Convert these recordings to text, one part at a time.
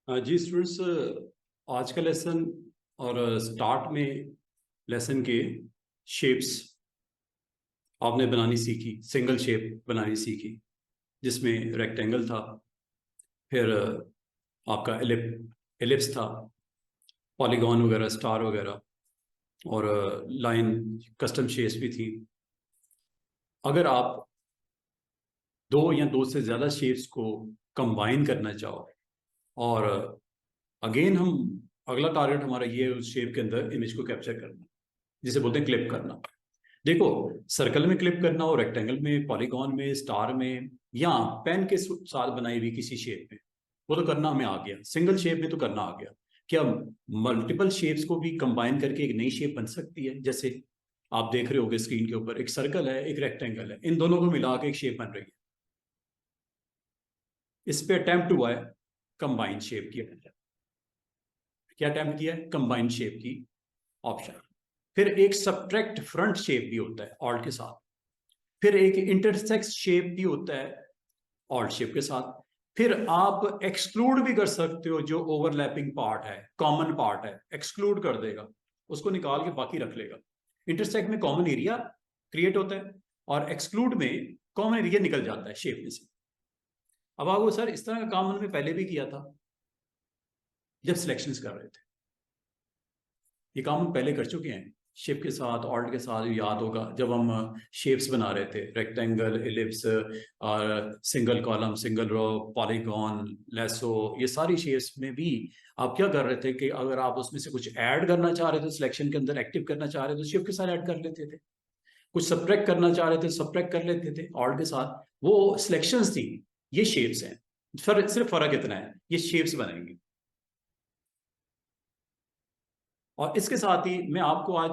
जी students, आज का lesson और स्टार्ट में लेसन के शेप्स आपने बनानी सीखी। सिंगल शेप बनानी सीखी जिसमें रेक्टेंगल था, फिर आपका एलिप्स था, पॉलीगॉन वगैरह, स्टार वगैरह, और लाइन कस्टम शेप्स भी थी। अगर आप दो या दो से ज़्यादा शेप्स को कंबाइन करना चाहो, और अगेन हम अगला टारगेट हमारा ये है उस शेप के अंदर इमेज को कैप्चर करना, जिसे बोलते हैं क्लिप करना। देखो, सर्कल में क्लिप करना हो, रेक्टेंगल में, पॉलीगॉन में, स्टार में, या पेन के साथ बनाई हुई किसी शेप में, वो तो करना हमें आ गया। सिंगल शेप में तो करना आ गया। क्या मल्टीपल शेप्स को भी कंबाइन करके एक नई शेप बन सकती है? जैसे आप देख रहे होगे स्क्रीन के ऊपर, एक सर्कल है, एक रेक्टेंगल है, इन दोनों को मिला के एक शेप बन रही है। इस पे अटेम्प्ट हुआ है कंबाइन शेप की। क्या अटेम्प्ट किया है? कंबाइन शेप की ऑप्शन। फिर एक सब्ट्रैक्ट फ्रंट शेप भी होता है ऑल्ट के साथ। फिर एक इंटरसेक्स शेप भी होता है ऑल्ट शेप के साथ। फिर आप एक्सक्लूड भी कर सकते हो, जो ओवरलैपिंग पार्ट है, कॉमन पार्ट है, एक्सक्लूड कर देगा, उसको निकाल के बाकी रख लेगा। इंटरसेक्ट में कॉमन एरिया क्रिएट होता है, और एक्सक्लूड में कॉमन एरिया निकल जाता है शेप में से। अब आपको सर इस तरह का काम हमने पहले भी किया था जब सिलेक्शंस कर रहे थे। ये काम हम पहले कर चुके हैं शेप के साथ, ऑल्ट के साथ। याद होगा जब हम शेप्स बना रहे थे, रेक्टेंगल, एलिप्स, और single column, single row, polygon, lasso, ये सारी शेप्स में भी आप क्या कर रहे थे कि अगर आप उसमें से कुछ ऐड करना चाह रहे थे, सिलेक्शन के अंदर एक्टिव करना चाह रहे थे, तो शेप के साथ ऐड कर लेते थे। कुछ सब्ट्रैक्ट करना चाह रहे थे, सब्ट्रैक्ट कर लेते थे ऑल्ट के साथ। वो सिलेक्शंस थी, ये शेप्स हैं। सिर्फ फर्क इतना है, ये शेप्स बनेंगे। और इसके साथ ही मैं आपको आज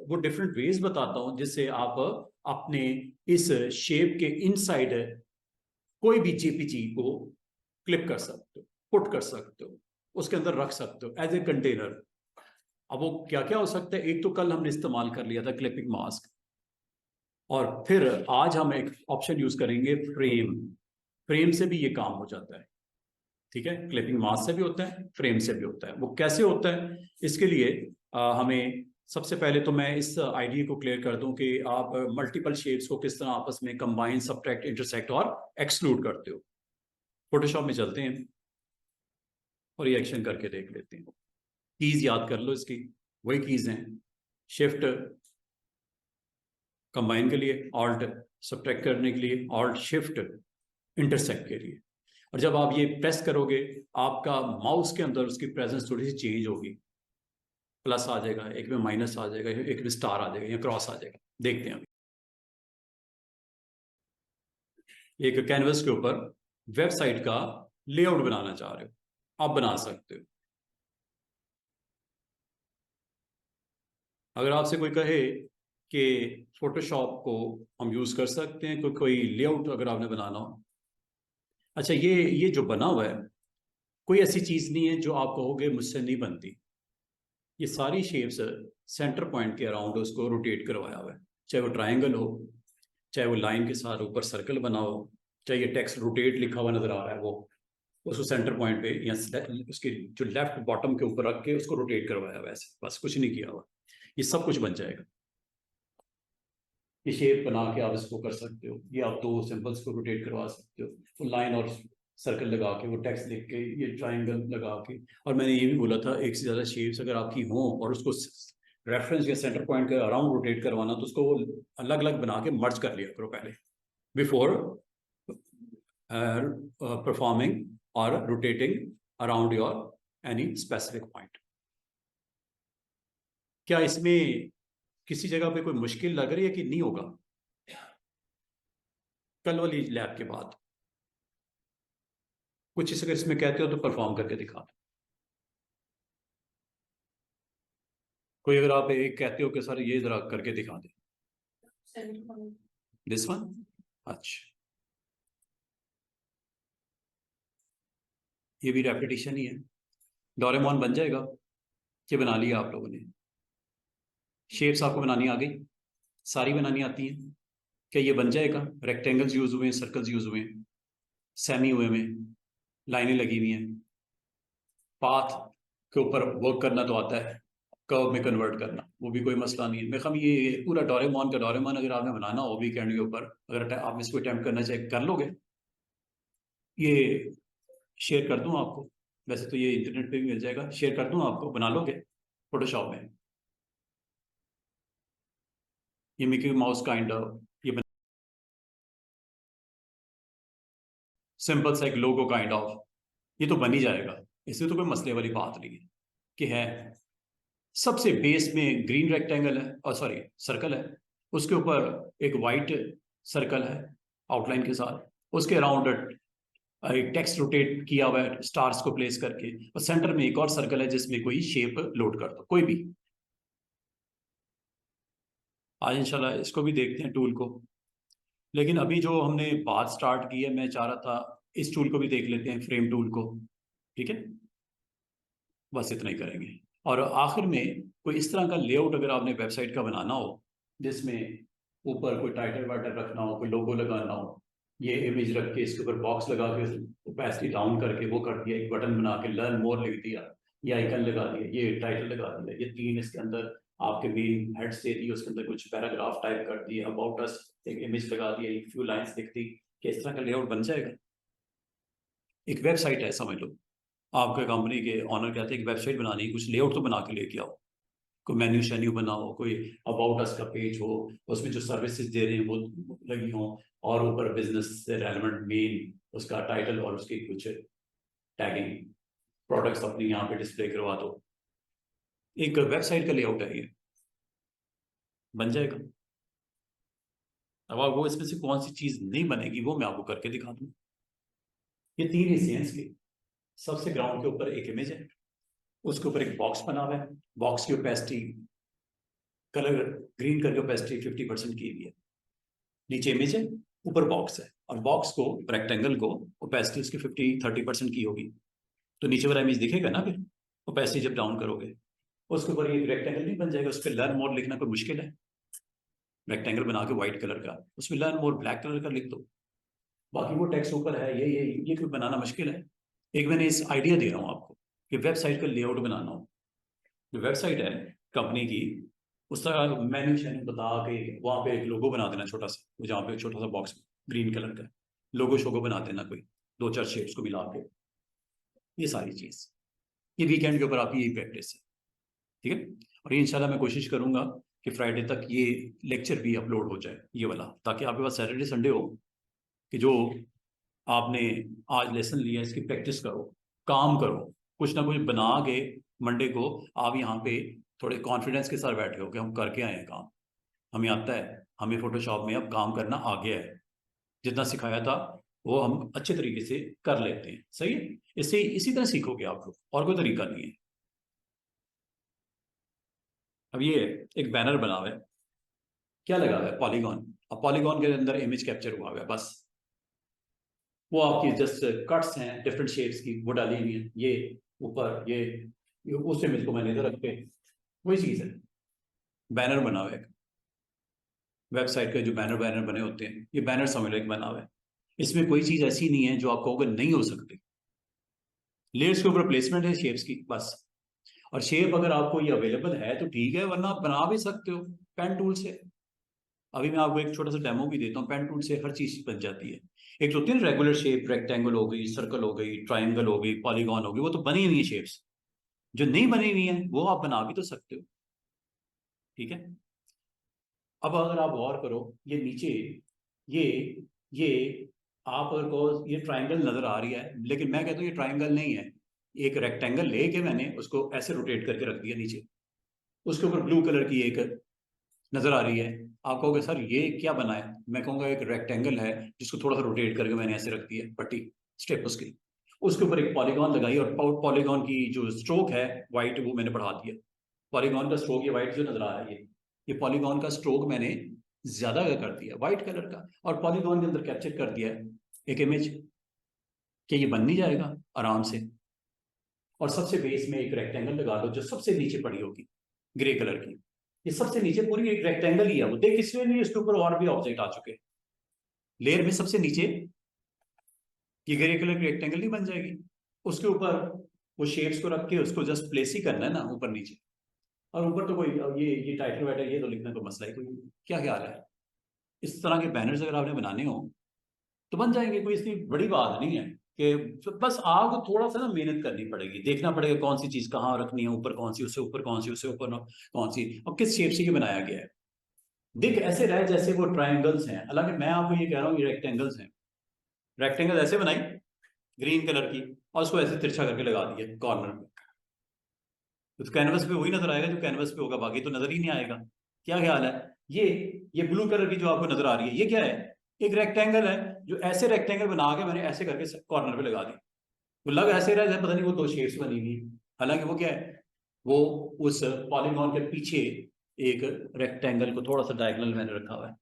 वो डिफरेंट वेज बताता हूं जिससे आप अपने इस शेप के इनसाइड कोई भी जेपीजी को क्लिप कर सकते हो, पुट कर सकते हो, उसके अंदर रख सकते हो एज ए कंटेनर। अब वो क्या क्या हो सकता है? एक तो कल हमने इस्तेमाल कर लिया था क्लिपिंग मास्क, और फिर आज हम एक ऑप्शन यूज करेंगे फ्रेम। फ्रेम से भी ये काम हो जाता है। ठीक है, क्लिपिंग मास्क से भी होता है, फ्रेम से भी होता है। वो कैसे होता है? इसके लिए हमें सबसे पहले तो मैं इस आइडिया को क्लियर कर दूं कि आप मल्टीपल शेप्स को किस तरह आपस में कंबाइन, सब्ट्रैक्ट, इंटरसेक्ट और एक्सक्लूड करते हो। फोटोशॉप में चलते हैं और ये एक्शन करके देख लेते हैं। कीज याद कर लो इसकी, वही कीज हैं। शिफ्ट कंबाइन के लिए, ऑल्ट सब्ट्रैक्ट करने के लिए, ऑल्ट शिफ्ट इंटरसेक्ट के लिए। और जब आप ये प्रेस करोगे, आपका माउस के अंदर उसकी प्रेजेंस थोड़ी सी चेंज होगी। प्लस आ जाएगा, एक में माइनस आ जाएगा, एक में स्टार आ जाएगा, या क्रॉस आ जाएगा। देखते हैं अभी। एक कैनवस के ऊपर वेबसाइट का लेआउट बनाना चाह रहे हो, आप बना सकते हो। अगर आपसे कोई कहे कि फोटोशॉप को हम यूज कर सकते हैं, कोई लेआउट अगर आपने बनाना हो, अच्छा ये जो बना हुआ है, कोई ऐसी चीज नहीं है जो आप कहोगे मुझसे नहीं बनती। ये सारी शेप्स सेंटर पॉइंट के अराउंड उसको रोटेट करवाया हुआ है। चाहे वो ट्राइंगल हो, चाहे वो लाइन के साथ ऊपर सर्कल बना हो, चाहे ये टेक्स्ट रोटेट लिखा हुआ नजर आ रहा है, वो उसको सेंटर पॉइंट पे या उसके जो लेफ्ट बॉटम के ऊपर रख के उसको रोटेट करवाया हुआ है। ऐसे बस कुछ नहीं किया हुआ, ये सब कुछ बन जाएगा। ये शेप बना के आप इसको कर सकते हो, ये आप दो सिंबल्स को रोटेट करवा सकते हो, वो लाइन और सर्कल लगा के, वो टेक्स्ट लिख के, ये ट्राइंगल लगा के। और मैंने ये भी बोला था, एक से ज्यादा शेप्स अगर आपकी हों और उसको रेफरेंस या सेंटर पॉइंट के अराउंड रोटेट करवाना, तो उसको अलग अलग बना के मर्ज कर लिया करो पहले, बिफोर परफॉर्मिंग और rotating around your any specific point. क्या इसमें किसी जगह पे कोई मुश्किल लग रही है कि नहीं होगा? कल वाली लैब के बाद कुछ अगर इसमें कहते हो तो परफॉर्म करके दिखा दो। कोई अगर आप एक कहते हो कि सर ये जरा करके दिखा दे, दिस वन। अच्छा, ये भी रेपिटेशन ही है। डोरेमोन बन जाएगा। ये बना लिया आप लोगों ने। शेप्स आपको बनानी आ गई, सारी बनानी आती है। क्या ये बन जाएगा? रेक्टेंगल्स यूज हुए हैं, सर्कल्स यूज हुए हैं, सेमी हुए में, लाइनें लगी हुई हैं। पाथ के ऊपर वर्क करना तो आता है, कर्व में कन्वर्ट करना वो भी कोई मसला नहीं है। मैं ये पूरा डोरेमोन का डोरेमोन अगर आपने बनाना हो वीकेंड के ऊपर, अगर आप इसको अटेम्प्ट करना चाहे कर लोगे। ये शेयर कर दूं आपको, वैसे तो ये इंटरनेट पे भी मिल जाएगा, शेयर कर दूं आपको, बना लोगे फोटोशॉप में? ये मिकी माउस काइंड ऑफ, ये सिंपल सा एक लोगो काइंड ऑफ, ये तो बन ही जाएगा। इसमें तो कोई मसले वाली बात नहीं है कि है। सबसे बेस में ग्रीन रेक्टेंगल है, और सॉरी सर्कल है, उसके ऊपर एक वाइट सर्कल है आउटलाइन के साथ, उसके अराउंड एक टेक्स्ट रोटेट किया हुआ है स्टार्स को प्लेस करके, और सेंटर में एक और सर्कल है जिसमें कोई शेप लोड कर दो कोई भी। आज इंशाल्लाह इसको भी देखते हैं टूल को। लेकिन अभी जो हमने बात स्टार्ट की है, मैं चाह रहा था इस टूल को भी देख लेते हैं, फ्रेम टूल को। ठीक है, बस इतना ही करेंगे। और आखिर में कोई इस तरह का लेआउट अगर आपने वेबसाइट का बनाना हो जिसमें ऊपर कोई टाइटल वाइटल रखना हो, कोई लोगो लगाना हो, ये इमेज रख के इसके ऊपर बॉक्स लगा के ओपेसिटी डाउन करके वो कर दिया, एक बटन बना के लर्न मोर लिख दिया, ये आइकन लगा दिया, ये टाइटल लगा दिया, ये तीन इसके अंदर आपके मेन हेड्स दे दिए, उसके अंदर कुछ पैराग्राफ टाइप कर दिए, अबाउट अस एक इमेज लगा दिया, एक फ्यू लाइंस लिख दी, कि इस तरह का लेआउट बन जाएगा। एक वेबसाइट है समझ लो, आपके कंपनी के ऑनर कहते हैं कि वेबसाइट बनानी है, कुछ लेआउट तो बना के लेके आओ, कोई मेन्यू शेन्यू बनाओ, कोई अबाउट अस का पेज हो, उसमें जो सर्विसेज दे रहे हैं वो लगी हो, और ऊपर बिजनेस से रेलेवेंट मेन उसका टाइटल और उसकी कुछ टैगिंग, प्रोडक्ट्स अपनी यहाँ पे डिस्प्ले करवा दो। एक वेबसाइट का लेआउट है ये, बन जाएगा। अब वो इसमें से कौन सी चीज नहीं बनेगी वो मैं आपको करके दिखा दूँ। ये तीन हिस्से हैं इसके। सबसे ग्राउंड के ऊपर एक इमेज है, उसके ऊपर एक बॉक्स बना हुआ है, बॉक्स की ओपेसिटी कलर ग्रीन करके ओपेसिटी 50% की हुई है, नीचे इमेज है, ऊपर बॉक्स है, और बॉक्स को रेक्टेंगल को ओपेसिटी उसकी 50-30% की होगी, तो नीचे वाला इमेज दिखेगा ना फिर ओपेसिटी जब डाउन करोगे। उसके ऊपर ये रेक्टेंगल नहीं बन जाएगा, उस पर लर्न मोर लिखना कोई मुश्किल है? रेक्टेंगल बना के व्हाइट कलर का, उसमें लर्न मोर ब्लैक कलर का लिख दो, बाकी वो टेक्स्ट ऊपर है, ये कोई बनाना मुश्किल है? एक मैंने इस आइडिया दे रहा हूँ आपको कि वेबसाइट का लेआउट बनाना हो, जो वेबसाइट है कंपनी की, उसका मेन्यू शेन्यू बता के वहां पे एक लोगो बना देना छोटा सा, जहाँ पे छोटा सा बॉक्स ग्रीन कलर का लोगो शोगो बना देना, कोई दो चार शेप्स को मिला के, ये सारी चीज, ये वीकेंड के ऊपर आपकी यही प्रैक्टिस है। ठीक है, और ये इंशाल्लाह मैं कोशिश करूंगा कि फ्राइडे तक ये लेक्चर भी अपलोड हो जाए ये वाला, ताकि आपके पास सैटरडे संडे हो कि जो आपने आज लेसन लिया इसकी प्रैक्टिस करो, काम करो, कुछ ना कुछ बना के मंडे को आप यहाँ पे थोड़े कॉन्फिडेंस के साथ बैठे हो कि हम करके आए हैं काम, हमें आता है, हमें फोटोशॉप में अब काम करना आ गया है, जितना सिखाया था वो हम अच्छे तरीके से कर लेते हैं। सही है, इससे इसी तरह सीखोगे आप लोग, और कोई तरीका नहीं है। अब ये एक बैनर बना हुआ है, क्या लगा हुआ है? पॉलीगॉन। अब पॉलीगॉन के अंदर इमेज कैप्चर हुआ हुआ है, बस वो आपकी जस्ट कट्स हैं डिफरेंट शेप्स की, वो डाली हुई है, ये ऊपर ये उस इमेज को मैंने इधर रख के, वही चीज है, बैनर बना हुआ है। वेबसाइट के जो बैनर बैनर बने होते हैं, ये बैनर समझ लो एक बना हुआ है, इसमें कोई चीज ऐसी नहीं है जो आप कहोगे नहीं हो सकती। लेयर्स के ऊपर प्लेसमेंट है शेप्स की बस, और शेप अगर आपको ये अवेलेबल है तो ठीक है, वरना आप बना भी सकते हो पेन टूल से। अभी मैं आपको एक छोटा सा डेमो भी देता हूँ, पेन टूल से हर चीज बन जाती है। एक तो होती है रेगुलर शेप, रेक्टेंगल हो गई, सर्कल हो गई, ट्राइंगल हो गई, पॉलीगॉन हो गई, वो तो बनी हुई है शेप्स। जो नहीं बनी हुई है वो आप बना भी तो सकते हो। ठीक है, अब अगर आप गौर करो, ये नीचे ये ये आप अगर को ये ट्राइंगल नजर आ रही है, लेकिन मैं कहता हूँ ये ट्राइंगल नहीं है, एक रेक्टेंगल लेके मैंने उसको ऐसे रोटेट करके रख दिया नीचे, उसके ऊपर ब्लू कलर की एक नजर आ रही है। आप कहोगे सर ये क्या बना है? मैं कहूंगा एक रेक्टेंगल है जिसको थोड़ा सा रोटेट करके मैंने ऐसे रख दिया पट्टी स्टेप उसकी, उसके ऊपर एक पॉलीगॉन लगाई, और पॉलीगॉन की जो स्ट्रोक है वाइट वो मैंने बढ़ा दिया। पॉलीगॉन का स्ट्रोक ये वाइट जो नजर आ रहा है, ये पॉलीगॉन का स्ट्रोक मैंने ज्यादा कर दिया व्हाइट कलर का, और पॉलीगॉन के अंदर कैप्चर कर दिया एक इमेज, कि ये बन नहीं जाएगा आराम से। और सबसे बेस में एक रेक्टेंगल लगा दो जो सबसे नीचे पड़ी होगी ग्रे कलर की, ये सबसे नीचे पूरी एक रेक्टेंगल ही है वो, देख इसमें नहीं, इसके ऊपर और भी ऑब्जेक्ट आ चुके, लेयर में सबसे नीचे ये ग्रे कलर की रेक्टेंगल नहीं बन जाएगी, उसके ऊपर वो शेप्स को रख के उसको जस्ट प्लेस ही करना है ना ऊपर नीचे, और ऊपर तो कोई ये टाइटल वाइटल ये तो लिखने को मसला है कोई, क्या ख्याल है? इस तरह के बैनर्स अगर आपने बनाने हो तो बन जाएंगे, कोई इतनी बड़ी बात नहीं है कि बस आपको थोड़ा सा ना मेहनत करनी पड़ेगी, देखना पड़ेगा कौन सी चीज कहाँ रखनी है, ऊपर कौन सी, उससे ऊपर कौन सी, उससे ऊपर कौन सी, और किस शेप से ये बनाया गया है। दिख ऐसे रहे जैसे वो ट्रायंगल्स हैं, हालांकि मैं आपको ये कह रहा हूँ ये रेक्टेंगल्स हैं। रेक्टेंगल ऐसे बनाई ग्रीन कलर की और उसको ऐसे तिरछा करके लगा दिया कॉर्नर पे, तो कैनवस पे वही नजर आएगा जो कैनवस पे होगा, बाकी तो नजर ही नहीं आएगा। क्या ख्याल है? ये ये ब्लू कलर की जो आपको नजर आ रही है ये क्या है? एक रेक्टेंगल है, जो ऐसे रेक्टेंगल बना के मैंने ऐसे करके कॉर्नर पे लगा दी। वो लग ऐसे रहा है पता नहीं वो दो शेप्स बनी हुई, हालांकि वो क्या है, वो उस पॉलीगॉन के पीछे एक रेक्टेंगल को थोड़ा सा डायगोनल मैंने रखा हुआ है।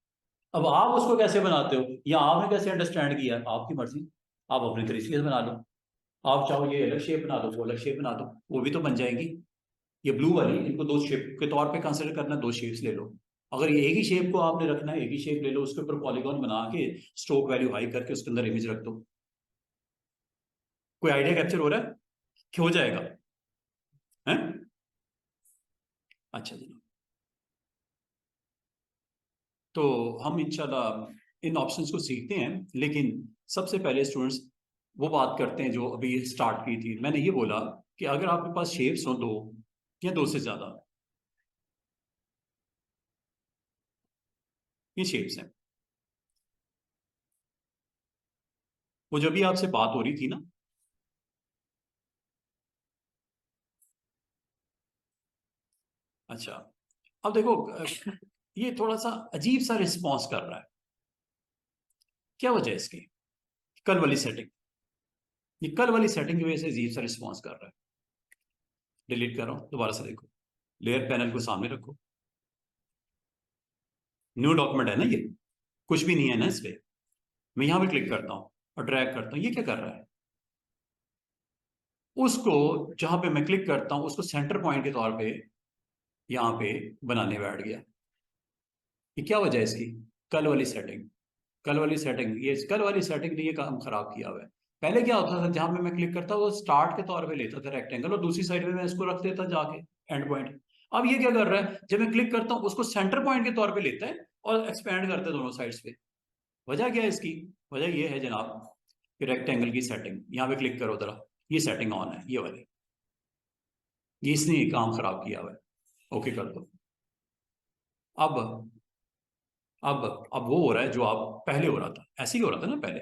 अब आप उसको कैसे बनाते हो या आपने कैसे अंडरस्टैंड किया, आपकी मर्जी, आप अपने तरीके से बना लो। आप चाहो ये अलग शेप बना दो, वो अलग शेप बना दो, वो भी तो बन जाएंगी। ये ब्लू वाली इनको दो शेप के तौर पे कंसिडर करना, दो शेप्स ले लो। अगर ये एक ही शेप को आपने रखना है, एक ही शेप ले लो, उसके ऊपर पॉलीगॉन बना के स्ट्रोक वैल्यू हाई करके उसके अंदर इमेज रख दो। कोई आइडिया कैप्चर हो रहा है कि हो जाएगा? हैं? अच्छा जी। तो हम इंशाल्लाह इन ऑप्शंस को सीखते हैं, लेकिन सबसे पहले स्टूडेंट्स वो बात करते हैं जो अभी स्टार्ट की थी। मैंने ये बोला कि अगर आपके पास शेप्स हो दो या दो से ज्यादा, ये शेप्स हैं, वो जो भी आपसे बात हो रही थी ना, अच्छा अब देखो ये थोड़ा सा अजीब सा रिस्पॉन्स कर रहा है, क्या वजह है इसकी? कल वाली सेटिंग, ये कल वाली सेटिंग की वजह से अजीब सा रिस्पॉन्स कर रहा है। डिलीट कर रहा हूं, दोबारा से देखो, लेयर पैनल को सामने रखो, न्यू डॉक्यूमेंट है ना ये, कुछ भी नहीं है ना इस पे। मैं यहां पे क्लिक करता हूं और ड्रैग करता हूं, ये क्या कर रहा है? उसको जहां पे मैं क्लिक करता हूं उसको सेंटर पॉइंट के तौर पे यहां पे बनाने बैठ गया। ये क्या वजह है इसकी? कल वाली सेटिंग, कल वाली सेटिंग, ये कल वाली सेटिंग ने ये काम खराब किया हुआ है। पहले क्या होता था, जहां पे मैं क्लिक करता वो स्टार्ट के तौर पे लेता था रेक्टेंगल, और दूसरी साइड में मैं इसको रख देता जाके एंड पॉइंट। अब ये क्या कर रहा है, जब मैं क्लिक करता हूँ उसको सेंटर पॉइंट के तौर पे लेता है और एक्सपेंड करता है दोनों साइड्स पे। वजह क्या है इसकी? वजह ये है जनाब कि रेक्टेंगल की सेटिंग, यहाँ पे क्लिक करो जरा, ये सेटिंग ऑन है ये वाली, ये इसने ये काम खराब किया हुआ है। ओके कर दो। अब अब वो हो रहा है जो आप पहले हो रहा था, ऐसे ही हो रहा था ना पहले।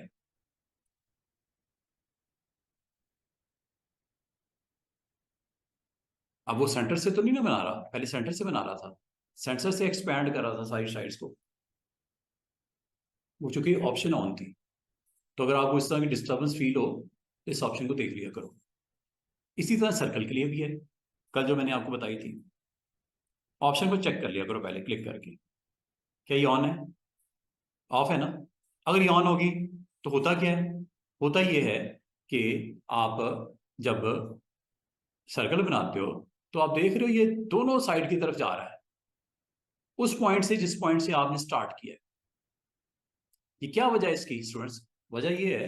अब वो सेंटर से तो नहीं ना बना रहा, पहले सेंटर से बना रहा था, सेंटर से एक्सपैंड कर रहा था सारी साइड्स को, वो चूंकि ऑप्शन ऑन थी। तो अगर आपको इस तरह की डिस्टर्बेंस फील हो तो इस ऑप्शन को देख लिया करो। इसी तरह सर्कल के लिए भी है, कल जो मैंने आपको बताई थी, ऑप्शन को चेक कर लिया करो पहले क्लिक करके, क्या ये ऑन है? ऑफ है ना? अगर ये ऑन होगी तो होता क्या है, होता ये है कि आप जब सर्कल बनाते हो तो आप देख रहे हो ये दोनों साइड की तरफ जा रहा है, उस पॉइंट से जिस पॉइंट से आपने स्टार्ट किया है। ये क्या वजह है इसकी स्टूडेंट्स? वजह ये है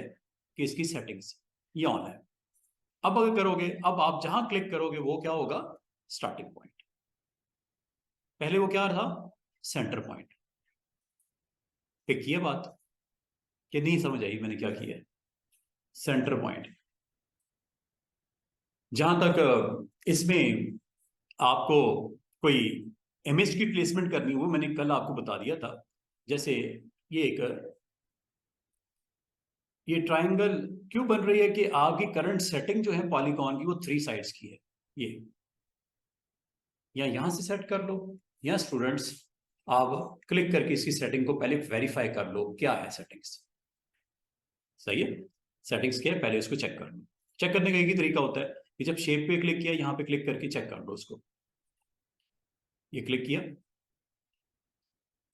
कि इसकी सेटिंग्स ये ऑन है। अब अगर करोगे, अब आप जहां क्लिक करोगे वो क्या होगा? Starting point. पहले वो क्या था? Centre point. ठीक किया बात कि नहीं समझ आई मैंने क्या किया है? Centre point. जहां तक इसमें आपको कोई इमेज की प्लेसमेंट करनी हो, वो मैंने कल आपको बता दिया था। जैसे ये एक, ये ट्रायंगल क्यों बन रही है कि आपकी करंट सेटिंग जो है पॉलीगॉन की वो थ्री साइड्स की है। ये या यहां से सेट कर लो, या स्टूडेंट्स आप क्लिक करके इसकी सेटिंग को पहले वेरीफाई कर लो क्या है सेटिंग्स। सही है? सेटिंग्स क्या है पहले उसको चेक कर लो। चेक करने का एक ही तरीका होता है कि जब शेप पे क्लिक किया यहां पे क्लिक करके चेक कर लो उसको। ये क्लिक किया,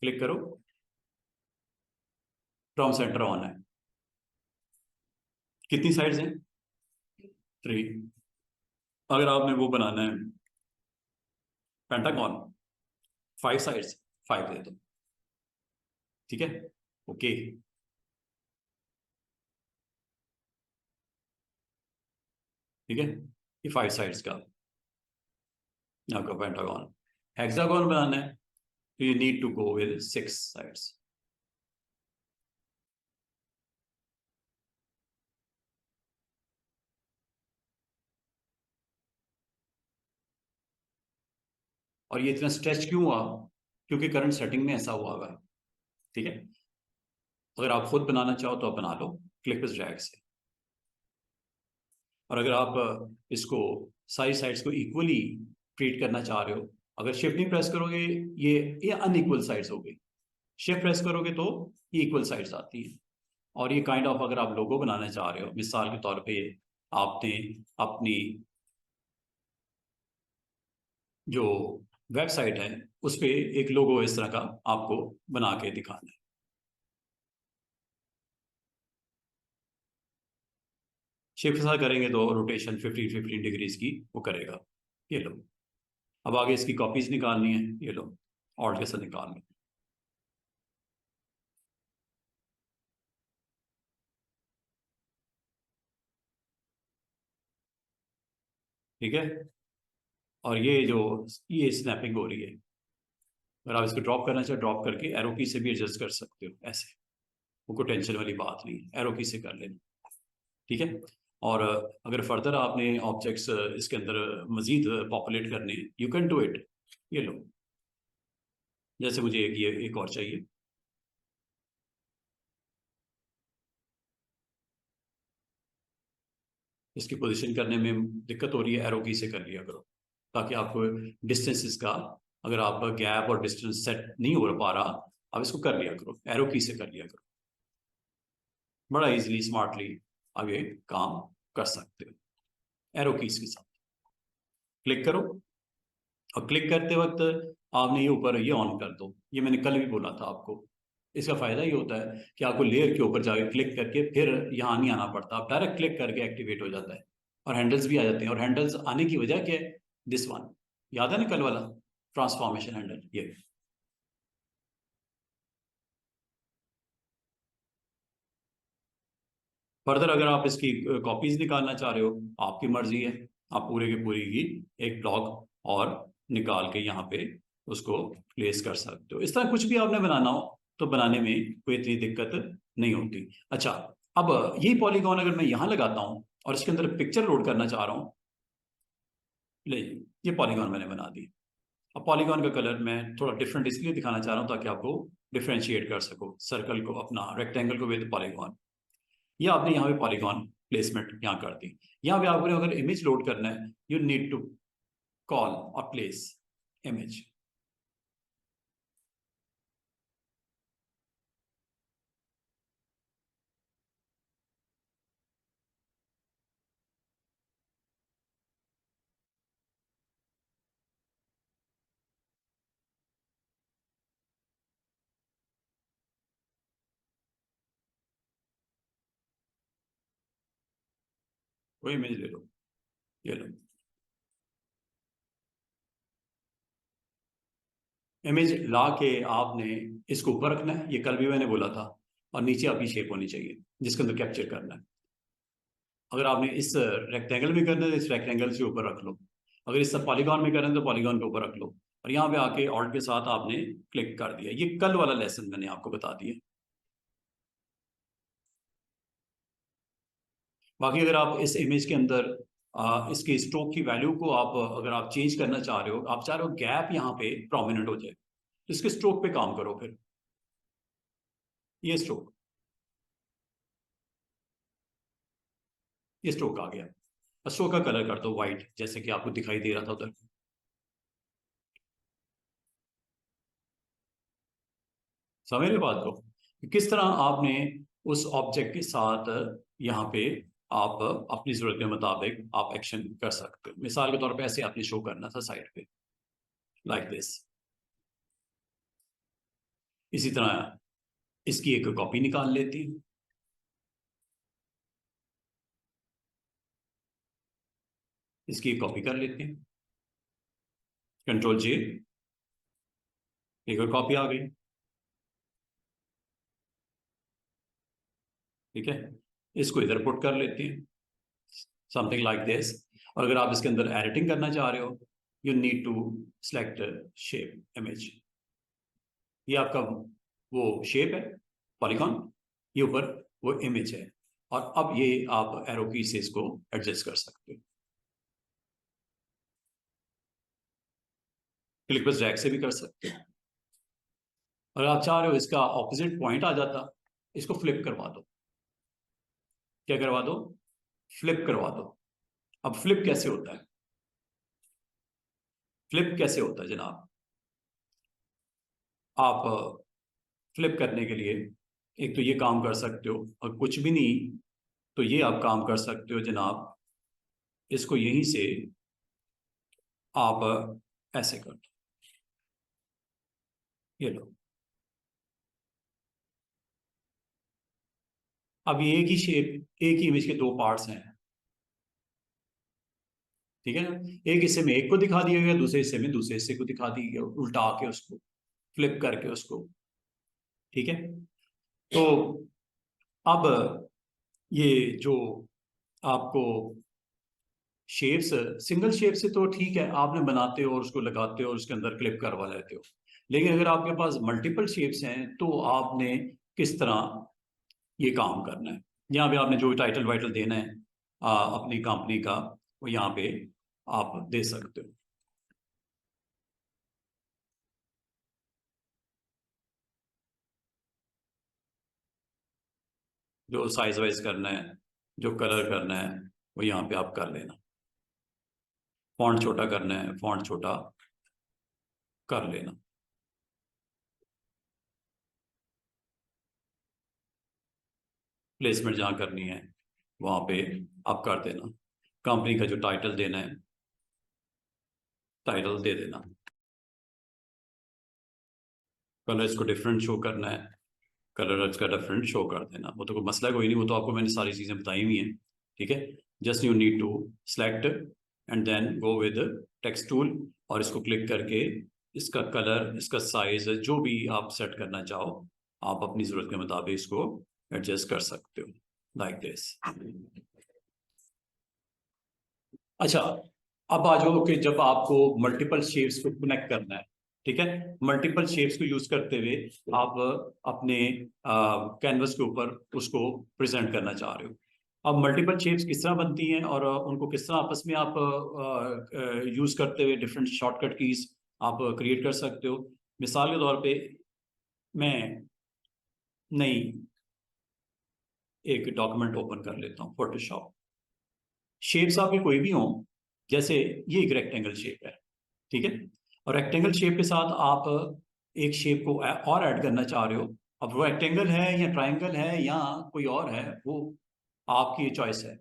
क्लिक करो, फ्रॉम सेंटर ऑन है। कितनी साइड्स हैं? थ्री। अगर आपने वो बनाना है पेंटागन, फाइव साइड्स, फाइव दे दो। ठीक है? ओके। ठीक है? ये 5 साइड्स का आपका पेंटागन। हेक्सागन बनाना है तो you need to go with 6 sides. और ये इतना स्ट्रेच क्यों हुआ? क्योंकि करंट सेटिंग में ऐसा हुआ है। ठीक है, अगर आप खुद बनाना चाहो तो आप बना लो क्लिप ड्रैग से। और अगर आप इसको सारी साइड्स को इक्वली ट्रीट करना चाह रहे हो, अगर शिफ्ट नहीं प्रेस करोगे ये अनइक्वल साइड्स हो गई, शिफ्ट प्रेस करोगे तो ये इक्वल साइड्स आती है। और ये काइंड ऑफ अगर आप लोगो बनाना चाह रहे हो, मिसाल के तौर पे आपने अपनी जो वेबसाइट है उस पर एक लोगो इस तरह का आपको बना के दिखाना है। शिफ्ट सा करेंगे तो रोटेशन 15 डिग्रीज की वो करेगा। ये लो, अब आगे इसकी कॉपीज निकालनी है, ये लो ऑल्ट के साथ निकाल लो। ठीक है, और ये स्नैपिंग हो रही है, अगर आप इसको ड्रॉप करना चाहे ड्रॉप करके एरो की से भी एडजस्ट कर सकते हो ऐसे, वो कोई टेंशन वाली बात नहीं है, एरो की से कर लेना। ठीक है, और अगर फर्दर आपने ऑब्जेक्ट्स इसके अंदर मजीद पॉपुलेट करने, यू कैन डू इट। ये लो, जैसे मुझे एक और चाहिए, इसकी पोजीशन करने में दिक्कत हो रही है, एरो की से कर लिया करो, ताकि आपको डिस्टेंसेस का, अगर आप गैप और डिस्टेंस सेट नहीं हो पा रहा, आप इसको कर लिया करो, एरो की से कर लिया करो। बड़ा इजीली स्मार्टली आप ये काम कर सकते हो एरो कीज के साथ। क्लिक करो, और क्लिक करते वक्त आपने ये ऊपर ये ऑन कर दो, ये मैंने कल भी बोला था आपको। इसका फायदा ये होता है कि आपको लेयर के ऊपर जाके क्लिक करके फिर यहाँ नहीं आना पड़ता, आप डायरेक्ट क्लिक करके एक्टिवेट हो जाता है, और हैंडल्स भी आ जाते हैं। और हैंडल्स आने की वजह क्या है? दिस वन, याद है ना कल वाला ट्रांसफॉर्मेशन हैंडल, ये। फर्दर अगर आप इसकी कॉपीज निकालना चाह रहे हो, आपकी मर्जी है, आप पूरे के पूरी ही एक ब्लॉक और निकाल के यहाँ पे उसको प्लेस कर सकते हो। इस तरह कुछ भी आपने बनाना हो तो बनाने में कोई इतनी दिक्कत नहीं होती। अच्छा, अब यही पॉलीगॉन अगर मैं यहाँ लगाता हूँ और इसके अंदर पिक्चर लोड करना चाह रहा हूँ, ले, ये पॉलीगॉन मैंने बना दी। अब पॉलीगॉन का कलर मैं थोड़ा डिफरेंट इसलिए दिखाना चाह रहा हूँ ताकि आपको डिफ्रेंशिएट कर सको सर्कल को, अपना रेक्टेंगल को विद पॉलीगॉन। ये आपने यहाँ पे पॉलीगॉन प्लेसमेंट यहाँ कर दी। यहाँ पे आपने अगर इमेज लोड करना है, यू नीड टू कॉल और प्लेस इमेज। वो इमेज ले लो, ये लो इमेज ला के आपने इसको ऊपर रखना है, ये कल भी मैंने बोला था, और नीचे आपकी शेप होनी चाहिए जिसके अंदर कैप्चर करना है। अगर आपने इस रेक्टेंगल में करना है तो इस रेक्टेंगल से ऊपर रख लो, अगर इस पॉलीगॉन में करना है तो पॉलीगॉन के ऊपर रख लो, और यहाँ पे आके ऑल्ट के साथ आपने क्लिक कर दिया। ये कल वाला लेसन मैंने आपको बता दिया। बाकी अगर आप इस इमेज के अंदर इसके स्ट्रोक की वैल्यू को आप अगर आप चेंज करना चाह रहे हो, आप चाह रहे हो गैप यहाँ पे प्रोमिनेंट हो जाए, तो इसके स्ट्रोक पे काम करो फिर। ये स्ट्रोक आ गया, स्ट्रोक का कलर कर दो व्हाइट, जैसे कि आपको दिखाई दे रहा था उधर। समझ रहे बात को, कि किस तरह आपने उस ऑब्जेक्ट के साथ यहाँ पे आप अपनी जरूरत के मुताबिक आप एक्शन कर सकते हो। मिसाल के तौर पे ऐसे आपने शो करना था साइड पे, लाइक दिस। इसी तरह इसकी एक कॉपी निकाल लेती हूँ, इसकी एक कॉपी कर लेते हैं, कंट्रोल जे, एक और कॉपी आ गई। ठीक है, इसको इधर पुट कर लेते हैं, समथिंग लाइक दिस। और अगर आप इसके अंदर एडिटिंग करना चाह रहे हो, you need to select shape image. ये आपका वो शेप है पॉलीगॉन, ये ऊपर वो इमेज है, और अब ये आप एरो की से इसको एडजस्ट कर सकते हो। क्लिक बस ड्रैग से भी कर सकते हो। और आप चाह रहे हो इसका ऑपोजिट पॉइंट आ जाता, इसको फ्लिप करवा दो। क्या करवा दो? फ्लिप करवा दो। अब फ्लिप कैसे होता है? फ्लिप कैसे होता है जनाब? आप फ्लिप करने के लिए एक तो ये काम कर सकते हो, और कुछ भी नहीं तो ये आप काम कर सकते हो जनाब, इसको यहीं से आप ऐसे कर दो, ये लो। अब ये एक ही शेप, एक ही इमेज के दो पार्ट्स हैं, ठीक है ना? एक हिस्से में एक को दिखा दिया गया, दूसरे हिस्से में दूसरे हिस्से को दिखा दिया गया, उल्टा के उसको फ्लिप करके उसको, ठीक है? तो अब ये जो आपको शेप्स, सिंगल शेप से तो ठीक है, आपने बनाते हो और उसको लगाते हो और उसके अंदर क्लिप करवा लेते हो, लेकिन अगर आपके पास मल्टीपल शेप्स हैं तो आपने किस तरह ये काम करना है? यहाँ पे आपने जो टाइटल वाइटल देना है अपनी कंपनी का, वो यहाँ पे आप दे सकते हो। जो साइज वाइज करना है, जो कलर करना है, वो यहाँ पे आप कर लेना। फॉन्ट छोटा करना है, फॉन्ट छोटा कर लेना। प्लेसमेंट जहाँ करनी है वहाँ पे आप कर देना। कंपनी का जो टाइटल देना है, टाइटल दे देना। कलर इसको डिफरेंट शो करना है, कलर इसका डिफरेंट शो कर देना। वो तो कोई मसला कोई नहीं, वो तो आपको मैंने सारी चीज़ें बताई हुई हैं, ठीक है? Just you need to select and then go with text tool, और इसको क्लिक करके इसका कलर, इसका साइज, जो भी आप सेट करना चाहो, आप अपनी ज़रूरत के मुताबिक इसको एडजस्ट कर सकते हो, लाइक दिस। अच्छा, अब आ जाओ कि जब आपको मल्टीपल शेप्स को कनेक्ट करना है, ठीक है? मल्टीपल शेप्स को यूज करते हुए आप अपने कैनवस के ऊपर उसको प्रेजेंट करना चाह रहे हो। अब मल्टीपल शेप्स किस तरह बनती हैं और उनको किस तरह आपस में आप यूज करते हुए डिफरेंट शॉर्टकट कीज आप क्रिएट कर सकते हो। मिसाल के तौर पे मैं नई एक डॉक्यूमेंट ओपन कर लेता हूँ, फोटोशॉप। शेप्स आपके कोई भी हों, जैसे ये एक रेक्टेंगल शेप है, ठीक है? और रेक्टेंगल शेप के साथ आप एक शेप को और ऐड करना चाह रहे हो। अब वो रेक्टेंगल है या ट्राइंगल है या कोई और है, वो आपकी चॉइस है।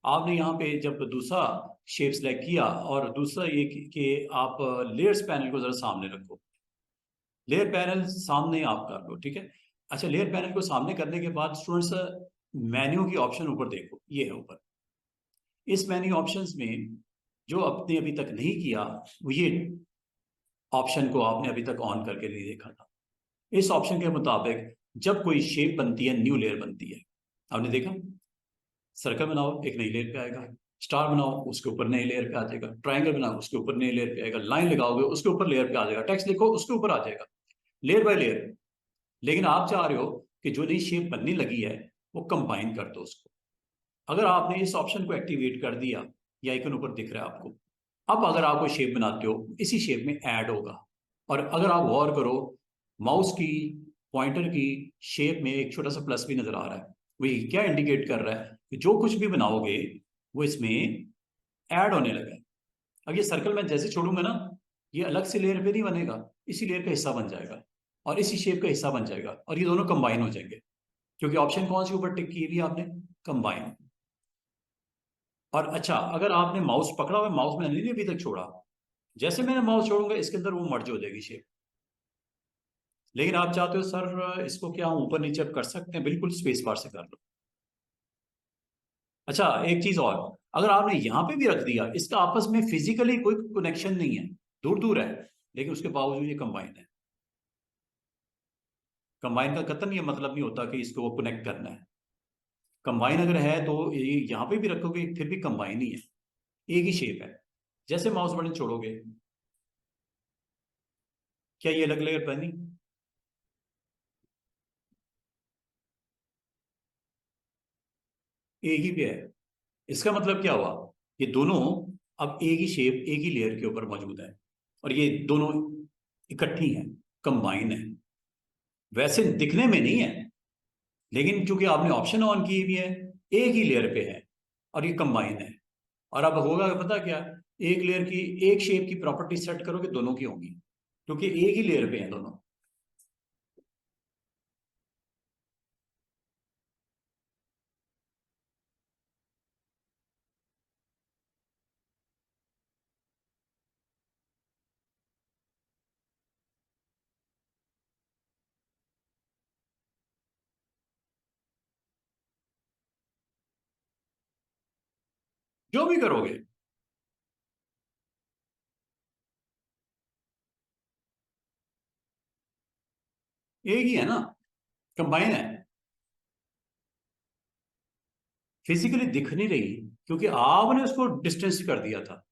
आपने यहाँ पे जब दूसरा शेप सेलेक्ट किया और दूसरा ये कि आप लेयर्स पैनल को जरा सामने रखो, लेयर पैनल सामने आप कर लो, ठीक है? अच्छा, लेयर पैनल को सामने करने के बाद स्टूडेंट्स मेन्यू की ऑप्शन ऊपर देखो, ये है ऊपर। इस मेन्यू ऑप्शंस में जो आपने अभी तक नहीं किया, वो ये ऑप्शन को आपने अभी तक ऑन करके नहीं देखा था। इस ऑप्शन के मुताबिक जब कोई शेप बनती है, न्यू लेयर बनती है, आपने देखा, सर्कल बनाओ एक नई लेयर पे आएगा, स्टार बनाओ उसके ऊपर नई लेयर पे आ जाएगा, ट्राइंगल बनाओ उसके ऊपर नई लेयर पे आएगा, लाइन लगाओगे उसके ऊपर लेयर पे आ जाएगा, टेक्स्ट लिखो उसके ऊपर आ जाएगा, लेयर बाय लेयर। लेकिन आप चाह रहे हो कि जो नई शेप बनने लगी है वो कंबाइन कर दो उसको। अगर आपने इस ऑप्शन को एक्टिवेट कर दिया, ये आइकन ऊपर दिख रहा है आपको, अब अगर आप कोई शेप बनाते हो इसी शेप में ऐड होगा। और अगर आप गौर करो, माउस की पॉइंटर की शेप में एक छोटा सा प्लस भी नजर आ रहा है, वही क्या इंडिकेट कर रहा है कि जो कुछ भी बनाओगे वो इसमें ऐड होने लगा है। अब ये सर्कल मैं जैसे छोड़ूंगा ना, ये अलग से लेयर पे नहीं बनेगा, इसी लेयर का हिस्सा बन जाएगा और इसी शेप का हिस्सा बन जाएगा, और ये दोनों कंबाइन हो जाएंगे, क्योंकि ऑप्शन कौन सी ऊपर टिक की भी आपने, कंबाइन। और अच्छा, अगर आपने माउस पकड़ा हुआ, माउस मैंने नहीं अभी तक छोड़ा, जैसे मैंने माउस छोड़ूंगा इसके अंदर वो मर्ज हो जाएगी शेप। लेकिन आप चाहते हो सर इसको क्या हम ऊपर नीचे कर सकते हैं, बिल्कुल स्पेस बार से कर लो। अच्छा, एक चीज और, अगर आपने यहां पे भी रख दिया, इसका आपस में फिजिकली कोई कनेक्शन नहीं है, दूर दूर है, लेकिन उसके बावजूद ये कंबाइन है। कंबाइन का कतन ये मतलब नहीं होता कि इसको कनेक्ट करना है। कंबाइन अगर है तो ये यहाँ पे भी रखोगे फिर भी कंबाइन ही है। एक ही शेप है। जैसे माउस बटन छोड़ोगे, क्या ये अलग लेयर बनी? एक ही पे है। इसका मतलब क्या हुआ? ये दोनों अब एक ही शेप, एक ही लेयर के ऊपर मौजूद है, और ये दोनों इकट्ठी हैं, कंबाइन है। वैसे दिखने में नहीं है, लेकिन चूंकि आपने ऑप्शन ऑन की हुई है, एक ही लेयर पे है और ये कंबाइन है। और अब होगा पता क्या, एक लेयर की, एक शेप की प्रॉपर्टी सेट करोगे, दोनों की होंगी, क्योंकि एक ही लेयर पे है दोनों। जो भी करोगे, एक ही है ना, कंबाइन है। फिजिकली दिख नहीं रही, क्योंकि आपने उसको डिस्टेंस कर दिया था।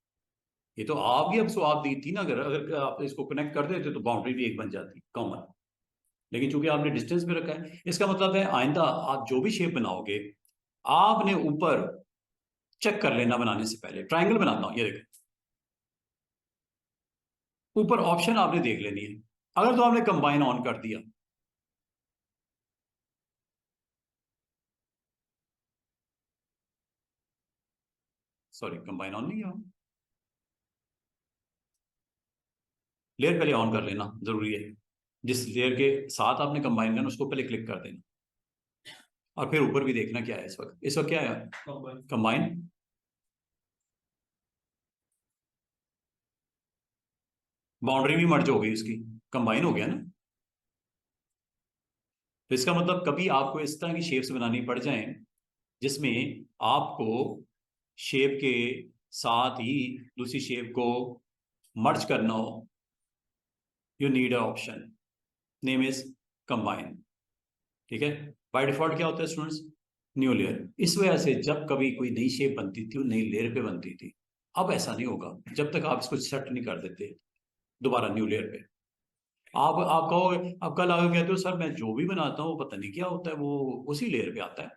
ये तो आपकी अब स्वाब दी थी ना, अगर अगर आप इसको कनेक्ट कर देते तो बाउंड्री भी एक बन जाती कॉमन। लेकिन चूंकि आपने डिस्टेंस पे रखा है, इसका मतलब है आइंदा आप जो भी शेप बनाओगे, आपने ऊपर चेक कर लेना बनाने से पहले। ट्राइंगल बनाता हूं, ये देखो, ऊपर ऑप्शन आपने देख लेनी है। अगर तो आपने कंबाइन ऑन कर दिया, सॉरी कंबाइन ऑन नहीं किया, लेयर पहले ऑन कर लेना जरूरी है। जिस लेयर के साथ आपने कंबाइन करना, उसको पहले क्लिक कर देना, और फिर ऊपर भी देखना क्या है। इस वक्त क्या है? कंबाइन। बाउंड्री भी मर्ज हो गई उसकी, कंबाइन हो गया ना। तो इसका मतलब कभी आपको इस तरह की शेप्स बनानी पड़ जाए जिसमें आपको शेप के साथ ही दूसरी शेप को मर्ज करना हो, you need a option, name is combine. ठीक है। बाय डिफॉल्ट क्या होता है स्टूडेंट्स? New layer. इस वजह से जब कभी कोई नई शेप बनती थी वो नई लेयर पे बनती थी। अब ऐसा नहीं होगा जब तक आप इसको सेट नहीं कर देते दोबारा न्यू लेयर पे। आप कहोगे, अब कल आगे कहते हो सर मैं जो भी बनाता हूँ पता नहीं क्या होता है, वो उसी लेयर पे आता है,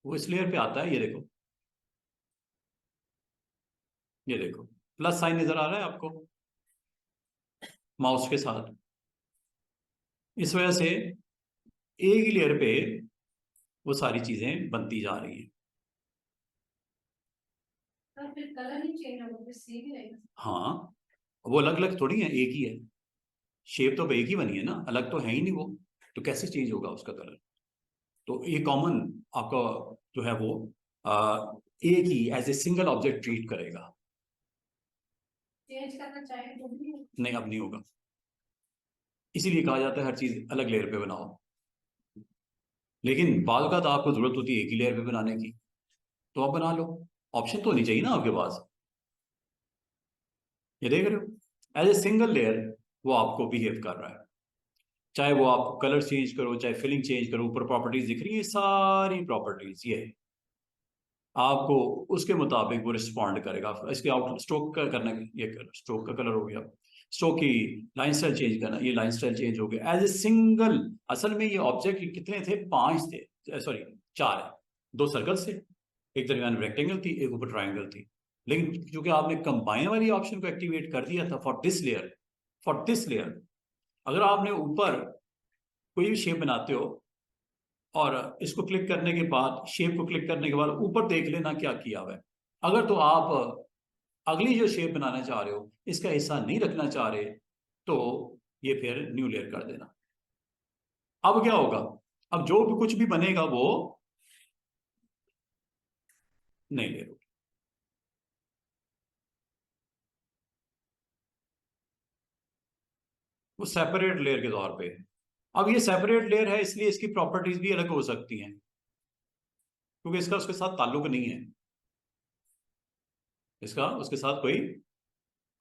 वो इस लेयर पे आता है। ये देखो, ये देखो, प्लस साइन नजर आ रहा है आपको माउस के साथ? इस वजह से एक ही लेयर पे वो सारी चीजें बनती जा रही हैं। तो फिर कलर ही चेंज होगा, फिर सेम ही रहेगा। हाँ, वो अलग अलग थोड़ी है, एक ही है। शेप तो एक ही बनी है ना, अलग तो है ही नहीं वो। तो कैसे चेंज होगा उसका कलर? तो ये कॉमन आपका जो है वो एक ही as a single object treat करेगा। चेंज करना चाहे तो भी नहीं, अब नहीं होगा। इसीलिए कहा जाता है हर चीज अलग लेयर पे बनाओ। लेकिन बाद का तो आपको जरूरत होती है एक ही लेयर पे बनाने की, तो आप बना लो। ऑप्शन तो होनी चाहिए ना आपके पास। ये देख रहे हो, एज ए सिंगल लेयर वो आपको बिहेव कर रहा है। चाहे वो आप कलर चेंज करो, चाहे फिलिंग चेंज करो, ऊपर प्रॉपर्टीज दिख रही है, सारी प्रॉपर्टीज ये आपको उसके मुताबिक वो रिस्पॉन्ड करेगा। इसके आउट स्ट्रोक का करना, ये स्ट्रोक का कलर हो गया, स्ट्रोक की लाइन स्टाइल चेंज करना, ये लाइन स्टाइल चेंज हो गया एज ए सिंगल। असल में ये ऑब्जेक्ट कितने थे? 5 थे, सॉरी 4 है। 2 सर्कल थे, एक दरमियान रेक्टेंगल थी, एक ऊपर ट्राइंगल थी। लेकिन क्योंकि आपने कंबाइन वाली ऑप्शन को एक्टिवेट कर दिया था for this layer, for this layer, अगर आपने ऊपर कोई भी शेप बनाते हो और इसको क्लिक करने के बाद, शेप को क्लिक करने के बाद ऊपर देख लेना क्या किया हुआ है। अगर तो आप अगली जो शेप बनाना चाह रहे हो इसका हिस्सा नहीं रखना चाह रहे, तो ये फिर न्यू लेयर कर देना। अब क्या होगा? अब जो भी कुछ भी बनेगा वो नहीं लेयर होगी। वो सेपरेट लेयर के तौर पे। अब ये सेपरेट लेयर है, इसलिए इसकी प्रॉपर्टीज भी अलग हो सकती हैं, क्योंकि इसका उसके साथ ताल्लुक नहीं है। इसका उसके साथ कोई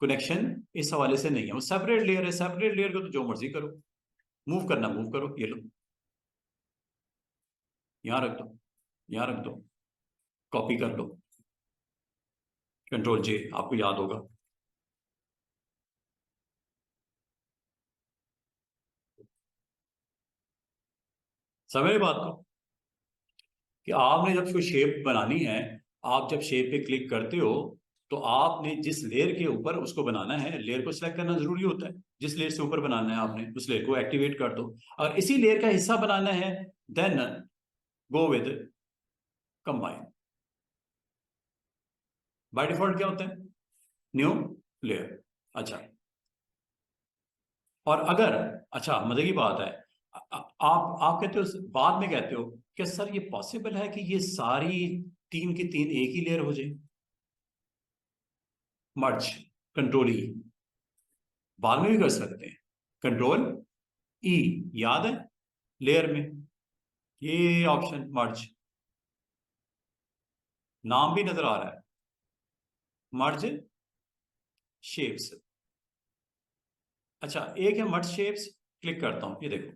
कनेक्शन इस हवाले से नहीं है। वो सेपरेट लेयर है, सेपरेट लेयर को तो जो मर्जी करो, मूव करना मूव करो। ये लो, यहां रख दो, यहां रख दो, कॉपी कर लो। कंट्रोल जे, आपको याद होगा। समझ रहे बात को, कि आपने जब कोई शेप बनानी है, आप जब शेप पे क्लिक करते हो तो आपने जिस लेयर के ऊपर उसको बनाना है, लेयर को सिलेक्ट करना जरूरी होता है। जिस लेयर से ऊपर बनाना है आपने उस लेयर को एक्टिवेट कर दो। अगर इसी लेयर का हिस्सा बनाना है then go with combine. By default क्या होता है, न्यू लेयर। अच्छा, और अगर, अच्छा मजे की बात है, आप कहते हो, बाद में कहते हो कि सर ये पॉसिबल है कि ये सारी तीन की तीन एक ही लेयर हो जाए। मर्ज, कंट्रोल ई, बाद में भी कर सकते हैं। कंट्रोल ई, याद है लेयर में ये ऑप्शन मर्ज, नाम भी नजर आ रहा है, मर्ज शेप्स। अच्छा, एक है मर्ज शेप्स, क्लिक करता हूं, ये देखो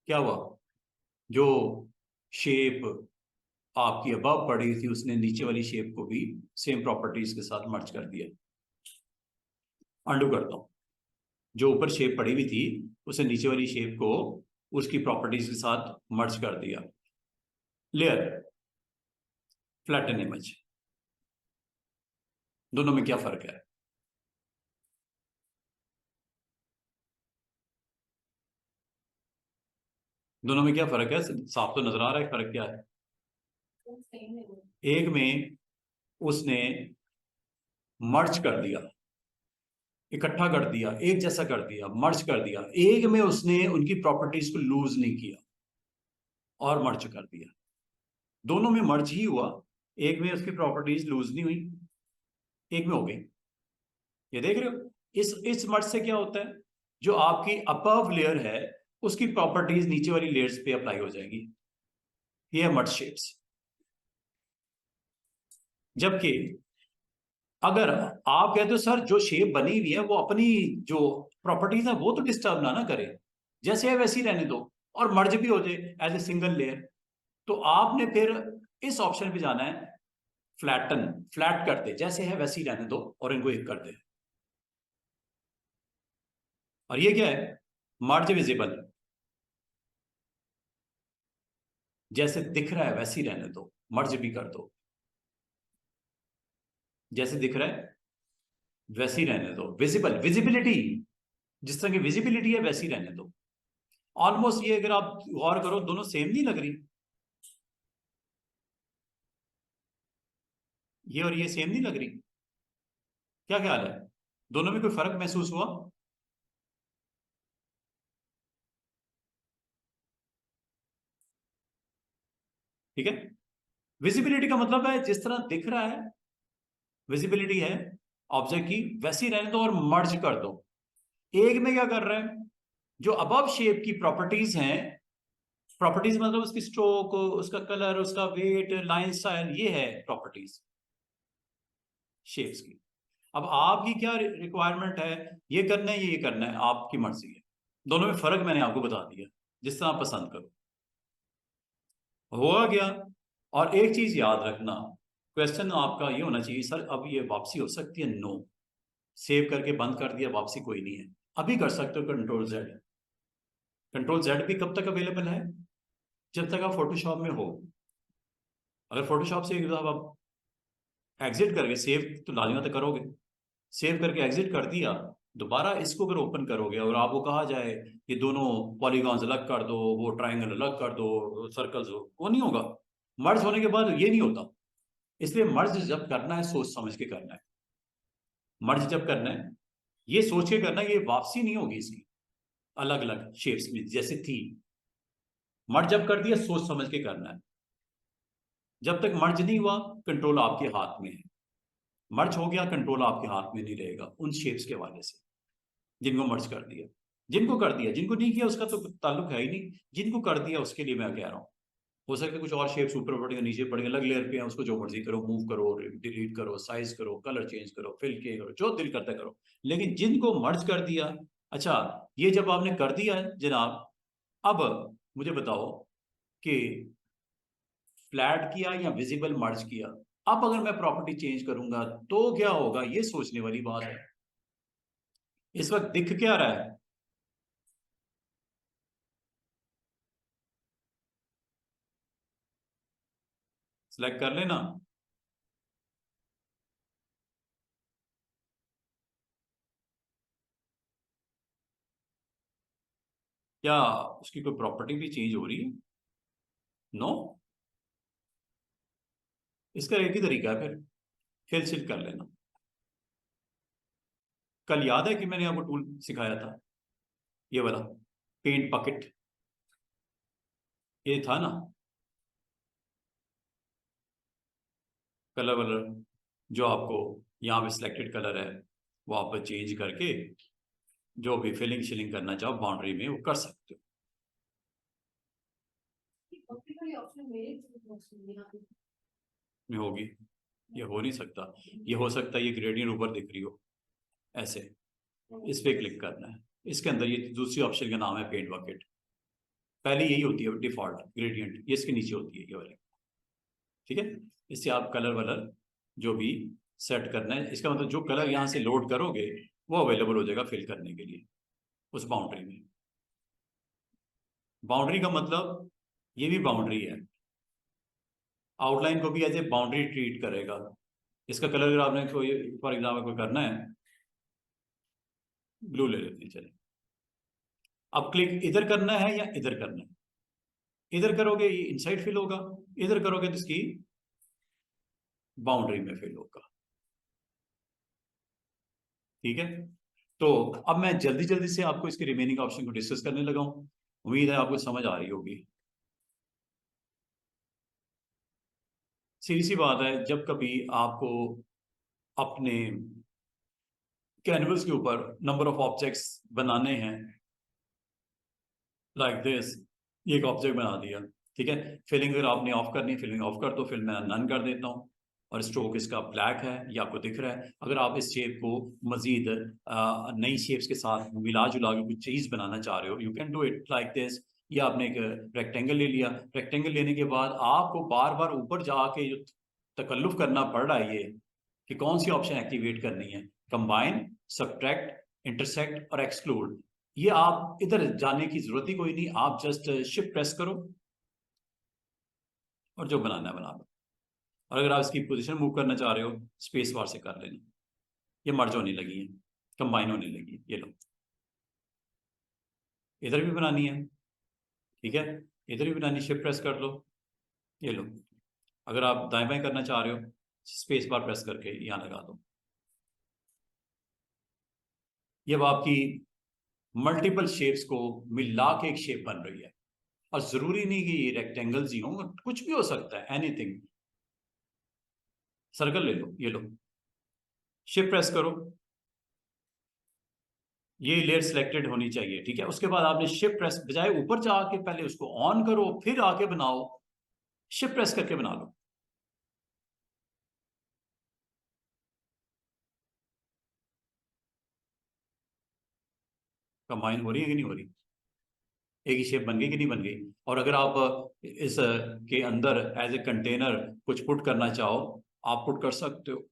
क्या हुआ। जो शेप आपकी अबव पड़ी थी उसने नीचे वाली शेप को भी सेम प्रॉपर्टीज के साथ मर्ज कर दिया। अंडू करता हूं, जो ऊपर शेप पड़ी हुई थी उसे नीचे वाली शेप को उसकी प्रॉपर्टीज के साथ मर्ज कर दिया। लेयर, फ्लैटन इमेज, दोनों में क्या फर्क है? दोनों में क्या फर्क है? साफ तो नजर आ रहा है फर्क क्या है। एक में उसने मर्ज कर दिया, इकट्ठा कर दिया, एक जैसा कर दिया, मर्ज कर दिया। एक में उसने उनकी प्रॉपर्टीज को लूज नहीं किया और मर्ज कर दिया। दोनों में मर्ज ही हुआ, एक में उसकी प्रॉपर्टीज लूज नहीं हुई, एक में हो गई। ये देख रहे हो, इस मर्ज से क्या होता है, जो आपकी अबव लेयर है उसकी प्रॉपर्टीज नीचे वाली लेयर्स पे अप्लाई हो जाएगी। ये है मर्ज शेप्स। जबकि अगर आप कहते हो सर जो शेप बनी हुई है वो अपनी जो प्रॉपर्टीज है वो तो डिस्टर्ब ना ना करे, जैसे है वैसे ही रहने दो, और मर्ज भी हो जाए एज ए सिंगल लेयर, तो आपने फिर इस ऑप्शन पे जाना है, फ्लैटन, फ्लैट कर दे, जैसे है वैसे ही रहने दो और इनको एक कर दे। और ये क्या है, मर्ज विजिबल, जैसे दिख रहा है वैसे ही रहने दो, मर्ज भी कर दो, जैसे दिख रहा है वैसे ही रहने दो। विजिबल, विजिबिलिटी, जिस तरह की विजिबिलिटी है वैसी रहने दो। ऑलमोस्ट ये अगर आप गौर करो दोनों सेम नहीं लग रही, ये और ये सेम नहीं लग रही। क्या ख्याल है, दोनों में कोई फर्क महसूस हुआ? ठीक है, विजिबिलिटी का मतलब है जिस तरह दिख रहा है, विजिबिलिटी है ऑब्जेक्ट की, वैसी रहने दो और मर्ज कर दो। एक में क्या कर रहे हैं, जो अबव शेप की प्रॉपर्टीज हैं, प्रॉपर्टीज मतलब उसकी स्ट्रोक, उसका कलर, उसका वेट, लाइन स्टाइल, ये है प्रॉपर्टीज शेप्स की। अब आपकी क्या रिक्वायरमेंट है, ये करना है ये करना है, आपकी मर्जी है। दोनों में फर्क मैंने आपको बता दिया, जिस तरह आप पसंद करो। हुआ गया। और एक चीज याद रखना, क्वेश्चन आपका ये होना चाहिए सर अब ये वापसी हो सकती है? नो, सेव करके बंद कर दिया, वापसी कोई नहीं है। अभी कर सकते हो कंट्रोल जेड। कंट्रोल जेड भी कब तक अवेलेबल है, जब तक आप फोटोशॉप में हो। अगर फोटोशॉप से एक दफा आप एग्जिट करके, सेव तो लाजमी तो करोगे, सेव करके एग्जिट कर दिया, दोबारा इसको अगर ओपन करोगे और आपको कहा जाए ये दोनों पॉलीगॉन्स अलग कर दो, वो ट्राइंगल अलग कर दो, सर्कल्स हो, वो नहीं होगा। मर्ज होने के बाद ये नहीं होता। इसलिए मर्ज जब करना है सोच समझ के करना है। मर्ज जब करना है ये सोच के करना है, ये वापसी नहीं होगी इसकी अलग अलग शेप्स में जैसे थी। मर्ज जब कर दिया सोच समझ के करना है। जब तक मर्ज नहीं हुआ कंट्रोल आपके हाथ में है, मर्ज हो गया कंट्रोल आपके हाथ में नहीं रहेगा उन शेप्स के हवाले से जिनको मर्ज कर दिया। जिनको कर दिया, जिनको नहीं किया उसका तो ताल्लुक है ही नहीं, जिनको कर दिया उसके लिए मैं कह रहा हूँ। हो सकता है कुछ और शेप्स ऊपर पड़ेंगे नीचे पड़ेंगे, अलग लेयर पे हैं, उसको जो मर्जी करो, मूव करो, डिलीट करो, साइज करो, कलर चेंज करो, फिल के करो, जो दिल करता है करो। लेकिन जिनको मर्ज कर दिया, अच्छा, ये जब आपने कर दिया जनाब, अब मुझे बताओ कि फ्लैट किया या विजिबल मर्ज किया। अब अगर मैं प्रॉपर्टी चेंज करूंगा तो क्या होगा, ये सोचने वाली बात है। इस वक्त दिख क्या रहा है, सिलेक्ट कर लेना। क्या उसकी कोई प्रॉपर्टी भी चेंज हो रही है? नो। इसका एक ही तरीका है, फिर फिल सिल कर लेना। कल याद है कि मैंने आपको टूल सिखाया था, ये वाला पेंट बकेट, ये था ना, कलर वलर जो आपको यहाँ पे सिलेक्टेड कलर है वो आप चेंज करके जो भी फिलिंग शिलिंग करना चाहो बाउंड्री में वो कर सकते हो। होगी, ये हो नहीं सकता, ये हो सकता है ये ग्रेडियंट ऊपर दिख रही हो ऐसे, इस पे क्लिक करना है। इसके अंदर ये दूसरी ऑप्शन का नाम है पेंट बकेट। पहले यही होती है डिफॉल्ट ग्रेडियंट, ये इसके नीचे होती है ये वाली। ठीक है, इससे आप कलर वलर जो भी सेट करना है, इसका मतलब जो कलर यहाँ से लोड करोगे वो अवेलेबल हो जाएगा फिल करने के लिए उस बाउंड्री में। बाउंड्री का मतलब ये भी बाउंड्री है, आउटलाइन को भी एज ए बाउंड्री ट्रीट करेगा। इसका कलर अगर आपने कोई फॉर एग्जाम्पल कोई करना है, ब्लू ले लेते हैं चलिए। अब क्लिक इधर करना है या इधर करना है, इधर करोगे ये इनसाइड फिल होगा, इधर करोगे तो इसकी बाउंड्री में फिल होगा। ठीक है, तो अब मैं जल्दी जल्दी से आपको इसके रिमेनिंग ऑप्शन को डिस्कस करने लगा हूं, उम्मीद है आपको समझ आ रही होगी। सीधी सी बात है, जब कभी आपको अपने कैनवस के ऊपर नंबर ऑफ ऑब्जेक्ट्स बनाने हैं लाइक दिस, ये एक ऑब्जेक्ट बना दिया, ठीक है। फिलिंग अगर आपने ऑफ करनी है, फिलिंग ऑफ कर दो, फिर मैं नन कर देता हूँ और स्ट्रोक इसका ब्लैक है, ये आपको दिख रहा है। अगर आप इस शेप को मजीद नई शेप्स के साथ मिला जुला के कुछ चीज़ बनाना चाह रहे हो, you can do it like this. ये आपने एक रेक्टेंगल ले लिया, रेक्टेंगल लेने के बाद आपको बार बार ऊपर जाके जो तकल्लुफ करना पड़ रहा है ये कि कौन सी ऑप्शन एक्टिवेट करनी है, कंबाइन, सब्ट्रैक्ट, इंटरसेक्ट और एक्सक्लूड। ये आप इधर जाने की जरूरत ही कोई नहीं, आप जस्ट शिफ्ट प्रेस करो और जो बनाना है बना लो। और अगर आप इसकी पोजीशन मूव करना चाह रहे हो, स्पेस बार से कर लेना। ये मर्ज होने लगी है, कंबाइन होने लगी है, ये लो। इधर भी बनानी है, ठीक है, इधर भी बनानी, शिफ्ट प्रेस कर लो, ये लो। अगर आप दाएं बाएं करना चाह रहे हो, स्पेस बार प्रेस करके यहाँ लगा दो। ये अब आपकी मल्टीपल शेप्स को मिला के एक शेप बन रही है। और जरूरी नहीं कि ये रेक्टेंगल्स ही हों, कुछ भी हो सकता है, एनीथिंग। सर्कल ले लो, ये लो, शिफ्ट प्रेस करो, ये लेयर सिलेक्टेड होनी चाहिए, ठीक है। उसके बाद आपने शिफ्ट प्रेस बजाय ऊपर जाके पहले उसको ऑन करो फिर आके बनाओ, शिफ्ट प्रेस करके बना लो। कंबाइन हो रही है कि नहीं हो रही, एक ही शेप बन गई कि नहीं बन गई। और अगर आप इस के अंदर एज ए कंटेनर कुछ पुट करना चाहो, आप पुट कर सकते हो।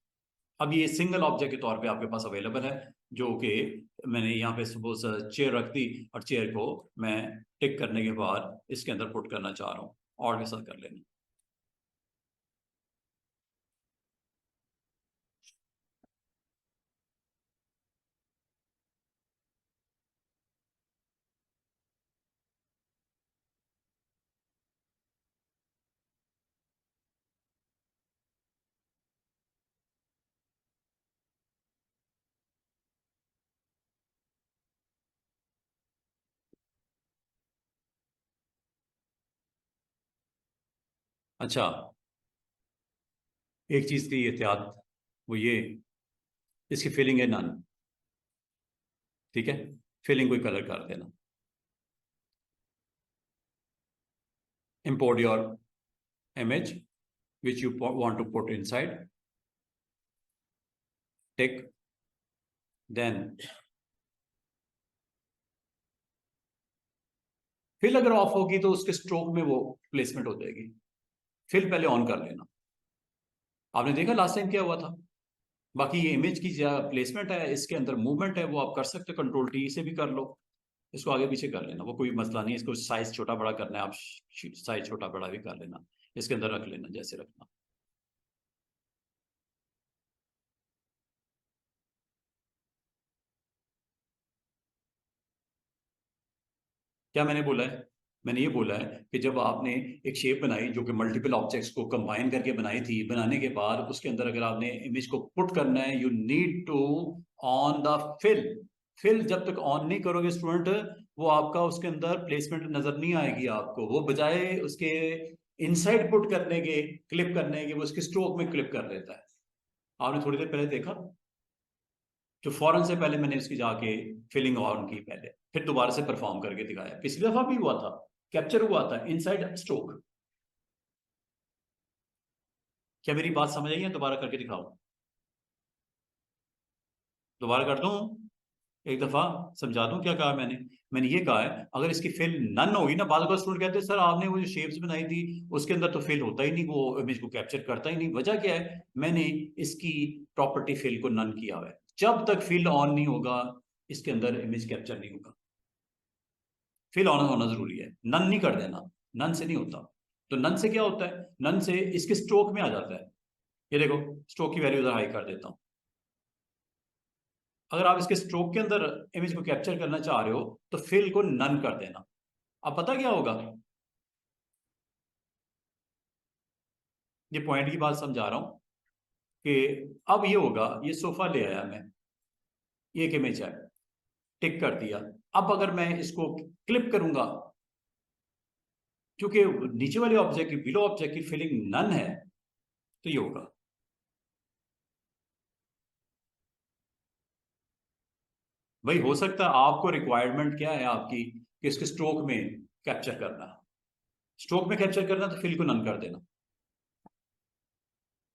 अब ये सिंगल ऑब्जेक्ट के तौर पे आपके पास अवेलेबल है, जो कि मैंने यहाँ पे सपोज चेयर रख दी और चेयर को मैं टिक करने के बाद इसके अंदर पुट करना चाह रहा हूँ, और के साथ कर लेना। अच्छा, एक चीज की एहतियात, वो ये, इसकी फिलिंग है नन, ठीक है। फिलिंग कोई कलर कर देना, import your image which you want to put inside, tick, then fill अगर ऑफ होगी तो उसके स्ट्रोक में वो प्लेसमेंट हो जाएगी। फिल पहले ऑन कर लेना। आपने देखा लास्ट टाइम क्या हुआ था। बाकी ये इमेज की जो प्लेसमेंट है, इसके अंदर मूवमेंट है, वो आप कर सकते हो, कंट्रोल टी से भी कर लो। इसको आगे पीछे कर लेना, वो कोई मसला नहीं है। इसको साइज छोटा बड़ा करना है, आप साइज छोटा बड़ा भी कर लेना, इसके अंदर रख लेना जैसे रखना। क्या मैंने बोला है? मैंने ये बोला है कि जब आपने एक शेप बनाई जो कि मल्टीपल ऑब्जेक्ट्स को कंबाइन करके बनाई थी, बनाने के बाद उसके अंदर अगर आपने इमेज को पुट करना है, you need to on the fill. Fill जब तक ऑन नहीं करोगे स्टूडेंट, वो आपका उसके अंदर प्लेसमेंट नजर नहीं आएगी आपको। वो बजाय उसके इनसाइड पुट करने के, क्लिप करने के, वो उसके स्ट्रोक में क्लिप कर लेता है। आपने थोड़ी देर पहले देखा, जो फौरन से पहले मैंने उसकी जाके फिलिंग ऑन की पहले, फिर दोबारा से परफॉर्म करके दिखाया। पिछली दफा भी हुआ था, कैप्चर हुआ था इनसाइड स्ट्रोक। क्या मेरी बात समझ आई है? दोबारा करके दिखाओ, दोबारा कर दूं, एक दफा समझा दूं क्या कहा मैंने। मैंने ये कहा है अगर इसकी फिल नन होगी ना, बाद स्टूडेंट कहते हैं सर आपने वो जो शेप्स बनाई थी उसके अंदर तो फिल होता ही नहीं, वो इमेज को कैप्चर करता ही नहीं। वजह क्या है? मैंने इसकी प्रॉपर्टी फिल को नन किया हुआ है। जब तक फिल ऑन नहीं होगा, इसके अंदर इमेज कैप्चर नहीं होगा। फिल ऑन होना जरूरी है, नन नहीं कर देना, नन से नहीं होता। तो नन से क्या होता है? नन से इसके स्ट्रोक में आ जाता है। ये देखो, स्ट्रोक की वैल्यू इधर हाई कर देता हूं। अगर आप इसके स्ट्रोक के अंदर इमेज को कैप्चर करना चाह रहे हो तो फिल को नन कर देना। अब पता क्या होगा, ये पॉइंट की बात समझा रहा हूं कि अब ये होगा, ये सोफा ले आया मैं, ये एक इमेज है, टिक कर दिया। अब अगर मैं इसको क्लिप करूंगा, क्योंकि नीचे वाले ऑब्जेक्ट की, बिलो ऑब्जेक्ट की फिलिंग नन है, तो ये होगा। भाई हो सकता है आपको रिक्वायरमेंट क्या है आपकी, कि इसके स्ट्रोक में कैप्चर करना। स्ट्रोक में कैप्चर करना तो फिल को नन कर देना।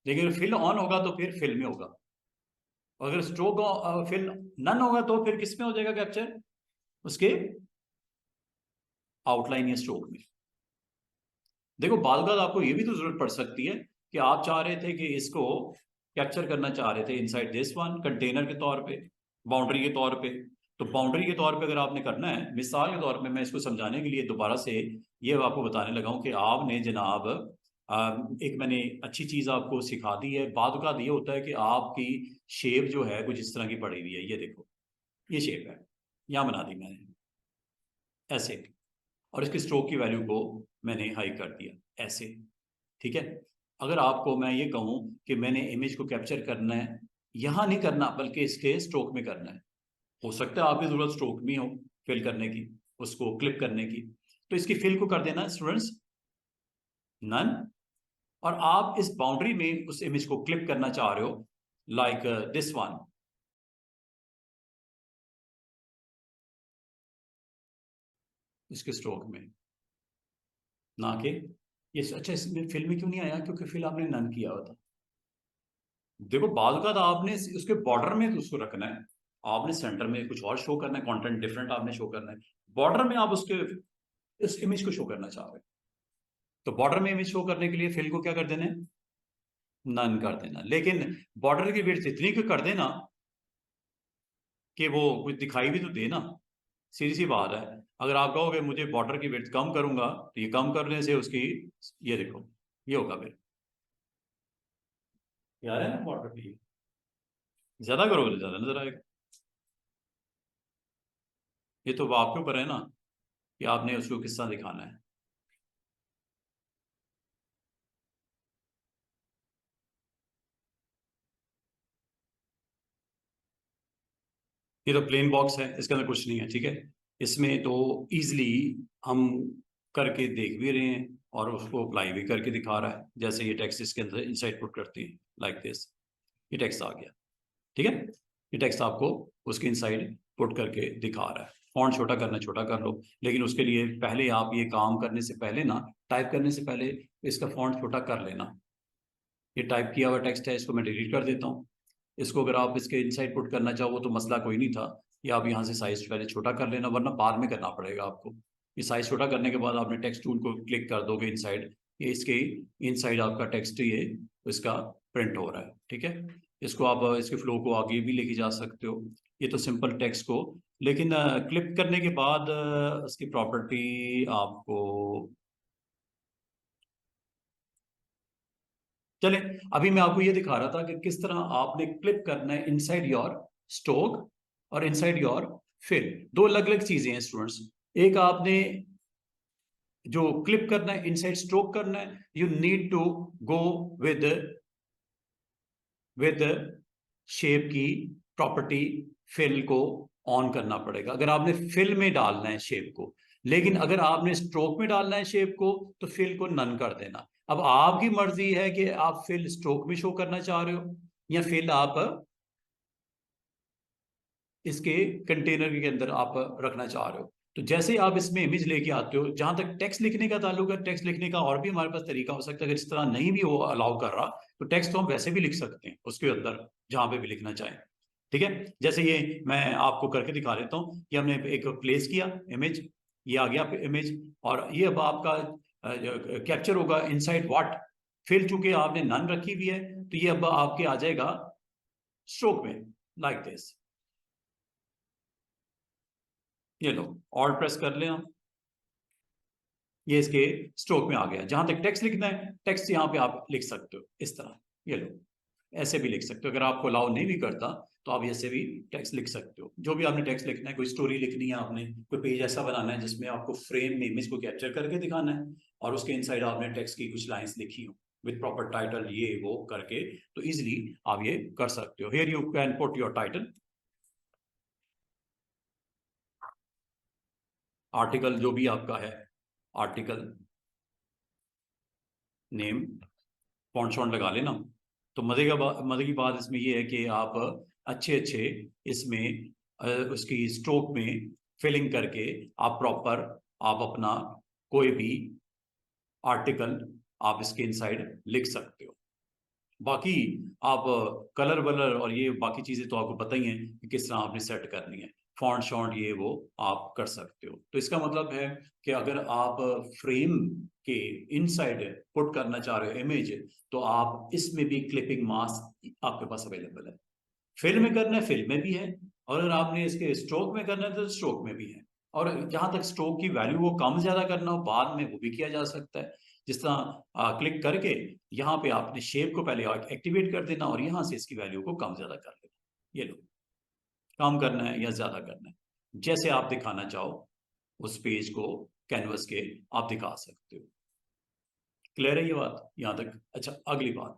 लेकिन फिल ऑन होगा तो फिर फिल में होगा। अगर स्ट्रोक फिल नन होगा तो फिर किस में हो जाएगा कैप्चर? उसके आउटलाइन या स्ट्रोक में। देखो बाद बात आपको ये भी तो जरूरत पड़ सकती है कि आप चाह रहे थे कि इसको कैप्चर करना चाह रहे थे इनसाइड दिस वन, कंटेनर के तौर पे, बाउंड्री के तौर पे। तो बाउंड्री के तौर पे अगर आपने करना है, मिसाल के तौर पे मैं इसको समझाने के लिए दोबारा से ये आपको बताने लगा हूं कि आपने जनाब एक मैंने अच्छी चीज आपको सिखा दी है। बाद का ये होता है कि आपकी शेप जो है कुछ इस तरह की पड़ी हुई है, ये देखो, ये शेप है, यहाँ बना दी मैंने ऐसे, और इसके स्ट्रोक की वैल्यू को मैंने हाई कर दिया ऐसे। ठीक है। अगर आपको मैं ये कहूं कि मैंने इमेज को कैप्चर करना है, यहां नहीं करना बल्कि इसके स्ट्रोक में करना है, हो सकता है आपकी जरूरत स्ट्रोक में हो फिल करने की, उसको क्लिप करने की, तो इसकी फिल को कर देना स्टूडेंट्स नन। और आप इस बाउंड्री में उस इमेज को क्लिप करना चाह रहे हो, लाइक दिस वन, इसके स्ट्रोक में, ना के ये। अच्छा, इसमें फिल में क्यों नहीं आया? क्योंकि फिल आपने नन किया हुआ था। देखो बाद का आपने उसके बॉर्डर में तो उसको रखना है, आपने सेंटर में कुछ और शो करना है, कंटेंट डिफरेंट आपने शो करना है। बॉर्डर में आप उसके इस इमेज को शो करना चाह रहे हो, तो बॉर्डर में इमेज शो करने के लिए फिल को क्या कर देना है? नन कर देना। लेकिन बॉर्डर की विड्थ इतनी को कर देना कि वो कुछ दिखाई भी तो दे ना। सीधी सी बात है, अगर आप कहोगे मुझे बॉर्डर की विड्थ कम करूंगा, तो ये कम करने से उसकी, ये देखो, ये होगा फिर, यार है ना बॉर्डर की, ज्यादा करोगे तो ज्यादा नजर आएगा। ये तो आपके ऊपर है ना कि आपने उसको किस तरह दिखाना है। ये तो प्लेन बॉक्स है, इसके अंदर कुछ नहीं है। ठीक है, इसमें तो इजीली हम करके देख भी रहे हैं और उसको अप्लाई भी करके दिखा रहा है। जैसे ये टेक्स्ट इसके अंदर इनसाइड पुट करते हैं लाइक दिस, ये टेक्स्ट आ गया। ठीक है, ये टेक्स्ट आपको उसके इनसाइड पुट करके दिखा रहा है। फॉन्ट छोटा करना, छोटा कर लो, लेकिन उसके लिए पहले आप ये काम करने से पहले ना, टाइप करने से पहले इसका फॉन्ट छोटा कर लेना। ये टाइप किया हुआ टेक्स्ट है, इसको मैं डिलीट कर देता हूँ। इसको अगर आप इसके इनसाइड पुट करना चाहो तो मसला कोई नहीं था, ये आप यहाँ से साइज पहले छोटा कर लेना, वरना बाद में करना पड़ेगा आपको। ये साइज छोटा करने के बाद आपने टेक्स्ट टूल को क्लिक कर दोगे इनसाइड, ये इसके इनसाइड आपका टेक्स्ट ये इसका प्रिंट हो रहा है, ठीक है। इसको आप इसके फ्लो को आगे भी लेके जा सकते हो। ये तो सिंपल टेक्स्ट को, लेकिन क्लिप करने के बाद इसकी प्रॉपर्टी आपको, चले अभी मैं आपको ये दिखा रहा था कि किस तरह आपने क्लिप करना है इनसाइड योर स्टोक और इनसाइड योर फिल। दो अलग अलग चीजें हैं स्टूडेंट्स। एक आपने जो क्लिप करना है इनसाइड स्ट्रोक करना है, you need to go with with shape की प्रॉपर्टी फिल को ऑन करना पड़ेगा अगर आपने फिल में डालना है शेप को। लेकिन अगर आपने स्ट्रोक में डालना है शेप को तो फिल को नन कर देना। अब आपकी मर्जी है कि आप फिल स्ट्रोक में शो करना चाह रहे हो या फिल आप इसके कंटेनर के अंदर आप रखना चाह रहे हो। तो जैसे आप इसमें इमेज लेके आते हो, जहां तक टेक्स्ट लिखने का ताल्लुक है, टेक्स्ट लिखने का और भी हमारे पास तरीका हो सकता है। अगर इस तरह नहीं भी वो अलाउ कर रहा तो टेक्स्ट तो हम वैसे भी लिख सकते हैं उसके अंदर जहां पे भी लिखना चाहें, ठीक है। जैसे ये मैं आपको करके दिखा देता हूँ कि हमने एक प्लेस किया इमेज, ये आ गया इमेज, और ये अब आपका कैप्चर होगा इनसाइड व्हाट फिल। चूंकि आपने नन रखी हुई है तो ये अब आपके आ जाएगा स्ट्रोक में, लाइक दिस। ये लो और प्रेस कर लें हम, ये इसके स्ट्रोक में आ गया। जहां तक टेक्स्ट लिखना है, टेक्स्ट यहां पे आप लिख सकते हो इस तरह, ये लो ऐसे भी लिख सकते हो। अगर आपको अलाउ नहीं भी करता तो आप ऐसे भी टेक्स्ट लिख सकते हो। जो भी आपने टेक्स्ट लिखना है, कोई स्टोरी लिखनी है आपने, कोई पेज ऐसा बनाना है जिसमें आपको फ्रेम में इमेज को कैप्चर करके दिखाना है और उसके इनसाइड आपने टेक्स्ट की कुछ लाइंस लिखी हो विद प्रॉपर टाइटल ये वो करके, तो इजिली आप ये कर सकते हो। Here you can put your title, article जो भी आपका है, आर्टिकल नेम, फॉन्ट शॉन्ट लगा लेना। तो मजे की बात इसमें ये है कि आप अच्छे अच्छे इसमें उसकी स्ट्रोक में फिलिंग करके आप प्रॉपर आप अपना कोई भी आर्टिकल आप इसके इनसाइड लिख सकते हो। बाकी आप कलर वलर और ये बाकी चीजें तो आपको पता ही है कि किस तरह आपने सेट करनी है। फॉन्ट शॉन्ट ये वो आप कर सकते हो। तो इसका मतलब है कि अगर आप फ्रेम के इनसाइड पुट करना चाह रहे हो इमेज, तो आप इसमें भी क्लिपिंग मास्क आपके पास अवेलेबल है। फिल में करना है फिल में भी है, और अगर आपने इसके स्ट्रोक में करना है तो स्ट्रोक में भी है। और जहां तक स्ट्रोक की वैल्यू को कम ज्यादा करना हो बाद में वो भी किया जा सकता है। जिस तरह क्लिक करके यहाँ पे आपने शेप को पहले एक्टिवेट कर देना और यहाँ से इसकी वैल्यू को कम ज्यादा कर लेना। ये लो, कम करना है या ज्यादा करना है जैसे आप दिखाना चाहो उस पेज को कैनवस के आप दिखा सकते हो। क्लियर है ये बात यहाँ तक? अच्छा, अगली बात,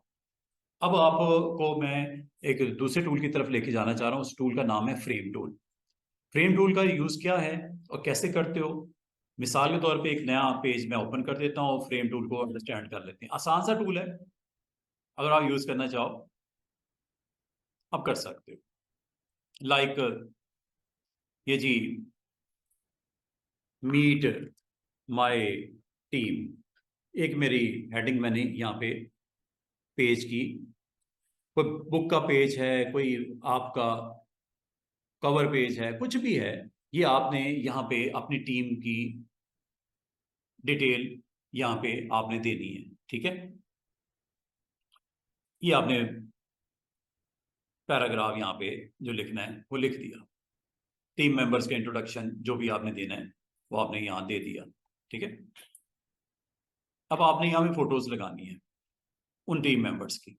अब आपको मैं एक दूसरे टूल की तरफ लेके जाना चाह रहा हूँ। उस टूल का नाम है फ्रेम टूल। फ्रेम टूल का यूज क्या है और कैसे करते हो? मिसाल के तौर पे एक नया पेज मैं ओपन कर देता हूँ, फ्रेम टूल को अंडरस्टैंड कर लेते हैं। आसान सा टूल है, अगर आप यूज करना चाहो आप कर सकते हो। लाइक ये जी, मीट माय टीम, एक मेरी हेडिंग मैंने यहाँ पे पेज की, कोई बुक का पेज है, कोई आपका कवर पेज है, कुछ भी है, ये आपने यहाँ पे अपनी टीम की डिटेल यहाँ पे आपने देनी है, ठीक है। ये आपने पैराग्राफ यहाँ पे जो लिखना है वो लिख दिया। टीम मेंबर्स के इंट्रोडक्शन जो भी आपने देना है वो आपने यहाँ दे दिया, ठीक है। अब आपने यहाँ पे फोटोज लगानी है उन टीम मेंबर्स की।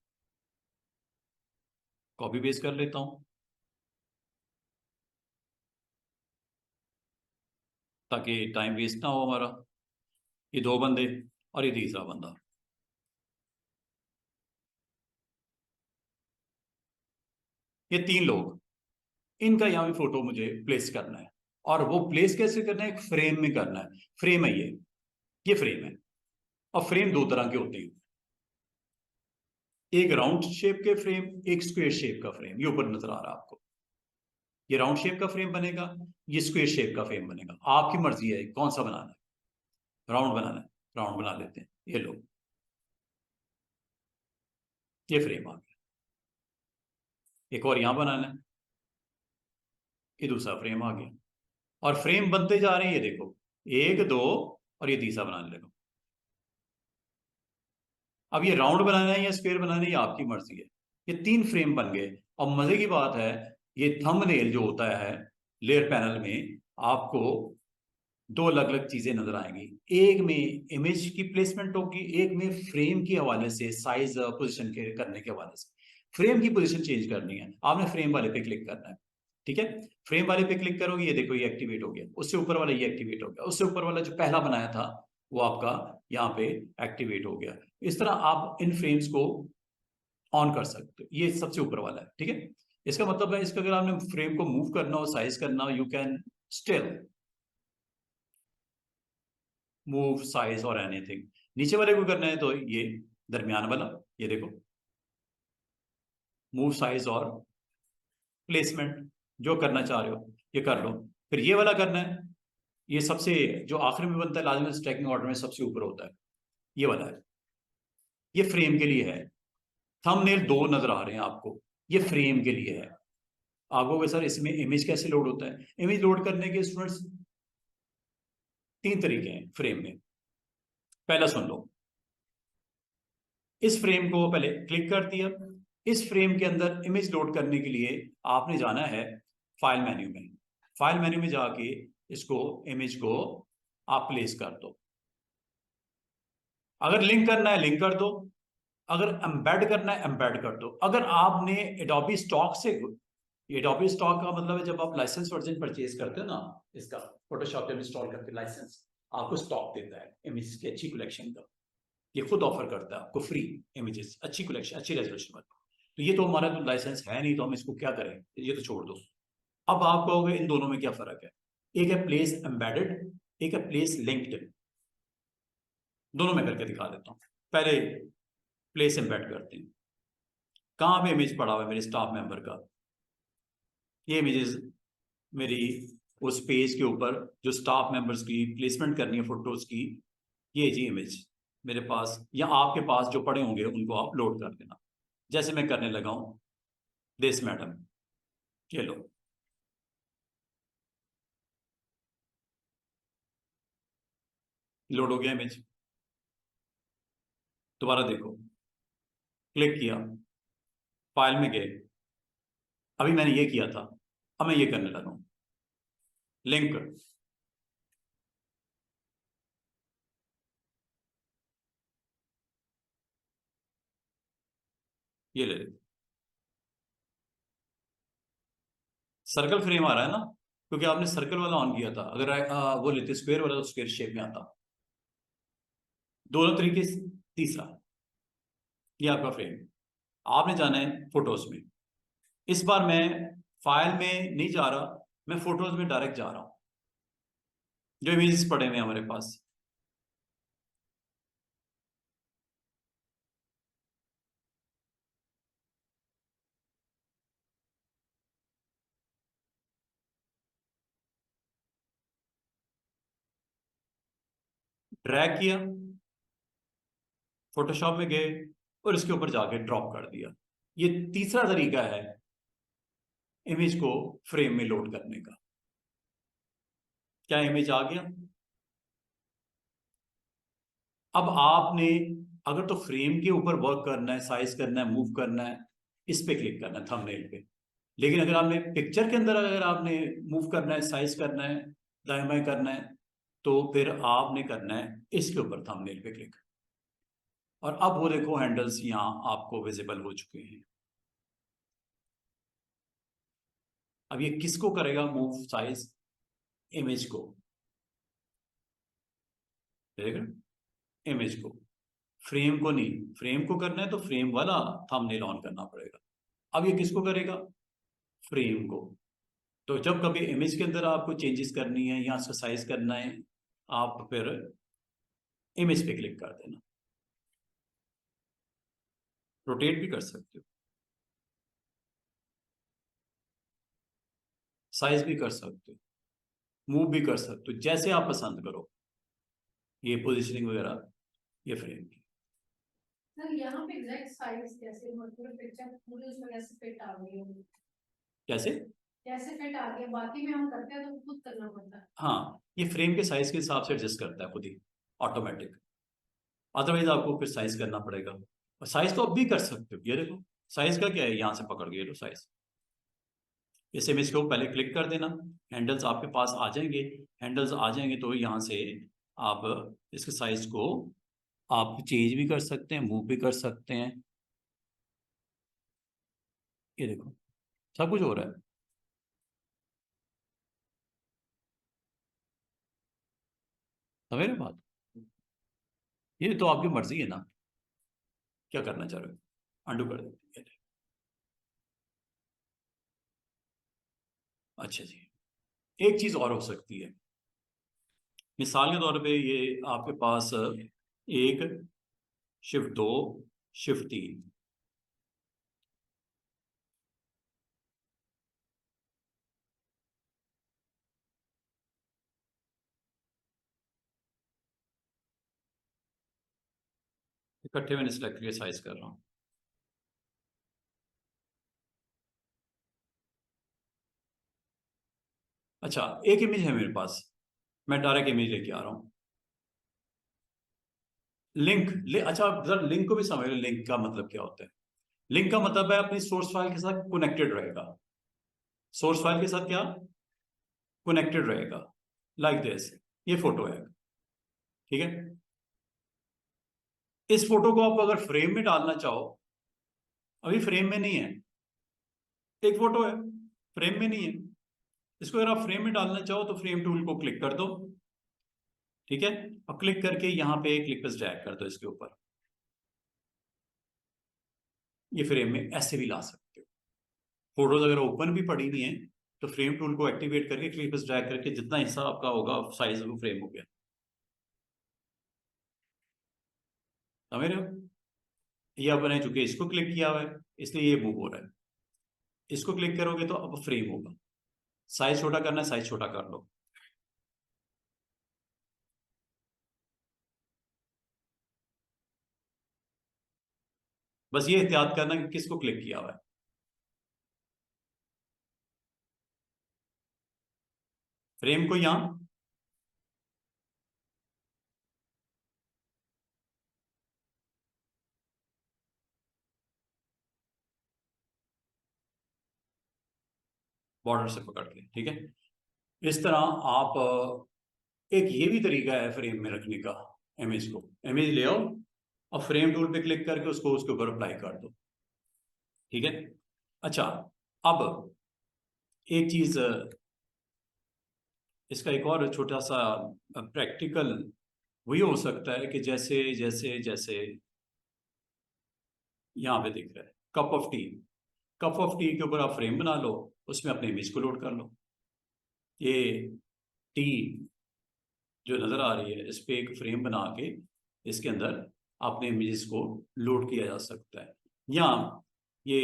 कॉपी पेस्ट कर लेता हूँ ताकि टाइम वेस्ट ना हो हमारा। ये दो बंदे और ये तीसरा बंदा, ये तीन लोग, इनका यहाँ पे फोटो मुझे प्लेस करना है। और वो प्लेस कैसे करना है? एक फ्रेम में करना है। फ्रेम है ये फ्रेम है। और फ्रेम दो तरह के होते हैं, एक राउंड शेप के फ्रेम, एक स्क्वायर शेप का फ्रेम। ये ऊपर नजर आ रहा है आपको, ये राउंड शेप का फ्रेम बनेगा, ये स्क्वायर शेप का फ्रेम बनेगा। आपकी मर्जी है कौन सा बनाना है। राउंड बनाना है, राउंड बना लेते हैं। ये लो, ये फ्रेम आ गया। एक और यहां बनाना है, ये दूसरा फ्रेम आ गया। और फ्रेम बनते जा रहे हैं, ये देखो, एक दो और ये तीसरा बनाने लगा। अब ये राउंड बनाना है या स्क्वायर बनाना है ये आपकी मर्जी है। ये 3 फ्रेम बन गए। और मजे की बात है, ये थंबनेल जो होता है लेयर पैनल में, आपको 2 अलग अलग चीजें नजर आएंगी। एक में इमेज की प्लेसमेंट होगी, एक में फ्रेम के हवाले से, साइज पोजीशन के करने के हवाले से। फ्रेम की पोजीशन चेंज करनी है, आपने फ्रेम वाले पे क्लिक करना है। ठीक है, फ्रेम वाले पे क्लिक करोगे, ये देखो ये एक्टिवेट हो गया। उससे ऊपर वाला ये एक्टिवेट हो गया। उससे ऊपर वाला जो पहला बनाया था वो आपका यहाँ पे एक्टिवेट हो गया। इस तरह आप इन फ्रेम्स को ऑन कर सकते हो। ये सबसे ऊपर वाला है। ठीक है, इसका मतलब है, इसका अगर आपने फ्रेम को मूव करना हो, साइज करना हो, you can still move size और एनीथिंग। नीचे वाले को करना है तो ये दरमियान वाला, ये देखो मूव साइज और प्लेसमेंट, जो करना चाह रहे हो ये कर लो। फिर ये वाला करना है, ये सबसे जो आखिर में बनता है, लाजमी स्टैकिंग ऑर्डर में सबसे ऊपर होता है, ये वाला है। ये फ्रेम के लिए है। थंबनेल 2 नजर आ रहे हैं आपको, ये फ्रेम के लिए है। आप कहोगे सर इसमें इमेज कैसे लोड होता है? इमेज लोड करने के स्टूडेंट्स 3 तरीके हैं फ्रेम में। पहला सुन लो, इस फ्रेम को पहले क्लिक कर दिया। इस फ्रेम के अंदर इमेज लोड करने के लिए आपने जाना है फाइल मेन्यू में। फाइल मेन्यू में जाके इसको, इमेज को आप प्लेस कर दो। अगर लिंक करना है लिंक कर दो, अगर एम्बेड करना है एम्बेड कर दो। अगर आपने एडोबी स्टॉक से, एडोबी स्टॉक का मतलब है जब आप लाइसेंस वर्जन परचेज करते हो ना, इसका फोटोशॉप जब इंस्टॉल करके लाइसेंस आपको स्टॉक देता है इमेज की अच्छी कलेक्शन का। ये खुद ऑफर करता है आपको फ्री इमेजेस, अच्छी कलेक्शन, अच्छी रेजोल्यूशन वाली। तो ये तो हमारा तो लाइसेंस है नहीं, तो हम इसको क्या करें, ये तो छोड़ दो। अब आप कहोगे इन दोनों में क्या फर्क है? एक है प्लेस एम्बेडेड, एक है प्लेस लिंक्ड। दोनों में करके दिखा देता हूं। पहले प्लेस एम्बेड करते हैं। कहां पे इमेज पड़ा हुआ है मेरे स्टाफ मेंबर का? ये इमेजेस मेरी उस पेज के ऊपर जो स्टाफ मेंबर्स की प्लेसमेंट करनी है फोटोज की, ये जी इमेज मेरे पास या आपके पास जो पड़े होंगे उनको आप लोड कर देना। जैसे मैं करने लगा हूं, दिस मैडम, ये लो। लोड हो गया इमेज। दोबारा देखो, क्लिक किया, फाइल में गए, अभी मैंने ये किया था, अब मैं ये करने लगा हूं, लिंक। ये ले लेते, सर्कल फ्रेम आ रहा है ना, क्योंकि आपने सर्कल वाला ऑन किया था। अगर वो लेते स्क्वायर वाला तो स्क्वायर शेप में आता। दोनों तरीके से। तीसरा, ये आपका फ्रेम, आपने जाना है फोटोज में। इस बार मैं फाइल में नहीं जा रहा, मैं फोटोज में डायरेक्ट जा रहा हूं, जो इमेजेस पड़े हुए हैं हमारे पास। ड्रैग किया, फोटोशॉप में गए और इसके ऊपर जाके ड्रॉप कर दिया। ये तीसरा तरीका है इमेज को फ्रेम में लोड करने का। क्या इमेज आ गया? अब आपने अगर तो फ्रेम के ऊपर वर्क करना है, साइज करना है, मूव करना है, इस पे क्लिक करना है थंबनेल पे। लेकिन अगर आपने पिक्चर के अंदर अगर आपने मूव करना है, साइज करना है, दाएं बाएं करना है, तो फिर आपने करना है इसके ऊपर थंबनेल पे क्लिक। और अब वो देखो हैंडल्स यहाँ आपको विजिबल हो चुके हैं। अब ये किसको करेगा मूव साइज? इमेज को, देखेगा, इमेज को, फ्रेम को नहीं। फ्रेम को करना है तो फ्रेम वाला थंबनेल ऑन करना पड़ेगा। अब ये किसको करेगा? फ्रेम को। तो जब कभी इमेज के अंदर आपको चेंजेस करनी है या उसका साइज करना है, आप फिर इमेज पे क्लिक कर देना। रोटेट भी कर सकते हो, साइज भी कर सकते हो, मूव भी कर सकते हो, जैसे आप पसंद करो। ये पोजिशनिंग वगैरह ये फ्रेम की। सर यहाँ पे एग्जैक्ट साइज कैसे, मतलब पिक्चर पूरी उसमें कैसे फिट आ गई है? कैसे? कैसे फिट आ गया? बाकी में हम करते हैं तो खुद करना पड़ता है। हाँ, ये फ्रेम के साइज के हिसाब से एडजस्ट करता है खुद ही, ऑटोमेटिक। अदरवाइज आपको फिर साइज करना पड़ेगा। और साइज तो अब भी कर सकते हो, ये देखो साइज का क्या है, यहाँ से पकड़ के लो साइज। इस इमेज को पहले क्लिक कर देना, हैंडल्स आपके पास आ जाएंगे। हैंडल्स आ जाएंगे तो यहाँ से आप इसके साइज को आप चेंज भी कर सकते हैं, मूव भी कर सकते हैं। ये देखो सब कुछ हो रहा है। समझ रहे हो बात? ये तो आपकी मर्जी है ना, क्या करना चाह रहे हो। अंडू कर देते हैं। अच्छा जी, एक चीज और हो सकती है। मिसाल के तौर पे ये आपके पास एक शिफ्ट 2 शिफ्ट 3, इकट्ठे मैंने सिलेक्ट करके साइज कर रहा हूँ। अच्छा, एक इमेज है मेरे पास, मैं डायरेक्ट इमेज लेके आ रहा हूँ। अच्छा जरा लिंक को भी समझ लो, लिंक का मतलब क्या होता है। लिंक का मतलब है अपनी सोर्स फाइल के साथ कनेक्टेड रहेगा। सोर्स फाइल के साथ क्या कनेक्टेड रहेगा, लाइक दिस। ये फोटो है, ठीक है। इस फोटो को आप अगर फ्रेम में डालना चाहो, अभी फ्रेम में नहीं है, एक फोटो है फ्रेम में नहीं है। इसको अगर आप फ्रेम में डालना चाहो तो फ्रेम टूल को क्लिक कर दो, ठीक है। और क्लिक करके यहाँ पे क्लिक पर ड्रैग कर दो इसके ऊपर। ये फ्रेम में ऐसे भी ला सकते हो। फोटोज अगर ओपन भी पड़ी नहीं है तो फ्रेम टूल को एक्टिवेट करके क्लिक पर ड्रैग करके जितना हिस्सा आपका होगा साइज वो फ्रेम हो गया। समझ रहे हो? ये आपने चूंकि इसको क्लिक किया हुआ है इसलिए ये मूव हो रहा है। इसको क्लिक करोगे तो अब फ्रेम होगा। साइज छोटा करना है, साइज छोटा कर लो। बस ये एहतियात करना कि किसको क्लिक किया हुआ है। फ्रेम को यहां बॉर्डर से पकड़ के, ठीक है। इस तरह आप एक ये भी तरीका है फ्रेम में रखने का। इमेज को इमेज ले आओ और फ्रेम टूल पे क्लिक करके उसको उसके ऊपर अप्लाई कर दो, ठीक है। अच्छा, अब एक चीज इसका एक और छोटा सा प्रैक्टिकल वही हो सकता है कि जैसे जैसे जैसे यहाँ पे दिख रहा है cup of T. Cup of T के ऊपर आप फ्रेम बना लो, उसमें अपने इमेज को लोड कर लो। ये टी जो नजर आ रही है इस पे एक फ्रेम बना के इसके अंदर अपने इमेजेस को लोड किया जा सकता है। या ये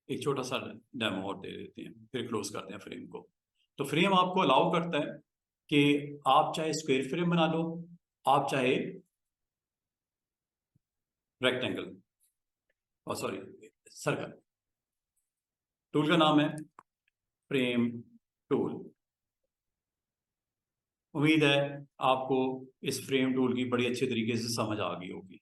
एक छोटा सा डेमो और दे देते हैं फिर क्लोज करते हैं फ्रेम को। तो फ्रेम आपको अलाउ करता है कि आप चाहे स्क्वायर फ्रेम बना लो, आप चाहे रेक्टेंगल, और सॉरी सर्कल। टूल का नाम है फ्रेम टूल। उम्मीद है आपको इस फ्रेम टूल की बड़ी अच्छे तरीके से समझ आ गई होगी।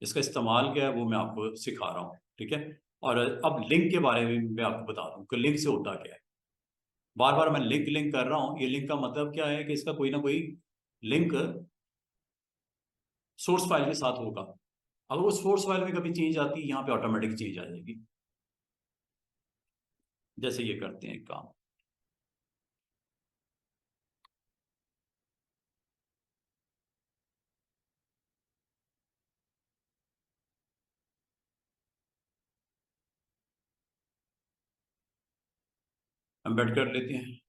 इसका इस्तेमाल क्या है वो मैं आपको सिखा रहा हूँ, ठीक है। और अब लिंक के बारे में मैं आपको बता दूं कि लिंक से होता क्या है। बार बार मैं लिंक लिंक कर रहा हूँ, ये लिंक का मतलब क्या है कि इसका कोई ना कोई लिंक सोर्स फाइल के साथ होगा। अगर वो सोर्स फाइल में कभी चेंज आती है यहाँ पे ऑटोमेटिक चेंज आ जाएगी। जैसे ये करते हैं एक काम, एम्बेड कर लेते हैं,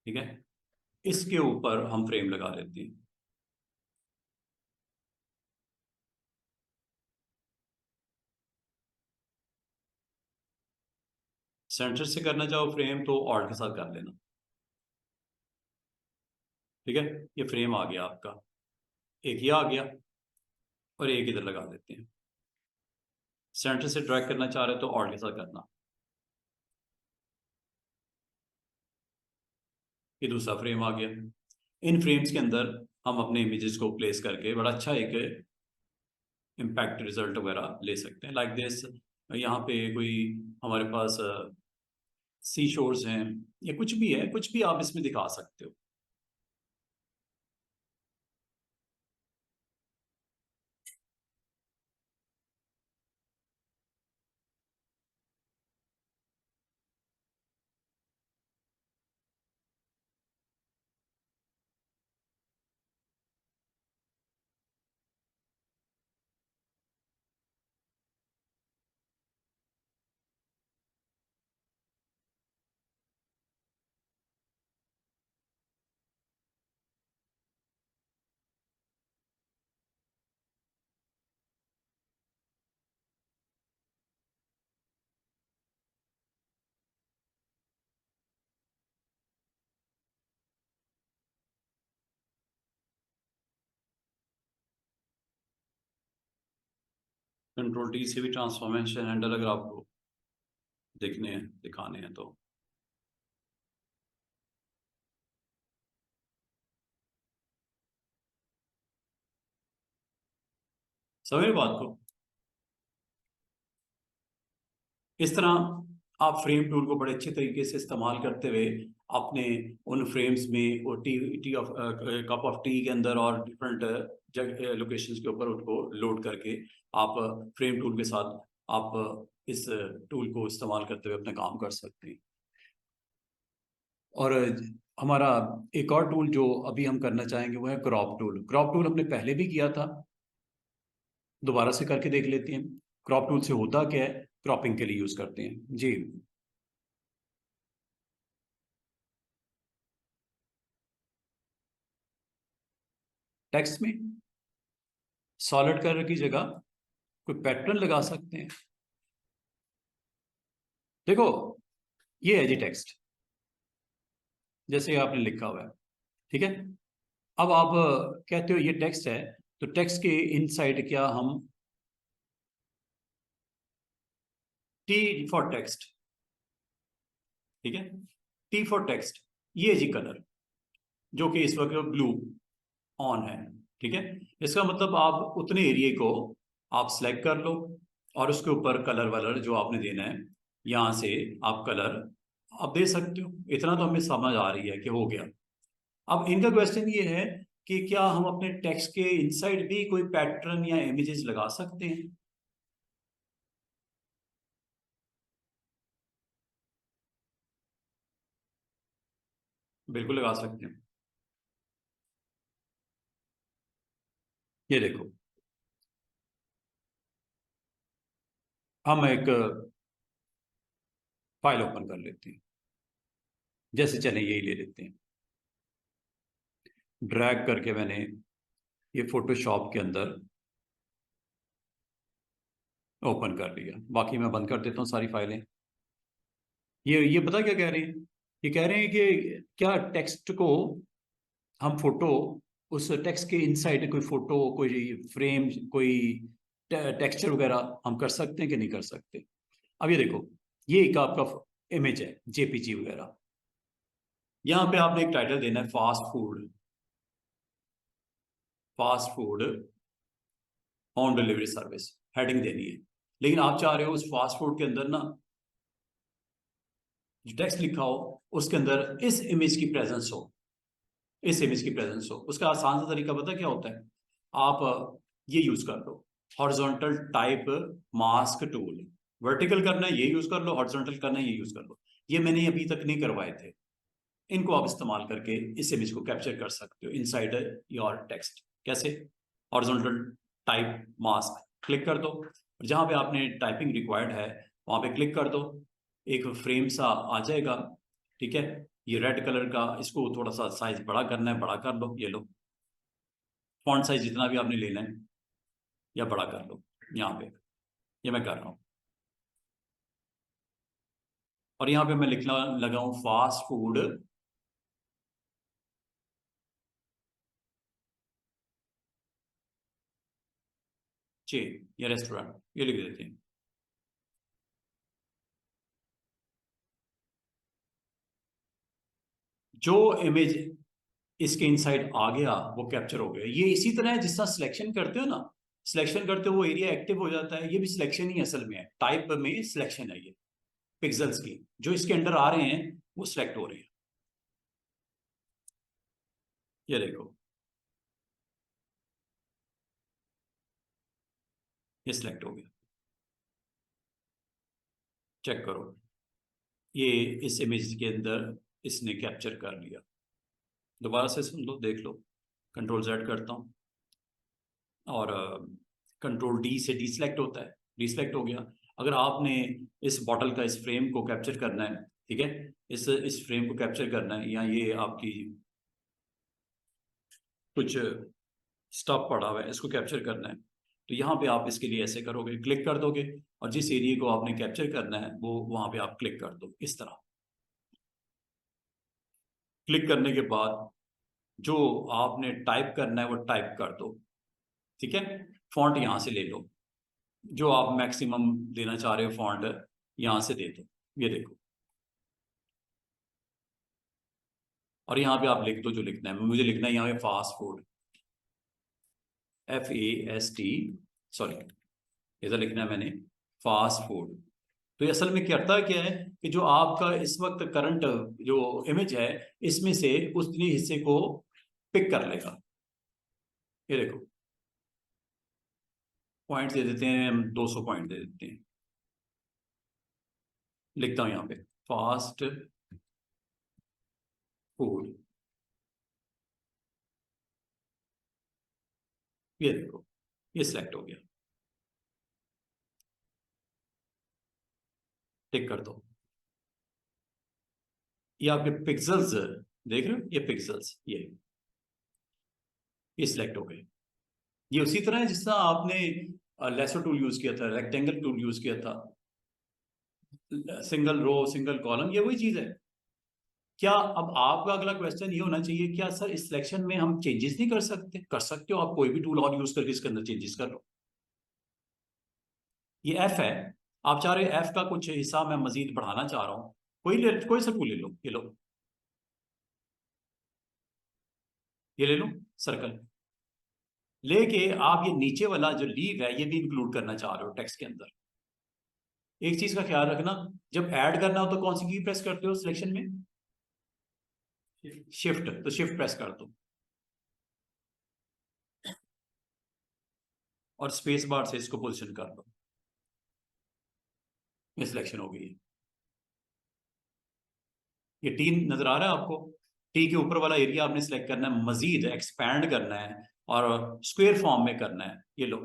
ठीक है। इसके ऊपर हम फ्रेम लगा लेते हैं। सेंटर से करना चाहो फ्रेम तो ऑल्ट के साथ कर लेना, ठीक है। ये फ्रेम आ गया आपका, एक ये आ गया और एक इधर लगा देते हैं। सेंटर से ड्रैग करना चाह रहे हो तो ऑल्ट के साथ करना। ये दूसरा फ्रेम आ गया। इन फ्रेम्स के अंदर हम अपने इमेजेस को प्लेस करके बड़ा अच्छा एक इम्पैक्ट रिजल्ट वगैरह ले सकते हैं। लाइक दिस, यहाँ पे कोई हमारे पास सी शोर्स हैं या कुछ भी है, कुछ भी आप इसमें दिखा सकते हो। कंट्रोल टी से भी ट्रांसफॉर्मेशन हैंडल अगर आपको देखने हैं, दिखाने हैं तो समझ बात को। इस तरह आप फ्रेम टूल को बड़े अच्छे तरीके से इस्तेमाल करते हुए अपने उन फ्रेम्स में और T of cup of T के अंदर और डिफरेंट जगह लोकेशंस के ऊपर उनको लोड करके आप फ्रेम टूल के साथ आप इस टूल को इस्तेमाल करते हुए अपने काम कर सकते हैं। और हमारा एक और टूल जो अभी हम करना चाहेंगे वो है क्रॉप टूल। क्रॉप टूल हमने पहले भी किया था, दोबारा से करके देख लेते हैं। क्रॉप टूल से होता क्या है, क्रॉपिंग के लिए यूज करते हैं जी। टेक्स्ट में सॉलिड कलर की जगह कोई पैटर्न लगा सकते हैं। देखो ये है जी टेक्स्ट, जैसे आपने लिखा हुआ है, ठीक है। अब आप कहते हो ये टेक्स्ट है, तो टेक्स्ट के इनसाइड क्या हम टी फॉर टेक्स्ट, ठीक है, टी फॉर टेक्स्ट, ये जी कलर जो कि इस वक्त ब्लू ऑन है, ठीक है। इसका मतलब आप उतने एरिया को आप सिलेक्ट कर लो और उसके ऊपर कलर वलर जो आपने देना है यहाँ से आप कलर आप दे सकते हो। इतना तो हमें समझ आ रही है कि हो गया। अब इनका क्वेश्चन ये है कि क्या हम अपने टेक्स्ट के इनसाइड भी कोई पैटर्न या इमेजेस लगा सकते हैं। बिल्कुल लगा सकते हैं। ये देखो, हम एक फाइल ओपन कर लेते हैं, जैसे चले यही ले लेते हैं। ड्रैग करके मैंने ये फोटोशॉप के अंदर ओपन कर लिया। बाकी मैं बंद कर देता हूँ सारी फाइलें। ये पता क्या कह रहे हैं, ये कह रहे हैं कि क्या टेक्स्ट को हम फोटो, उस टेक्स्ट के इनसाइड कोई फोटो, कोई फ्रेम, कोई टेक्सचर वगैरह हम कर सकते हैं कि नहीं कर सकते। अब ये देखो, ये एक आपका इमेज है जेपीजी वगैरह। यहाँ पे आपने एक टाइटल देना है fast food, fast food home delivery service, heading देनी है। लेकिन आप चाह रहे हो उस फास्ट फूड के अंदर ना जो टेक्स्ट लिखा हो उसके अंदर इस इमेज की प्रेजेंस हो, इस इमेज की प्रेजेंस हो। उसका आसान सा तरीका पता क्या होता है, आप ये यूज कर लो, horizontal type mask tool. Vertical करना है ये यूज कर लो, हॉरिजॉन्टल करना है ये यूज कर लो। ये मैंने अभी तक नहीं करवाए थे, इनको आप इस्तेमाल करके इस इमेज को कैप्चर कर सकते हो इनसाइड योर टेक्स्ट। कैसे, हॉरिजॉन्टल टाइप मास्क क्लिक कर दो, जहां पे आपने टाइपिंग रिक्वायर्ड है वहां पे क्लिक कर दो, एक फ्रेम सा आ जाएगा, ठीक है। ये रेड कलर का, इसको थोड़ा सा साइज बड़ा करना है, बड़ा कर लो, ये लो फॉन्ट साइज जितना भी आपने लेना है या बड़ा कर लो यहाँ पे, ये मैं कर रहा हूँ। और यहाँ पे मैं लिखना लगा हूँ फास्ट फूड चेन या रेस्टोरेंट, ये लिख देते हैं। जो इमेज इसके इनसाइड आ गया वो कैप्चर हो गया। ये इसी तरह है जिस तरह सिलेक्शन करते हो ना, सिलेक्शन करते हो वो एरिया एक्टिव हो जाता है, ये भी सिलेक्शन ही असल में है, टाइप में सिलेक्शन है। ये पिक्सल्स की जो इसके अंडर आ रहे हैं वो सिलेक्ट हो रहे हैं। ये देखो, ये सिलेक्ट हो गया, चेक करो, ये इस इमेज के अंदर इसने कैप्चर कर लिया। दोबारा से सुन लो, देख लो, कंट्रोल Z करता हूँ और कंट्रोल D से डीसेलेक्ट होता है, डीसेलेक्ट हो गया। अगर आपने इस बॉटल का इस फ्रेम को कैप्चर करना है, ठीक है, इस फ्रेम को कैप्चर करना है, या ये आपकी कुछ स्टफ पड़ा हुआ है इसको कैप्चर करना है, तो यहाँ पे आप इसके लिए ऐसे करोगे, क्लिक कर दोगे, और जिस एरिया को आपने कैप्चर करना है वो वहां पे आप क्लिक कर दो। इस तरह क्लिक करने के बाद जो आपने टाइप करना है वो टाइप कर दो, ठीक है। फॉन्ट यहाँ से ले लो, जो आप मैक्सिमम देना चाह रहे हो फॉन्ट यहाँ से दे दो, ये देखो। और यहाँ पे आप लिख दो जो लिखना है, मुझे लिखना है यहाँ पे फास्ट फूड, FAST, सॉरी ऐसा लिखना है मैंने, फास्ट फूड। तो ये असल में करता क्या है कि जो आपका इस वक्त करंट जो इमेज है इसमें से उतने हिस्से को पिक कर लेगा। ये देखो, पॉइंट दे देते हैं हम, 200 पॉइंट दे देते हैं, लिखता हूं यहाँ पे फास्ट फूड। ये देखो, ये सिलेक्ट हो गया, टिक कर दो। ये आपके पिक्सल्स देख रहे हो, ये पिक्सल्स ये सिलेक्ट हो गए। ये उसी तरह है जिस तरह आपने लेसो टूल यूज किया था, रेक्टेंगल टूल यूज किया था, सिंगल रो सिंगल कॉलम, ये वही चीज है। क्या अब आपका अगला क्वेश्चन ये होना चाहिए, क्या सर इस सिलेक्शन में हम चेंजेस नहीं कर सकते? कर सकते हो, आप कोई भी टूल और यूज करके इसके अंदर चेंजेस कर लो। ये F है, आप चाह रहे F का कुछ हिस्सा मैं मजीद बढ़ाना चाह रहा हूं, कोई सा टूल ले लो, ये लो, ये ले लो सर्कल, लेके आप ये नीचे वाला जो लीव है ये भी इंक्लूड करना चाह रहे हो टेक्स्ट के अंदर। एक चीज का ख्याल रखना, जब ऐड करना हो तो कौन सी की प्रेस करते हो सिलेक्शन में? शिफ्ट, तो शिफ्ट प्रेस कर दो और स्पेस बार से इसको पोजीशन कर दो, ये सिलेक्शन हो गई है। ये टी नजर आ रहा है आपको? टी के ऊपर वाला एरिया आपने सिलेक्ट करना है, मजीद एक्सपैंड करना है और स्क्वायर फॉर्म में करना है। ये लो,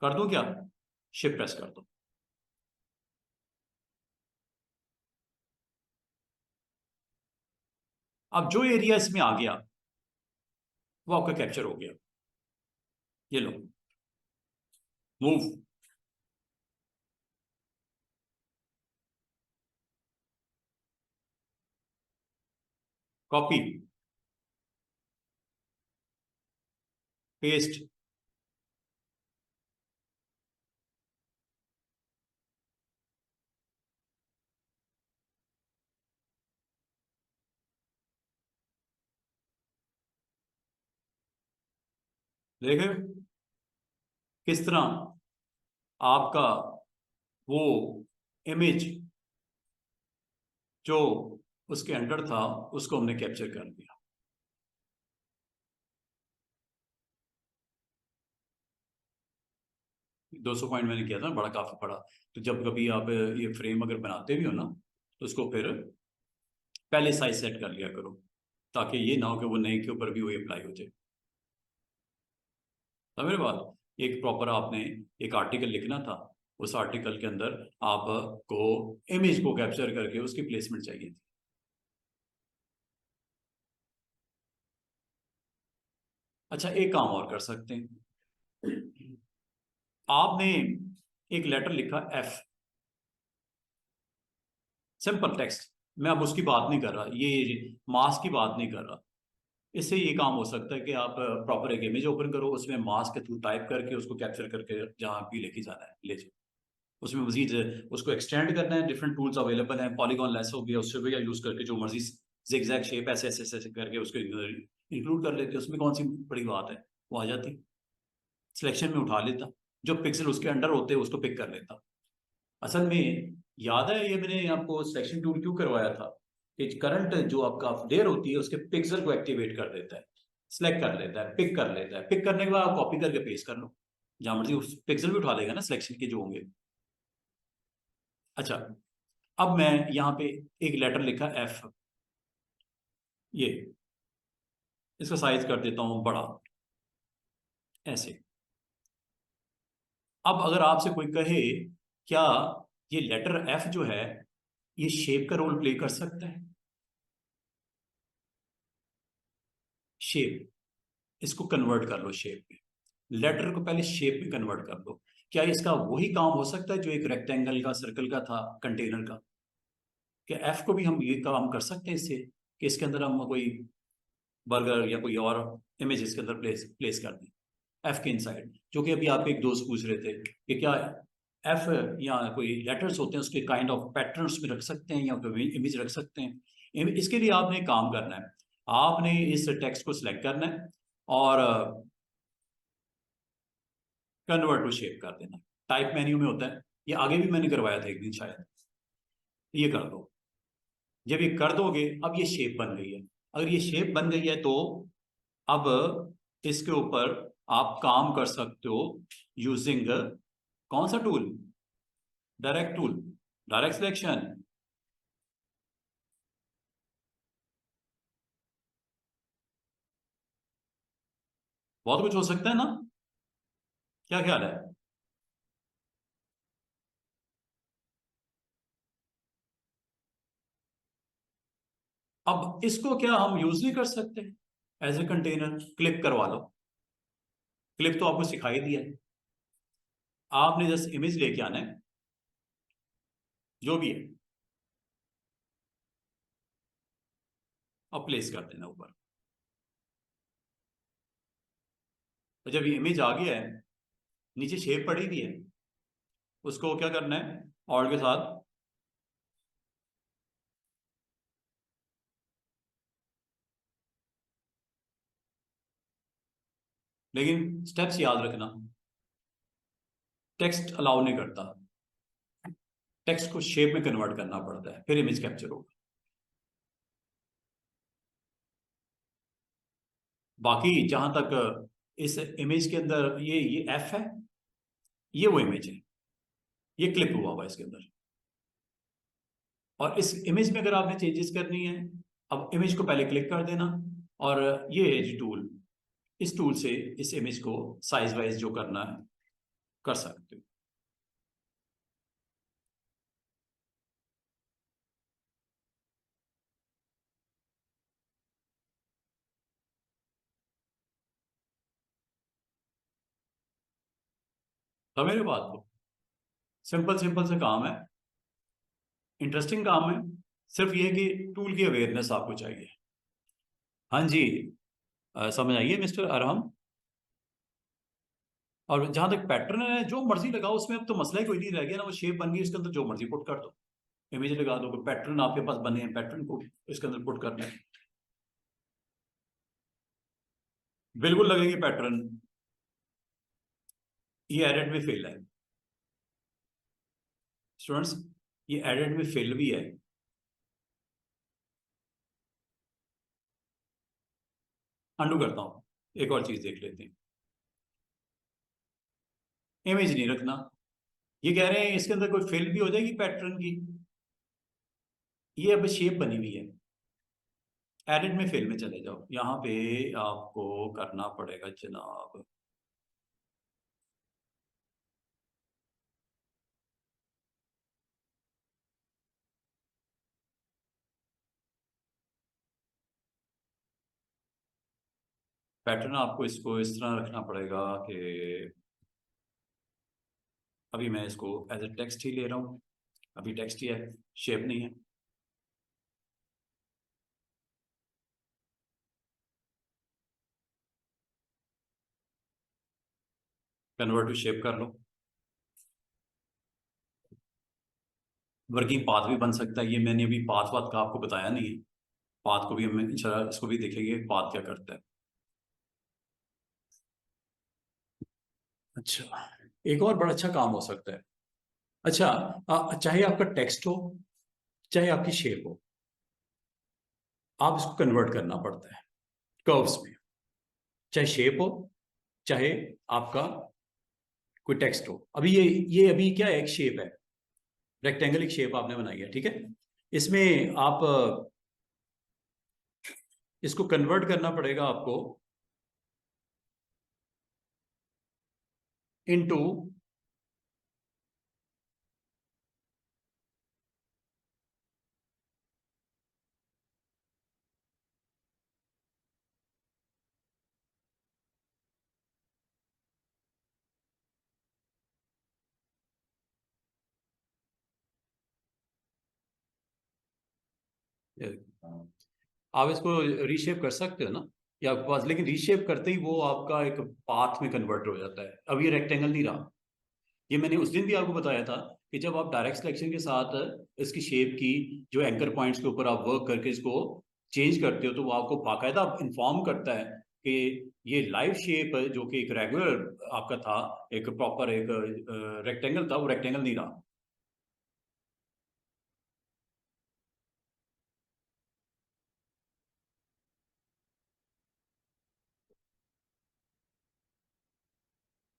कर दो क्या? शिफ्ट प्रेस कर दो। अब जो एरिया इसमें आ गया वो आपका कैप्चर हो गया। ये लो, मूव, कॉपी, पेस्ट, देखे किस तरह आपका वो इमेज जो उसके अंडर था उसको हमने कैप्चर कर दिया। 200 पॉइंट मैंने किया था, बड़ा काफी बड़ा। तो जब कभी आप ये फ्रेम अगर बनाते भी हो ना, तो उसको फिर पहले साइज सेट कर लिया करो, ताकि ये ना हो कि वो नए के ऊपर भी वही अप्लाई हो जाए। समझ मेरी बात? एक प्रॉपर आपने एक आर्टिकल लिखना था, उस आर्टिकल के अंदर आपको इमेज को कैप्चर करके उसकी प्लेसमेंट चाहिए थी। अच्छा, एक काम और कर सकते हैं, आपने एक लेटर लिखा F, सिंपल टेक्स्ट, मैं अब उसकी बात नहीं कर रहा, ये मास की बात नहीं कर रहा। इससे ये काम हो सकता है कि आप प्रॉपर एक इमेज ओपन करो, उसमें मास के थ्रू टाइप करके उसको कैप्चर करके जहां भी लेके जाना है ले जाओ। उसमें मजीद उसको एक्सटेंड करना है, डिफरेंट टूल्स अवेलेबल हैं, पॉलीगॉन लेसो भी है, उससे भी यूज करके जो मर्जी जिगजैग शेप ऐसे ऐसे ऐसे करके उसको इंक्लूड कर लेते, उसमें कौन सी बड़ी बात है, वो आ जाती, सिलेक्शन में उठा लेता, जो पिक्सल उसके अंडर होते उसको पिक कर लेता। असल में याद है ये मैंने आपको सिलेक्शन टूल क्यों करवाया था, कि करंट जो आपका लेयर होती है उसके पिक्सल को एक्टिवेट कर देता है, सिलेक्ट कर लेता है, पिक कर लेता है, पिक करने के बाद आप कॉपी करके पेस्ट कर लो, जहां मर्जी उस पिक्सल भी उठा लेगा ना सिलेक्शन के जो होंगे। अच्छा, अब मैं यहाँ पे एक लेटर लिखा एफ, ये इसका साइज कर देता हूं बड़ा, ऐसे। अब अगर आपसे कोई कहे क्या ये लेटर एफ जो है ये शेप का रोल प्ले कर सकता है, शेप, इसको कन्वर्ट कर लो शेप में, लेटर को पहले शेप में कन्वर्ट कर दो, क्या इसका वही काम हो सकता है जो एक रेक्टेंगल का, सर्कल का था, कंटेनर का? क्या एफ को भी हम ये काम कर सकते हैं इससे, कि इसके अंदर हम कोई बर्गर या कोई और इमेज इसके अंदर प्लेस प्लेस कर दें एफ के इनसाइड? जो कि अभी आप एक दोस्त पूछ रहे थे कि क्या एफ या कोई लेटर्स होते हैं उसके काइंड ऑफ पैटर्न्स में रख सकते हैं या कोई इमेज रख सकते हैं। इसके लिए आपने एक काम करना है, आपने इस टेक्स्ट को सिलेक्ट करना है और कन्वर्ट टू शेप कर देना, टाइप मेन्यू में होता है, ये आगे भी मैंने करवाया था एक दिन शायद, ये कर दो। जब ये कर दोगे अब ये शेप बन गई है, अगर ये शेप बन गई है तो अब इसके ऊपर आप काम कर सकते हो यूजिंग कौन सा tool, direct tool, direct selection. बहुत कुछ हो सकता है ना, क्या ख्याल है? अब इसको क्या हम यूज नहीं कर सकते एज ए कंटेनर? क्लिप करवा लो, क्लिप तो आपको सिखाई दिया है, आपने जस्ट इमेज लेके आना है जो भी है और प्लेस कर देना ऊपर। तो जब ये इमेज आ गया है, नीचे शेप पड़ी हुई है, उसको क्या करना है, और के साथ लेकिन स्टेप्स याद रखना, टेक्स्ट अलाउ नहीं करता, टेक्स्ट को शेप में कन्वर्ट करना पड़ता है फिर इमेज कैप्चर होगा। बाकी जहां तक इस इमेज के अंदर ये एफ है, ये वो इमेज है, ये क्लिप हुआ हुआ है इसके अंदर, और इस इमेज में अगर आपने चेंजेस करनी है, अब इमेज को पहले क्लिक कर देना, और ये है जी टूल, इस टूल से इस इमेज को साइज वाइज जो करना है कर सकते हो। तो मेरे बात को सिंपल सिंपल से काम है, इंटरेस्टिंग काम है, सिर्फ ये कि टूल की अवेयरनेस आपको चाहिए। हाँ जी, समझ आइए मिस्टर अरहम। और जहां तक पैटर्न है जो मर्जी लगाओ उसमें, अब तो मसला ही कोई नहीं रह गया ना, वो शेप बन गई उसके अंदर जो मर्जी पुट कर दो, इमेज लगा दो, पैटर्न आपके पास बने हैं, पैटर्न को इसके अंदर पुट करना है, बिल्कुल लगेगी पैटर्न। ये एडेड में फेल है स्टूडेंट्स, ये एडेड में फेल भी है। अंडू करता हूं, एक और चीज देख लेते हैं, इमेज नहीं रखना, ये कह रहे हैं इसके अंदर कोई फिल भी हो जाएगी पैटर्न की, ये अब शेप बनी हुई है, एडिट में फिल में चले जाओ, यहाँ पे आपको करना पड़ेगा जनाब, पैटर्न आपको इसको इस तरह रखना पड़ेगा कि अभी मैं इसको एज ए टेक्स्ट ही ले रहा हूँ, अभी टेक्स्ट ही है, शेप नहीं है। कन्वर्ट टू शेप कर लो, वर्किंग पाथ भी बन सकता है। ये मैंने अभी पाथ वाथ का आपको बताया नहीं है, पाथ को भी हम इंशाल्लाह इसको भी देखेंगे पाथ क्या करता है। अच्छा, एक और बड़ा अच्छा काम हो सकता है। अच्छा, चाहे आपका टेक्स्ट हो चाहे आपकी शेप हो, आप इसको कन्वर्ट करना पड़ता है कर्व्स में। चाहे शेप हो चाहे आपका कोई टेक्स्ट हो। अभी ये अभी क्या है, एक शेप है, रेक्टेंगल एक शेप आपने बनाई है, ठीक है। इसमें आप इसको कन्वर्ट करना पड़ेगा आपको इनटू आप इसको रीशेप कर सकते हो ना, या आपके पास, लेकिन रीशेप करते ही वो आपका एक पाथ में कन्वर्ट हो जाता है। अब ये रेक्टेंगल नहीं रहा। ये मैंने उस दिन भी आपको बताया था कि जब आप डायरेक्ट सिलेक्शन के साथ इसकी शेप की जो एंकर पॉइंट्स के ऊपर आप वर्क करके इसको चेंज करते हो, तो वो आपको बाकायदा इन्फॉर्म करता है कि ये लाइव शेप जो कि एक रेगुलर आपका था, एक प्रॉपर एक रेक्टेंगल था, वो रेक्टेंगल नहीं रहा।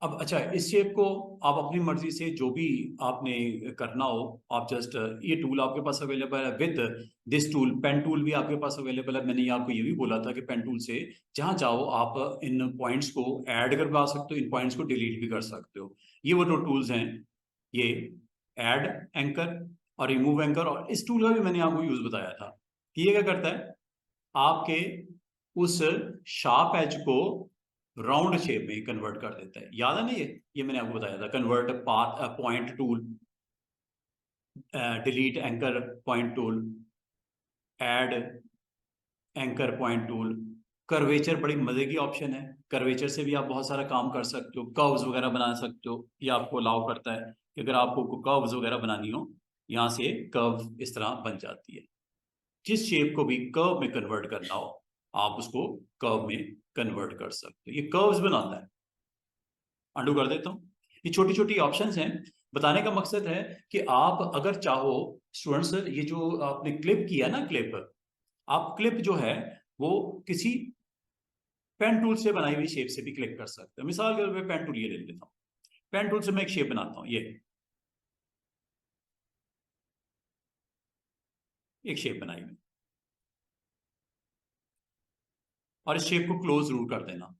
अब अच्छा, इस शेप को आप अपनी मर्जी से जो भी आपने करना हो, आप जस्ट ये टूल आपके पास अवेलेबल है, with this tool pen tool भी आपके पास अवेलेबल है। मैंने आपको ये भी बोला था कि पेन टूल से जहां चाहो आप इन पॉइंट्स को ऐड करवा सकते हो, इन पॉइंट्स को डिलीट भी कर सकते हो। ये वो दो टूल्स हैं, ये ऐड एंकर और रिमूव एंकर। और इस टूल का भी मैंने आपको यूज बताया था कि ये क्या करता है, आपके उस शार्प एज को राउंड शेप में कन्वर्ट कर देता है। याद है ना, ये मैंने आपको बताया था, convert path point tool, delete anchor point tool, add anchor point tool. Curvature बड़ी मजे की ऑप्शन है, कर्वेचर से भी आप बहुत सारा काम कर सकते हो, कर्व्स वगैरह बना सकते हो। ये आपको अलाउ करता है कि अगर आपको कर्व्स वगैरह बनानी हो, यहाँ से कर्व इस तरह बन जाती है। जिस शेप को भी कर्व में कन्वर्ट करना हो, आप उसको कर्व में कन्वर्ट कर सकते हो। ये कर्व्स बनाता है। अंडू कर देता हूँ। ये छोटी छोटी ऑप्शंस हैं। बताने का मकसद है कि आप अगर चाहो स्टूडेंट्स, ये जो आपने क्लिप किया ना, क्लिप, आप क्लिप जो है वो किसी पेन टूल से बनाई हुई शेप से भी क्लिक कर सकते हो। मिसाल के तौर पे पेन टूल ये ले लेता हूँ, पेन टूल से मैं एक शेप बनाता हूँ, ये एक शेप बनाई हुई, और इस शेप को क्लोज जरूर कर देना।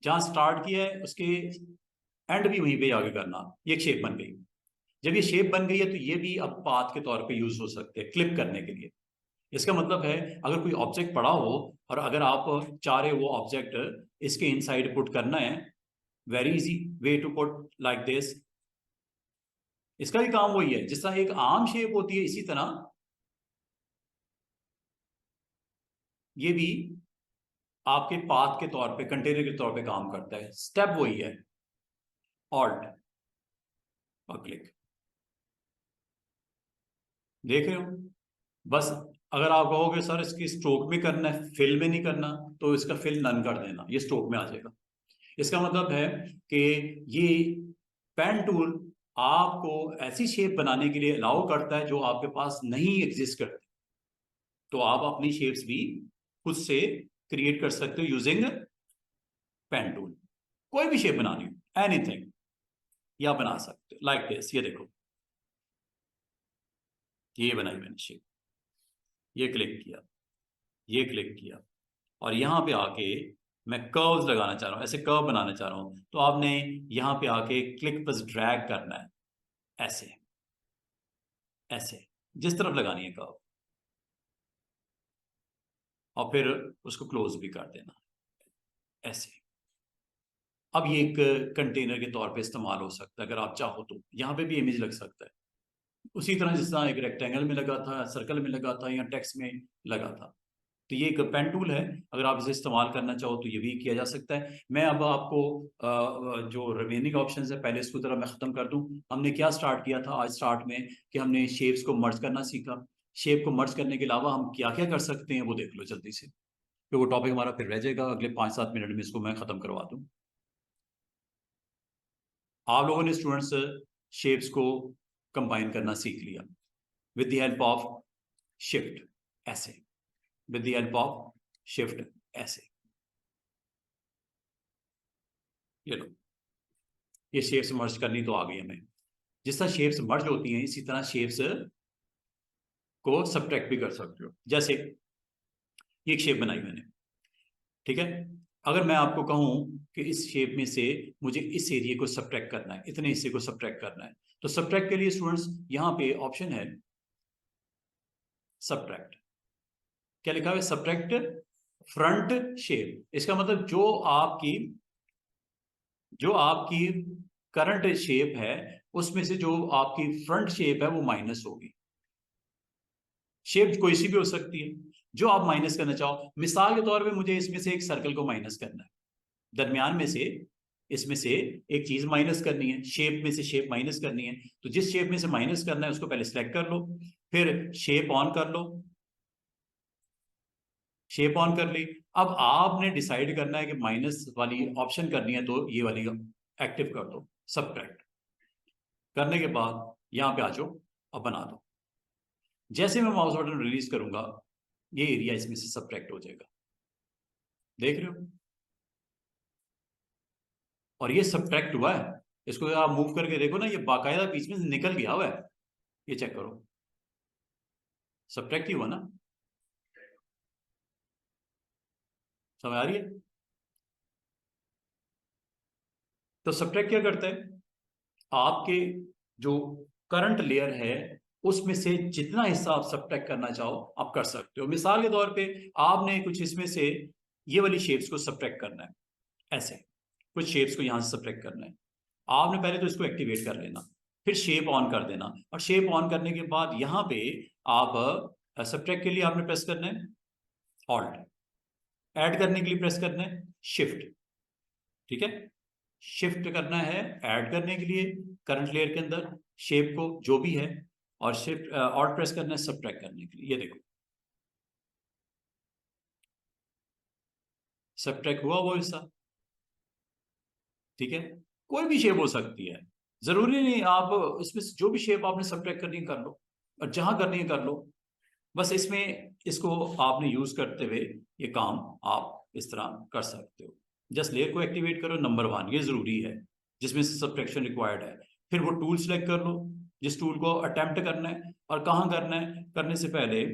जहां स्टार्ट किया है उसके एंड भी वहीं पे आगे करना। ये एक शेप बन गई। जब ये शेप बन गई है तो ये भी अब पाथ के तौर पे यूज हो सकते हैं क्लिप करने के लिए। इसका मतलब है अगर कोई ऑब्जेक्ट पड़ा हो और अगर आप चाह रहे हो वो ऑब्जेक्ट इसके इनसाइड पुट करना है, very easy way to put like this. इसका भी काम वही है, जिस तरह एक आम शेप होती है इसी तरह ये भी आपके पाथ के तौर पे, कंटेनर के तौर पे काम करता है। स्टेप वही है, ऑल्ट और क्लिक। देख रहे हो? बस अगर आप कहोगे सर इसकी स्ट्रोक में करना है, फिल में नहीं करना, तो इसका फिल नन कर देना, ये स्ट्रोक में आ जाएगा। इसका मतलब है कि ये पेन टूल आपको ऐसी शेप बनाने के लिए अलाउ करता है जो आपके पास नहीं एग्जिस्ट करती। तो आप अपनी शेप्स भी खुद से क्रिएट कर सकते हो यूजिंग पेन टूल। कोई भी शेप बनानी हो, एनीथिंग, या बना सकते हो लाइक दिस। ये देखो, ये बनाई मैंने शेप, ये क्लिक किया, ये क्लिक किया, और यहां पे आके मैं कर्व्स लगाना चाह रहा हूं, ऐसे कर्व बनाना चाह रहा हूं, तो आपने यहां पे आके क्लिक बस ड्रैग करना है, ऐसे ऐसे, जिस तरफ लगानी है कर्व, और फिर उसको क्लोज भी कर देना ऐसे। अब ये एक कंटेनर के तौर पे इस्तेमाल हो सकता है, अगर आप चाहो तो यहाँ पे भी इमेज लग सकता है, उसी तरह जिस तरह एक रेक्टेंगल में लगा था, सर्कल में लगा था, या टेक्स्ट में लगा था। तो ये एक पेन टूल है, अगर आप इसे इस्तेमाल करना चाहो तो ये भी किया जा सकता है। मैं अब आपको जो रिमेनिंग ऑप्शंस है पहले इसको जरा मैं खत्म कर दूं। हमने क्या स्टार्ट किया था आज स्टार्ट में कि हमने शेप्स को मर्ज करना सीखा। शेप को मर्ज करने के अलावा हम क्या क्या कर सकते हैं वो देख लो जल्दी से, तो वो टॉपिक हमारा फिर रह जाएगा, अगले 5-7 मिनट में इसको मैं खत्म करवा दूं। आप लोगों ने स्टूडेंट्स शेप्स को कंबाइन करना सीख लिया with the help of shift ऐसे, with the help of shift ऐसे। ये लो, ये शेप्स मर्ज करनी तो आ गई हमें। जिस तरह शेप्स मर्ज होती हैं इसी तरह शेप्स को सब्ट्रैक्ट भी कर सकते हो। जैसे ये एक शेप बनाई मैंने, ठीक है। अगर मैं आपको कहूं कि इस शेप में से मुझे इस एरिया को सब्ट्रैक्ट करना है, इतने हिस्से को सब्ट्रैक्ट करना है, तो सब्ट्रैक्ट के लिए स्टूडेंट्स यहां पे ऑप्शन है सब्ट्रैक्ट। क्या लिखा हुआ है? Subtract front shape. इसका मतलब जो आपकी करंट शेप है उसमें से जो आपकी फ्रंट शेप है वो माइनस होगी। शेप कोई सी भी हो सकती है जो आप माइनस करना चाहो। मिसाल के तौर पे मुझे इसमें से एक सर्कल को माइनस करना है, दरमियान में से इसमें से एक चीज माइनस करनी है, शेप में से शेप माइनस करनी है। तो जिस शेप में से माइनस करना है उसको पहले सिलेक्ट कर लो, फिर शेप ऑन कर लो, शेप ऑन कर ली। अब आपने डिसाइड करना है कि माइनस वाली ऑप्शन करनी है तो ये वाली एक्टिव कर दो, सब्ट्रैक्ट। करने के बाद यहां पे आ जाओ, अब बना दो। जैसे मैं माउस बटन रिलीज करूंगा ये एरिया इसमें से सब्ट्रैक्ट हो जाएगा, देख रहे हो। और ये सब्ट्रैक्ट हुआ है, इसको आप मूव करके देखो ना, ये बाकायदा बीच में से निकल गया हुआ है, ये चेक करो, सब्ट्रैक्ट ही हुआ ना। समझ आ रही है? तो सब्ट्रैक्ट क्या करता है, आपके जो करंट लेयर है उसमें से जितना हिस्सा आप सब्ट्रैक्ट करना चाहो आप कर सकते हो। मिसाल के तौर पे आपने कुछ इसमें से ये वाली शेप्स को सब्ट्रैक्ट करना है, ऐसे कुछ शेप्स को यहां से सब्ट्रैक्ट करना है। आपने पहले तो इसको एक्टिवेट कर लेना, फिर शेप ऑन कर देना, और शेप ऑन करने के बाद यहां पे आप सब्ट्रैक्ट के लिए आपने प्रेस करना है ऑल्ट, ऐड करने के लिए प्रेस करना है शिफ्ट, ठीक है। शिफ्ट करना है ऐड करने के लिए करंट लेयर के अंदर शेप को जो भी है, और शिफ्ट ऑल्ट प्रेस करना है सब्ट्रैक्ट करने के लिए। ये देखो सब्ट्रैक्ट हुआ वो हिस्सा, ठीक है। कोई भी शेप हो सकती है, जरूरी नहीं आप इसमें से जो भी शेप आपने सब्ट्रैक्ट करनी है कर लो, और जहां करनी है कर लो। बस इसमें इसको आपने यूज करते हुए ये काम आप इस तरह कर सकते हो। जस्ट लेयर को एक्टिवेट करो, नंबर 1 ये जरूरी है जिसमें से सब्ट्रैक्शन रिक्वायर्ड है। फिर वो टूल सेलेक्ट कर लो जिस टूल को अटेम्प्ट करना है, और कहाँ करना है, करने से पहले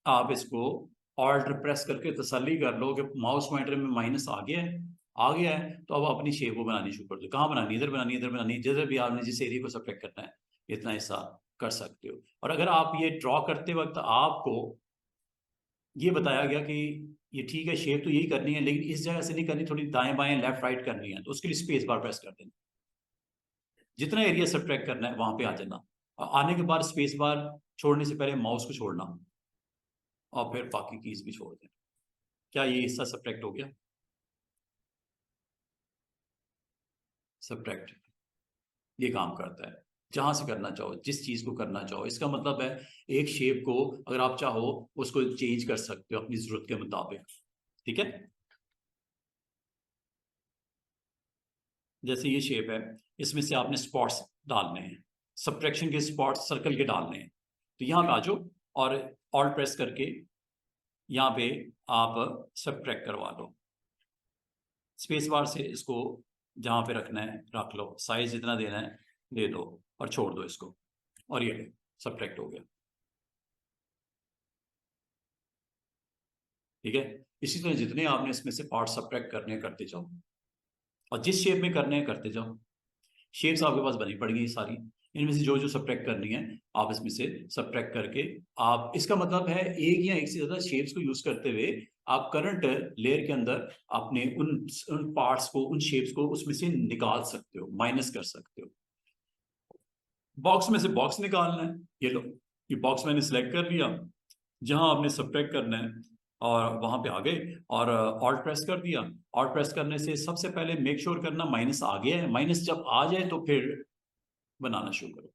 आप इसको ऑल्ट प्रेस करके तसल्ली कर लो कि माउस पॉइंटर में माइनस आ गया है, आ गया है, तो अब अपनी शेप को बनानी शुरू कर दो। कहाँ बनानी, इधर बनानी, इधर बनानी, जिधर भी आपने जिस एरिया को सब्ट्रैक्ट करना है इतना हिस्सा कर सकते हो। और अगर आप ये ड्रॉ करते वक्त आपको ये बताया गया कि ये ठीक है शेप तो यही करनी है लेकिन इस जगह से नहीं करनी, थोड़ी दाएं बाएं लेफ्ट राइट करनी है, तो उसके लिए स्पेस बार प्रेस कर देना, जितना एरिया सब्ट्रैक्ट करना है वहां पे आ जाना, और आने के बाद स्पेस बार छोड़ने से पहले माउस को छोड़ना, और फिर बाकी कीज भी छोड़ देना। क्या ये हिस्सा सब्ट्रैक्ट हो गया? सब्ट्रैक्ट ये काम करता है, जहां से करना चाहो जिस चीज को करना चाहो। इसका मतलब है एक शेप को अगर आप चाहो उसको चेंज कर सकते हो अपनी जरूरत के मुताबिक, ठीक है। जैसे ये शेप है, इसमें से आपने स्पॉट्स डालने हैं, सब्ट्रैक्शन के स्पॉट्स सर्कल के डालने हैं, तो यहाँ पे आ जाओ और ऑल्ट प्रेस करके यहाँ पे आप सब्ट्रैक्ट करवा लो। स्पेस बार से इसको जहां पे रखना है रख लो, साइज जितना देना है दे दो, और छोड़ दो इसको, और ये सब्ट्रैक्ट हो गया, ठीक है। इसी तरह जितने आपने इसमें से पार्ट सब्ट्रैक्ट करने करते जाओ, और जिस शेप में करने हैं करते जाओ। शेप्स आपके पास बनी पड़ गई सारी, इनमें से जो जो सब्ट्रैक्ट करनी है आप इसमें से सब्ट्रैक्ट करके आप, इसका मतलब है एक या एक से ज्यादा शेप्स को यूज करते हुए आप करंट लेयर के अंदर अपने उन पार्ट्स को, उन शेप्स को उसमें से निकाल सकते हो, माइनस कर सकते हो। बॉक्स में से बॉक्स निकालना है, ये लो, ये बॉक्स मैंने सिलेक्ट कर लिया, जहां आपने सब्ट्रैक्ट करना है और वहां पे आ गए और ऑल्ट प्रेस कर दिया। ऑल्ट प्रेस करने से सबसे पहले मेक श्योर करना माइनस आ गया है। माइनस जब आ जाए तो फिर बनाना शुरू करो।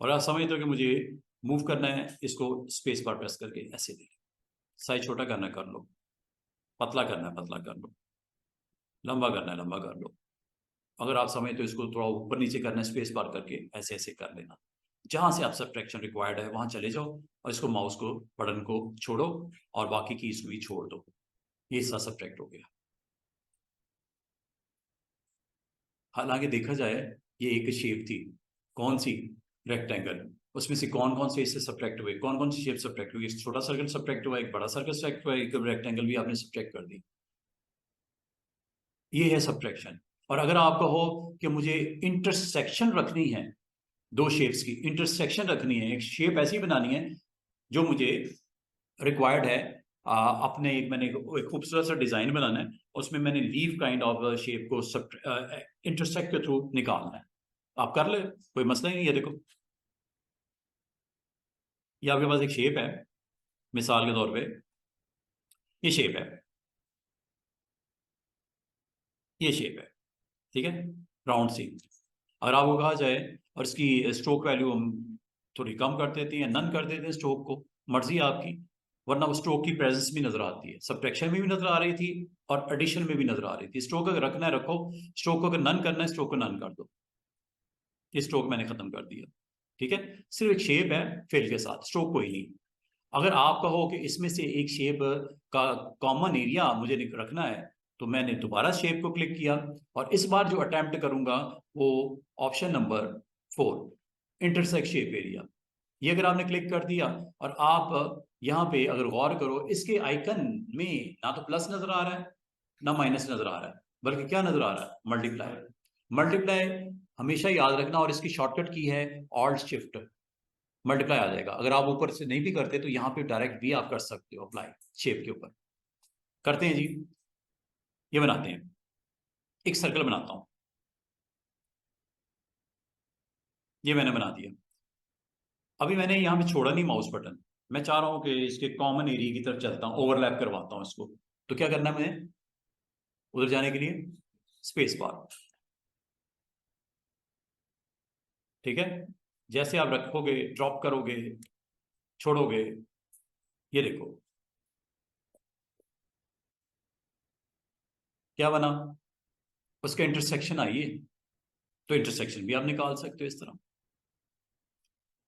और आप समझते हो कि मुझे मूव करना है इसको स्पेस बार प्रेस करके ऐसे दे, साइज छोटा करना है कर लो, पतला करना है पतला कर लो, लंबा करना है लंबा कर लो। अगर आप समझते हो इसको थोड़ा ऊपर नीचे करना है स्पेस बार करके ऐसे ऐसे कर लेना। जहां से आप सब्ट्रैक्शन रिक्वायर्ड है वहां चले जाओ और इसको माउस को बटन को छोड़ो और बाकी कीज को भी छोड़ दो। ये हिस्सा सब्ट्रैक्ट हो गया। हालांकि देखा जाए ये एक शेप थी, कौन सी, रेक्टेंगल। उसमें से कौन कौन से इससे सब्ट्रैक्ट हुए, कौन कौन सी शेप सब्ट्रैक्ट हुई, एक छोटा सर्कल सब्ट्रैक्ट हुआ, एक बड़ा सर्कल सब्ट्रैक्ट हुआ, एक रेक्टेंगल भी आपने सब्ट्रैक्ट कर दी। ये है सब्ट्रैक्शन। और अगर आपका हो कि मुझे इंटरसेक्शन रखनी है दो शेप्स की, इंटरसेक्शन रखनी है, एक शेप ऐसी बनानी है जो मुझे रिक्वायर्ड है, अपने एक मैंने एक खूबसूरत सा डिजाइन बनाना है, उसमें मैंने लीव काइंड ऑफ शेप को इंटरसेक्ट के थ्रू निकालना है। आप कर ले, कोई मसला ही नहीं है। देखो ये आपके पास एक शेप है, मिसाल के तौर पे ये शेप है, ये शेप है, ठीक है, राउंड सी। अगर आपको कहा जाए और इसकी स्ट्रोक वैल्यू हम थोड़ी कम कर देते हैं, नन कर देते हैं स्ट्रोक को, मर्जी है आपकी, वरना वो स्ट्रोक की प्रेजेंस भी नजर आती है, सब्ट्रैक्शन में भी नजर आ रही थी और एडिशन में भी नजर आ रही थी। स्ट्रोक अगर रखना है रखो, स्ट्रोक को अगर नन करना है स्ट्रोक को नन कर दो। ये स्ट्रोक मैंने खत्म कर दिया, ठीक है। सिर्फ एक शेप है फिल के साथ, स्ट्रोक कोई नहीं। अगर आप कहो कि इसमें से एक शेप का कॉमन एरिया मुझे रखना है, तो मैंने दोबारा शेप को क्लिक किया और इस बार जो अटेम्प्ट करूंगा वो option number 4, intersect shape area. ये अगर आपने क्लिक कर दिया और आप यहाँ पे अगर गौर करो इसके आइकन में ना तो प्लस नजर आ रहा है ना माइनस नजर आ रहा है, बल्कि क्या नजर आ रहा है, मल्टीप्लाई। मल्टीप्लाई हमेशा याद रखना, और इसकी शॉर्टकट की है ऑल्ट शिफ्ट, मल्टीप्लाई आ जाएगा। अगर आप ऊपर से नहीं भी करते तो यहाँ पे डायरेक्ट भी आप कर सकते हो अप्लाई शेप के ऊपर। करते हैं जी, ये बनाते हैं, एक सर्कल बनाता हूं, ये मैंने बना दिया। अभी मैंने यहाँ पे छोड़ा नहीं माउस बटन, मैं चाह रहा हूँ कि इसके कॉमन एरिया की तरफ चलता हूँ, ओवरलैप करवाता हूँ इसको। तो क्या करना है मुझे उधर जाने के लिए, स्पेस बार, ठीक है। जैसे आप रखोगे ड्रॉप करोगे छोड़ोगे, ये देखो क्या बना, उसका इंटरसेक्शन आइए, तो इंटरसेक्शन भी आप निकाल सकते हो इस तरह।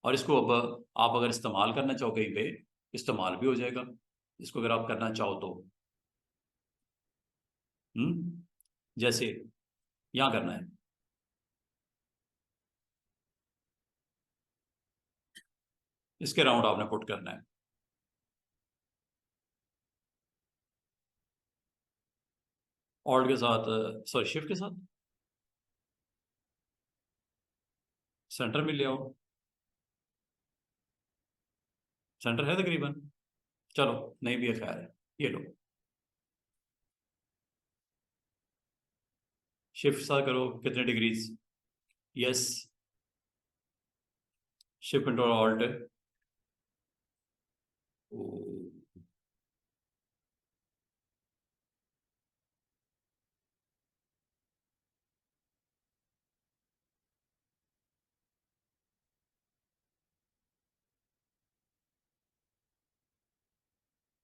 और इसको अब आप अगर इस्तेमाल करना चाहो कहीं पे, इस्तेमाल भी हो जाएगा इसको अगर आप करना चाहो तो। जैसे यहां करना है, इसके राउंड आपने पुट करना है, ऑल्ट के साथ, सॉरी शिफ्ट के साथ सेंटर में ले आओ। सेंटर है तकरीबन, चलो नहीं भी है खैर है, ये लो। शिफ्ट सा करो कितने degrees, yes, shift control alt.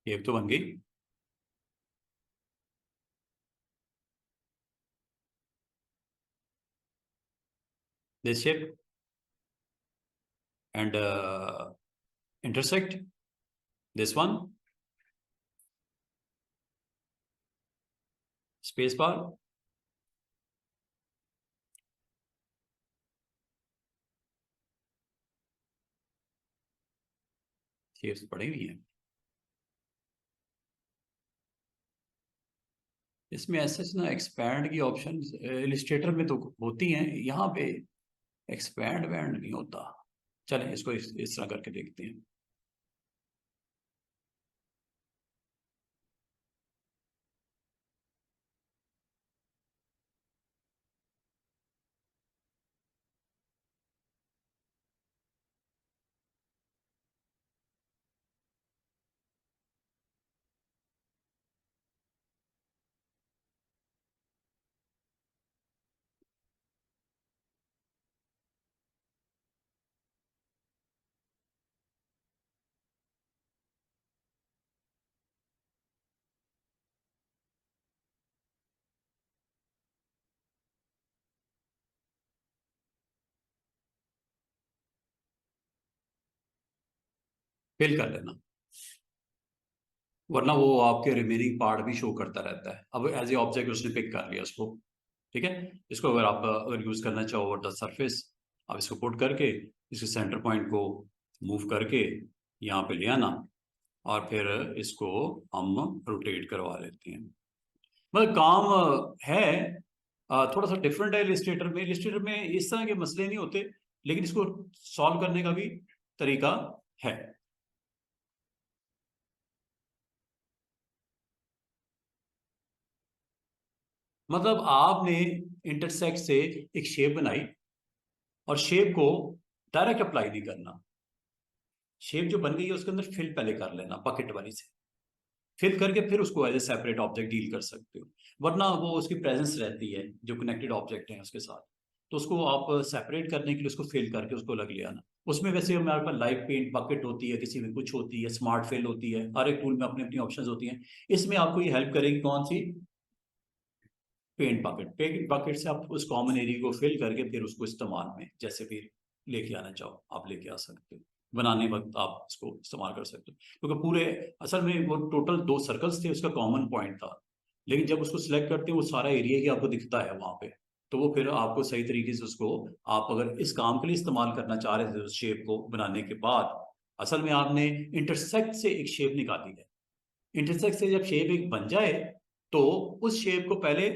ये तो बन गई। This shape and intersect this one, space bar, shapes पड़ी हुई हैं इसमें। ऐसे ना एक्सपैंड की ऑप्शन इलिस्ट्रेटर में तो होती हैं, यहाँ पे एक्सपैंड बैंड नहीं होता। चलें इसको इस तरह करके देखते हैं। फिल कर लेना, वरना वो आपके रिमेनिंग पार्ट भी शो करता रहता है। अब एज ए ऑब्जेक्ट उसने पिक कर लिया उसको, ठीक है। इसको अगर आप अगर यूज करना चाहो ओवर द सरफेस, आप इसको पुट करके इसके सेंटर पॉइंट को मूव करके यहाँ पे ले आना, और फिर इसको हम रोटेट करवा लेते हैं। मतलब काम है थोड़ा सा डिफरेंट है इलिस्ट्रेटर में। इलिस्ट्रेटर में इस तरह के मसले नहीं होते, लेकिन इसको सॉल्व करने का भी तरीका है। मतलब आपने इंटरसेक्ट से एक शेप बनाई, और शेप को डायरेक्ट अप्लाई नहीं करना। शेप जो बन गई है उसके अंदर फिल पहले कर लेना, बकेट वाली से फिल करके फिर उसको as a separate object deal कर सकते हो। वरना वो उसकी प्रेजेंस रहती है जो कनेक्टेड ऑब्जेक्ट है उसके साथ, तो उसको आप सेपरेट करने के लिए उसको फिल करके उसको अलग ले आना। उसमें वैसे हमारे पास लाइव पेंट बकेट होती है, किसी में कुछ होती है, स्मार्ट फिल होती है, हर एक टूल में अपनी अपनी ऑप्शंस होती हैं। इसमें आपको ये हेल्प करेगी कौन सी? Paint bucket. पेंट बकेट से आप उस कॉमन एरिया को फिल करके फिर उसको इस्तेमाल में जैसे भी लेके आना चाहो आप लेके आ सकते हो। बनाने वक्त आप इसको इस्तेमाल कर सकते हो, क्योंकि पूरे असल में वो टोटल 2 सर्कल्स थे, उसका कॉमन पॉइंट था। लेकिन जब उसको सिलेक्ट करते हैं वो सारा एरिया ही आपको दिखता है वहां पे, तो वो फिर आपको सही तरीके से उसको आप अगर इस काम के लिए इस्तेमाल करना चाह रहे थे उस शेप को बनाने के बाद, असल में आपने इंटरसेक्ट से एक शेप निकाली है। इंटरसेक्ट से जब शेप एक बन जाए तो उस शेप को पहले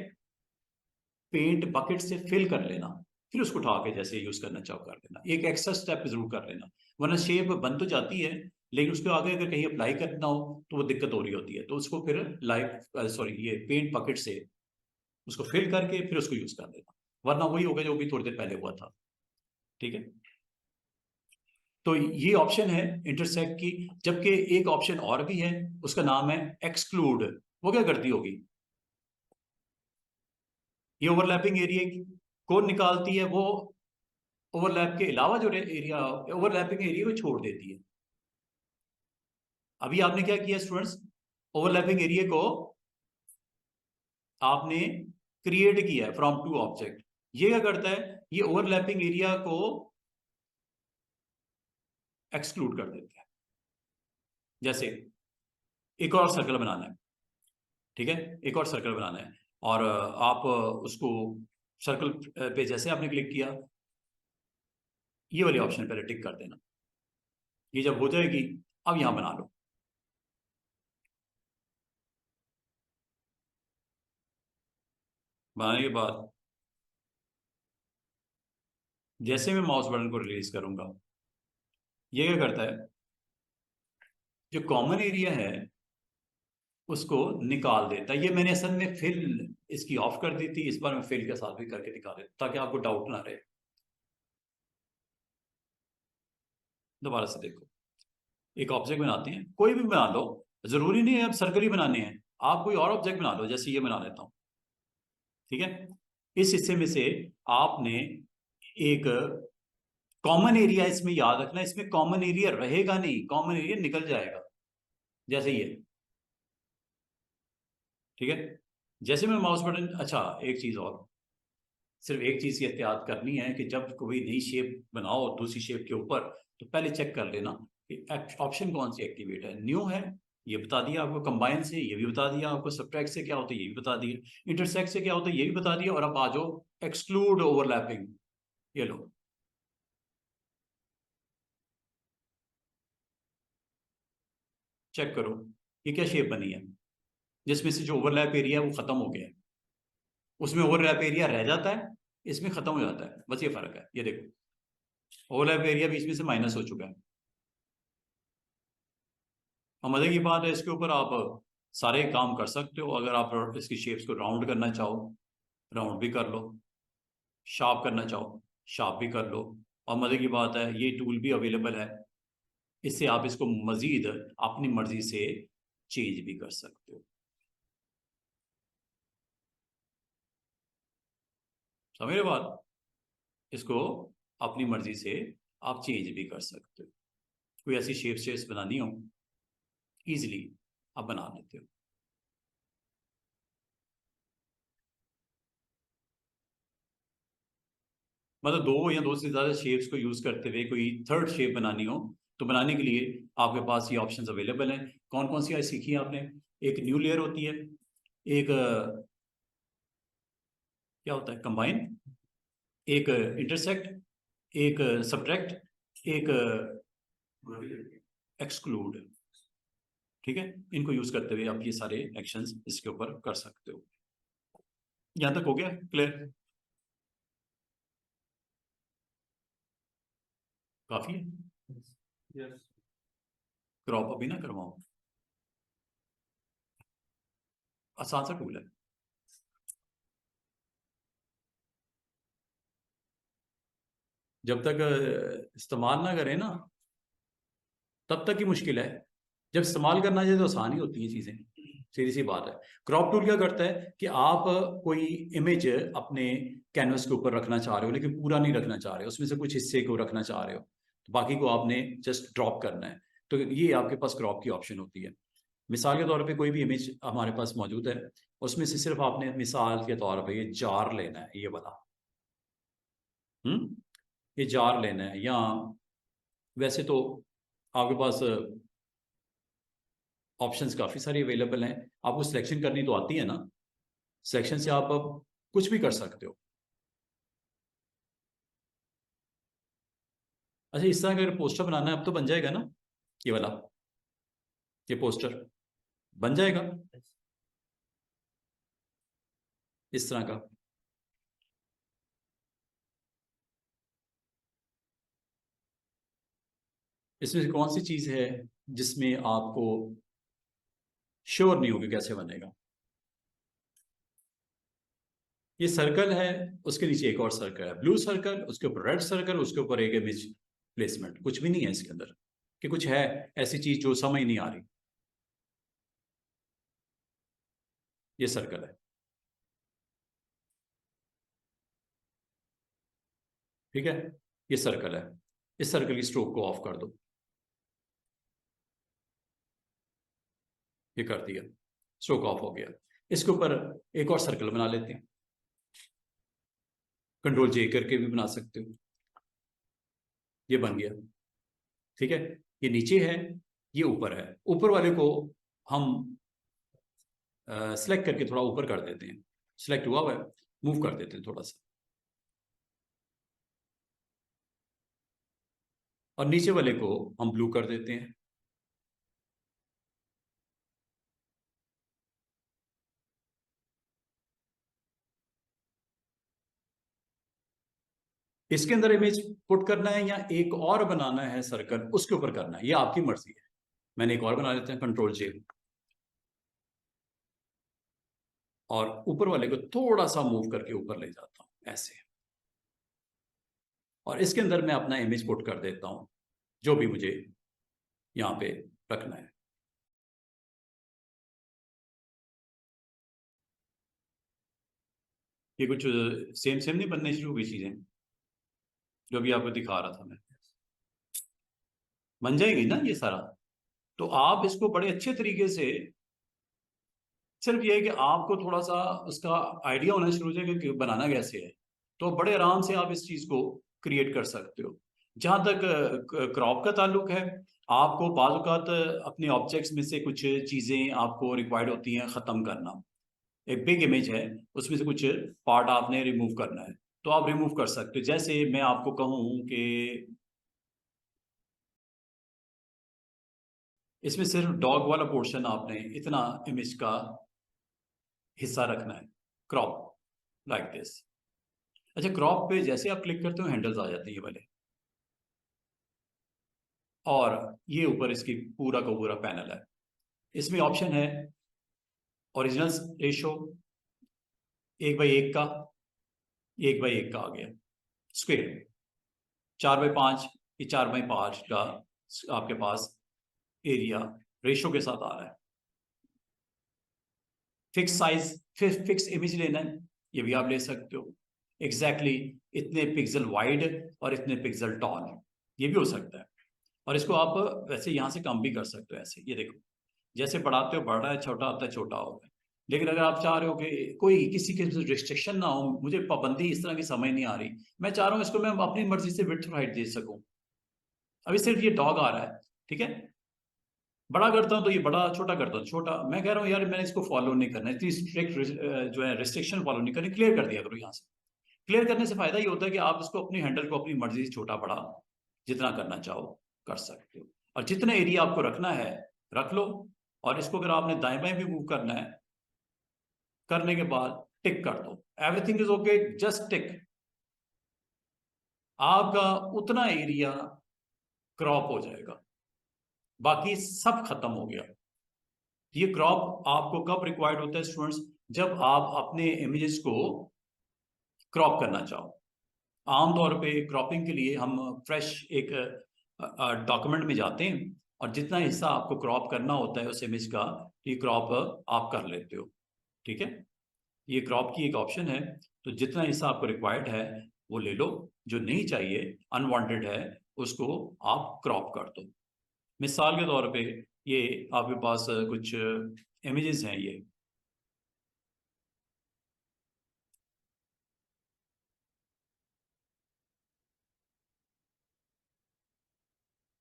पेंट बकेट से फिल कर लेना, फिर उसको उठा के जैसे यूज करना चाहो कर लेना। एक एक्स्ट्रा स्टेप जरूर कर लेना, वरना शेप बन तो जाती है लेकिन उसके आगे अगर कहीं अप्लाई करना हो तो वो दिक्कत हो रही होती है। तो उसको फिर लाइव सॉरी ये पेंट बकेट से उसको फिल करके फिर उसको यूज कर देना, वरना वही होगा जो भी थोड़ी देर पहले हुआ था, ठीक है। तो ये ऑप्शन है इंटरसेक्ट की। जबकि एक ऑप्शन और भी है, उसका नाम है एक्सक्लूड। वो क्या करती होगी? ये ओवरलैपिंग एरिया को निकालती है, वो ओवरलैप के अलावा जो एरिया ओवरलैपिंग एरिया को छोड़ देती है। अभी आपने क्या किया स्टूडेंट्स? ओवरलैपिंग एरिया को आपने क्रिएट किया है फ्रॉम टू ऑब्जेक्ट। ये क्या करता है? ये ओवरलैपिंग एरिया को एक्सक्लूड कर देता है। जैसे एक और सर्कल बनाना है, ठीक है, एक और सर्कल बनाना है, और आप उसको सर्कल पे जैसे आपने क्लिक किया, ये वाले ऑप्शन पहले टिक कर देना। ये जब हो जाएगी, अब यहां बना लो। बनाने के बाद जैसे मैं माउस बटन को रिलीज करूंगा, ये क्या करता है? जो कॉमन एरिया है उसको निकाल देता है। ये मैंने असल में फिल इसकी ऑफ कर दी थी, इस बार मैं फिल के साथ भी करके दिखा देता ताकि आपको डाउट ना रहे। दोबारा से देखो, एक ऑब्जेक्ट बनाते हैं, कोई भी बना लो, जरूरी नहीं है अब सर्कल ही बनाने हैं। आप कोई और ऑब्जेक्ट बना लो, जैसे ये बना लेता हूँ, ठीक है। इस हिस्से में से आपने एक कॉमन एरिया, इसमें याद रखना इसमें कॉमन एरिया रहेगा नहीं, कॉमन एरिया निकल जाएगा, जैसे ये, ठीक है। जैसे मैं माउस बटन, अच्छा एक चीज और, सिर्फ एक चीज की एहतियात करनी है कि जब कोई नई शेप बनाओ दूसरी शेप के ऊपर, तो पहले चेक कर लेना कि ऑप्शन कौन सी एक्टिवेट है। न्यू है, ये बता दिया आपको। कंबाइन से ये भी बता दिया आपको। सब्ट्रैक्ट से क्या होता है ये भी बता दिया। इंटरसेक्ट से क्या होता है ये भी बता दिया। और अब आ जाओ एक्सक्लूड ओवरलैपिंग, ये लो। चेक करो ये क्या शेप बनी है, जिसमें से जो ओवरलैप एरिया है वो खत्म हो गया है। उसमें ओवरलैप एरिया रह जाता है, इसमें खत्म हो जाता है, बस ये फर्क है। ये देखो ओवरलैप एरिया बीच में से माइनस हो चुका है। और मजे की बात है, इसके ऊपर आप सारे काम कर सकते हो। अगर आप इसकी शेप्स को राउंड करना चाहो, राउंड भी कर लो। शार्प करना चाहो, शार्प भी कर लो। और मजे की बात है ये टूल भी अवेलेबल है, इससे आप इसको मजीद अपनी मर्जी से चेंज भी कर सकते हो। समझ रहे बात? इसको अपनी मर्जी से आप चेंज भी कर सकते हो। कोई ऐसी शेप्स बनानी हो इजीली आप बना लेते हो। मतलब दो या दो से ज्यादा शेप्स को यूज करते हुए कोई थर्ड शेप बनानी हो तो बनाने के लिए आपके पास ये ऑप्शंस अवेलेबल हैं। कौन कौन सी आज सीखी है आपने? एक न्यू लेयर होती है, एक क्या होता है कंबाइन, एक इंटरसेक्ट, एक सब्ट्रैक्ट, एक एक्सक्लूड। ठीक है, इनको यूज करते हुए आप ये सारे एक्शंस इसके ऊपर कर सकते हो। यहां तक हो गया क्लियर? काफी है। यस। क्रॉप अभी ना करवाओ, आसान सा टूल है। जब तक इस्तेमाल ना करें ना तब तक ही मुश्किल है, जब इस्तेमाल करना चाहिए तो आसान ही होती है चीजें। सीधी सी बात है। क्रॉप टूल क्या करता है कि आप कोई इमेज अपने कैनवस के ऊपर रखना चाह रहे हो लेकिन पूरा नहीं रखना चाह रहे हो, उसमें से कुछ हिस्से को रखना चाह रहे हो, तो बाकी को आपने जस्ट ड्रॉप करना है, तो ये आपके पास क्रॉप की ऑप्शन होती है। मिसाल के तौर पे कोई भी इमेज हमारे पास मौजूद है, उसमें से सिर्फ आपने मिसाल के तौर पे ये जार लेना है, ये वाला ये जार लेना है। या वैसे तो आपके पास ऑप्शंस काफ़ी सारी अवेलेबल हैं, आपको सिलेक्शन करनी तो आती है ना, सिलेक्शन से आप अब कुछ भी कर सकते हो। अच्छा, इस तरह का अगर पोस्टर बनाना है अब तो बन जाएगा ना, ये वाला, ये पोस्टर बन जाएगा इस तरह का। इसमें से कौन सी चीज़ है जिसमें आपको श्योर नहीं होगी कैसे बनेगा? ये सर्कल है, उसके नीचे एक और सर्कल है, ब्लू सर्कल, उसके ऊपर रेड सर्कल, उसके ऊपर एक इमेज प्लेसमेंट। कुछ भी नहीं है इसके अंदर कि कुछ है ऐसी चीज जो समझ नहीं आ रही। ये सर्कल है, ठीक है, ये सर्कल है। इस सर्कल की स्ट्रोक को ऑफ कर दो, ये कर दिया, स्ट्रोक ऑफ हो गया। इसके ऊपर एक और सर्कल बना लेते हैं, कंट्रोल जे करके भी बना सकते हो, ये बन गया। ठीक है, ये नीचे है, ये ऊपर है। ऊपर वाले को हम सिलेक्ट करके थोड़ा ऊपर कर देते हैं, सिलेक्ट हुआ हुआ है, मूव कर देते हैं थोड़ा सा, और नीचे वाले को हम ब्लू कर देते हैं। इसके अंदर इमेज पुट करना है या एक और बनाना है सर्कल उसके ऊपर करना है, ये आपकी मर्जी है। मैंने एक और बना लेते हैं, कंट्रोल जे, और ऊपर वाले को थोड़ा सा मूव करके ऊपर ले जाता हूं ऐसे, और इसके अंदर मैं अपना इमेज पुट कर देता हूं जो भी मुझे यहां पे रखना है। ये कुछ सेम सेम नहीं बनने शुरू हुई चीजें, जो भी आपको दिखा रहा था मैं, बन जाएगी ना ये सारा। तो आप इसको बड़े अच्छे तरीके से, सिर्फ ये है कि आपको थोड़ा सा उसका आइडिया होना शुरू हो जाएगा कि बनाना कैसे है, तो बड़े आराम से आप इस चीज को क्रिएट कर सकते हो। जहां तक क्रॉप का ताल्लुक है, आपको बाज़ औक़ात अपने ऑब्जेक्ट्स में से कुछ चीजें आपको रिक्वायर्ड होती हैं ख़त्म करना। एक बिग इमेज है, उसमें से कुछ पार्ट आपने रिमूव करना है, तो आप रिमूव कर सकते हो। जैसे मैं आपको कहूँ कि इसमें सिर्फ डॉग वाला पोर्शन आपने इतना इमेज का हिस्सा रखना है, क्रॉप लाइक दिस। अच्छा, क्रॉप पे जैसे आप क्लिक करते हो हैंडल्स आ जाते हैं ये वाले, और ये ऊपर इसकी पूरा का पूरा पैनल है। इसमें ऑप्शन है ओरिजिनल रेशो 1/1 का, 1/1 का आ गया। स्क्वेयर 4/5, ये 4/5 का आपके पास एरिया रेशो के साथ आ रहा है। फिक्स साइज, फिक्स इमेज लेना है, ये भी आप ले सकते हो। एग्जैक्टली इतने पिक्सल वाइड और इतने पिक्सल टॉल, ये भी हो सकता है। और इसको आप वैसे यहाँ से कम भी कर सकते हो, ऐसे ये देखो, जैसे बढ़ाते हो बढ़ रहा है, छोटा होता है छोटा होगा। लेकिन अगर आप चाह रहे हो कि कोई किसी के रिस्ट्रिक्शन ना हो, मुझे पाबंदी इस तरह की समझ नहीं आ रही, मैं चाह रहा हूँ इसको मैं अपनी मर्जी से विड्थ और हाइट दे सकूँ, अभी सिर्फ ये डॉग आ रहा है, ठीक है, बड़ा करता हूँ तो ये बड़ा, छोटा करता हूँ छोटा। मैं कह रहा हूँ यार मैंने इसको फॉलो नहीं करना, इतनी स्ट्रिक्ट जो है रिस्ट्रिक्शन फॉलो नहीं करनी, क्लियर कर दिया करो यहाँ से। क्लियर करने से फायदा ये होता है कि आप इसको अपनी हैंडल को अपनी मर्जी से छोटा बड़ा जितना करना चाहो कर सकते हो, और जितना एरिया आपको रखना है रख लो। और इसको अगर आपने दाएं बाएं भी मूव करना है, करने के बाद टिक कर दो, everything is okay, just tick. आपका उतना एरिया क्रॉप हो जाएगा, बाकी सब खत्म हो गया। ये क्रॉप आपको कब रिक्वायर्ड होता है स्टूडेंट्स? जब आप अपने इमेजेस को क्रॉप करना चाहो। आमतौर पे क्रॉपिंग के लिए हम फ्रेश एक डॉक्यूमेंट में जाते हैं, और जितना हिस्सा आपको क्रॉप करना होता है उस इमेज का, ये क्रॉप आप कर लेते हो, ठीक है। ये क्रॉप की एक ऑप्शन है, तो जितना हिस्सा आपको रिक्वायर्ड है वो ले लो, जो नहीं चाहिए अनवांटेड है उसको आप क्रॉप कर दो। मिसाल के तौर पे ये आपके पास कुछ इमेजेस हैं, ये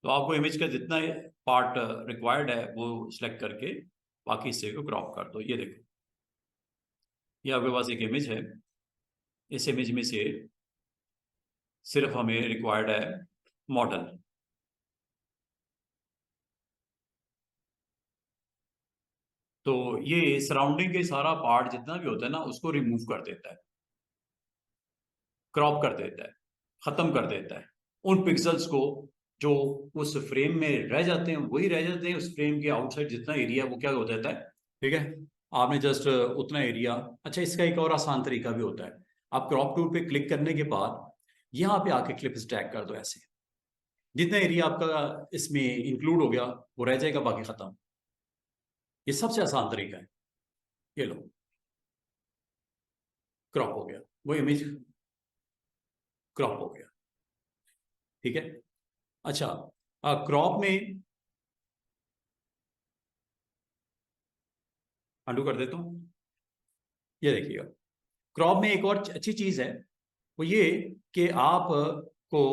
तो आपको इमेज का जितना पार्ट रिक्वायर्ड है वो सिलेक्ट करके बाकी हिस्से को क्रॉप कर दो। ये देखो, ये आपके पास एक इमेज है, इस इमेज में से सिर्फ हमें रिक्वायर्ड है मॉडल। तो ये सराउंडिंग के सारा पार्ट जितना भी होता है ना उसको रिमूव कर देता है, क्रॉप कर देता है, खत्म कर देता है। उन पिक्सल्स को जो उस फ्रेम में रह जाते हैं वही रह जाते हैं, उस फ्रेम के आउटसाइड जितना एरिया वो क्या हो जाता है, ठीक है। आपने जस्ट उतना एरिया। अच्छा, इसका एक और आसान तरीका भी होता है, आप क्रॉप टूल पे क्लिक करने के बाद यहाँ पे आके क्लिप्स ड्रैग कर दो, ऐसे जितना एरिया आपका इसमें इंक्लूड हो गया वो रह जाएगा, बाकी खत्म। ये सबसे आसान तरीका है। ये लो, क्रॉप हो गया, वो इमेज क्रॉप हो गया, ठीक है। अच्छा, क्रॉप में अंडू कर देता हूँ। ये देखिएगा, क्रॉप में एक और अच्छी चीज है, वो ये कि आप को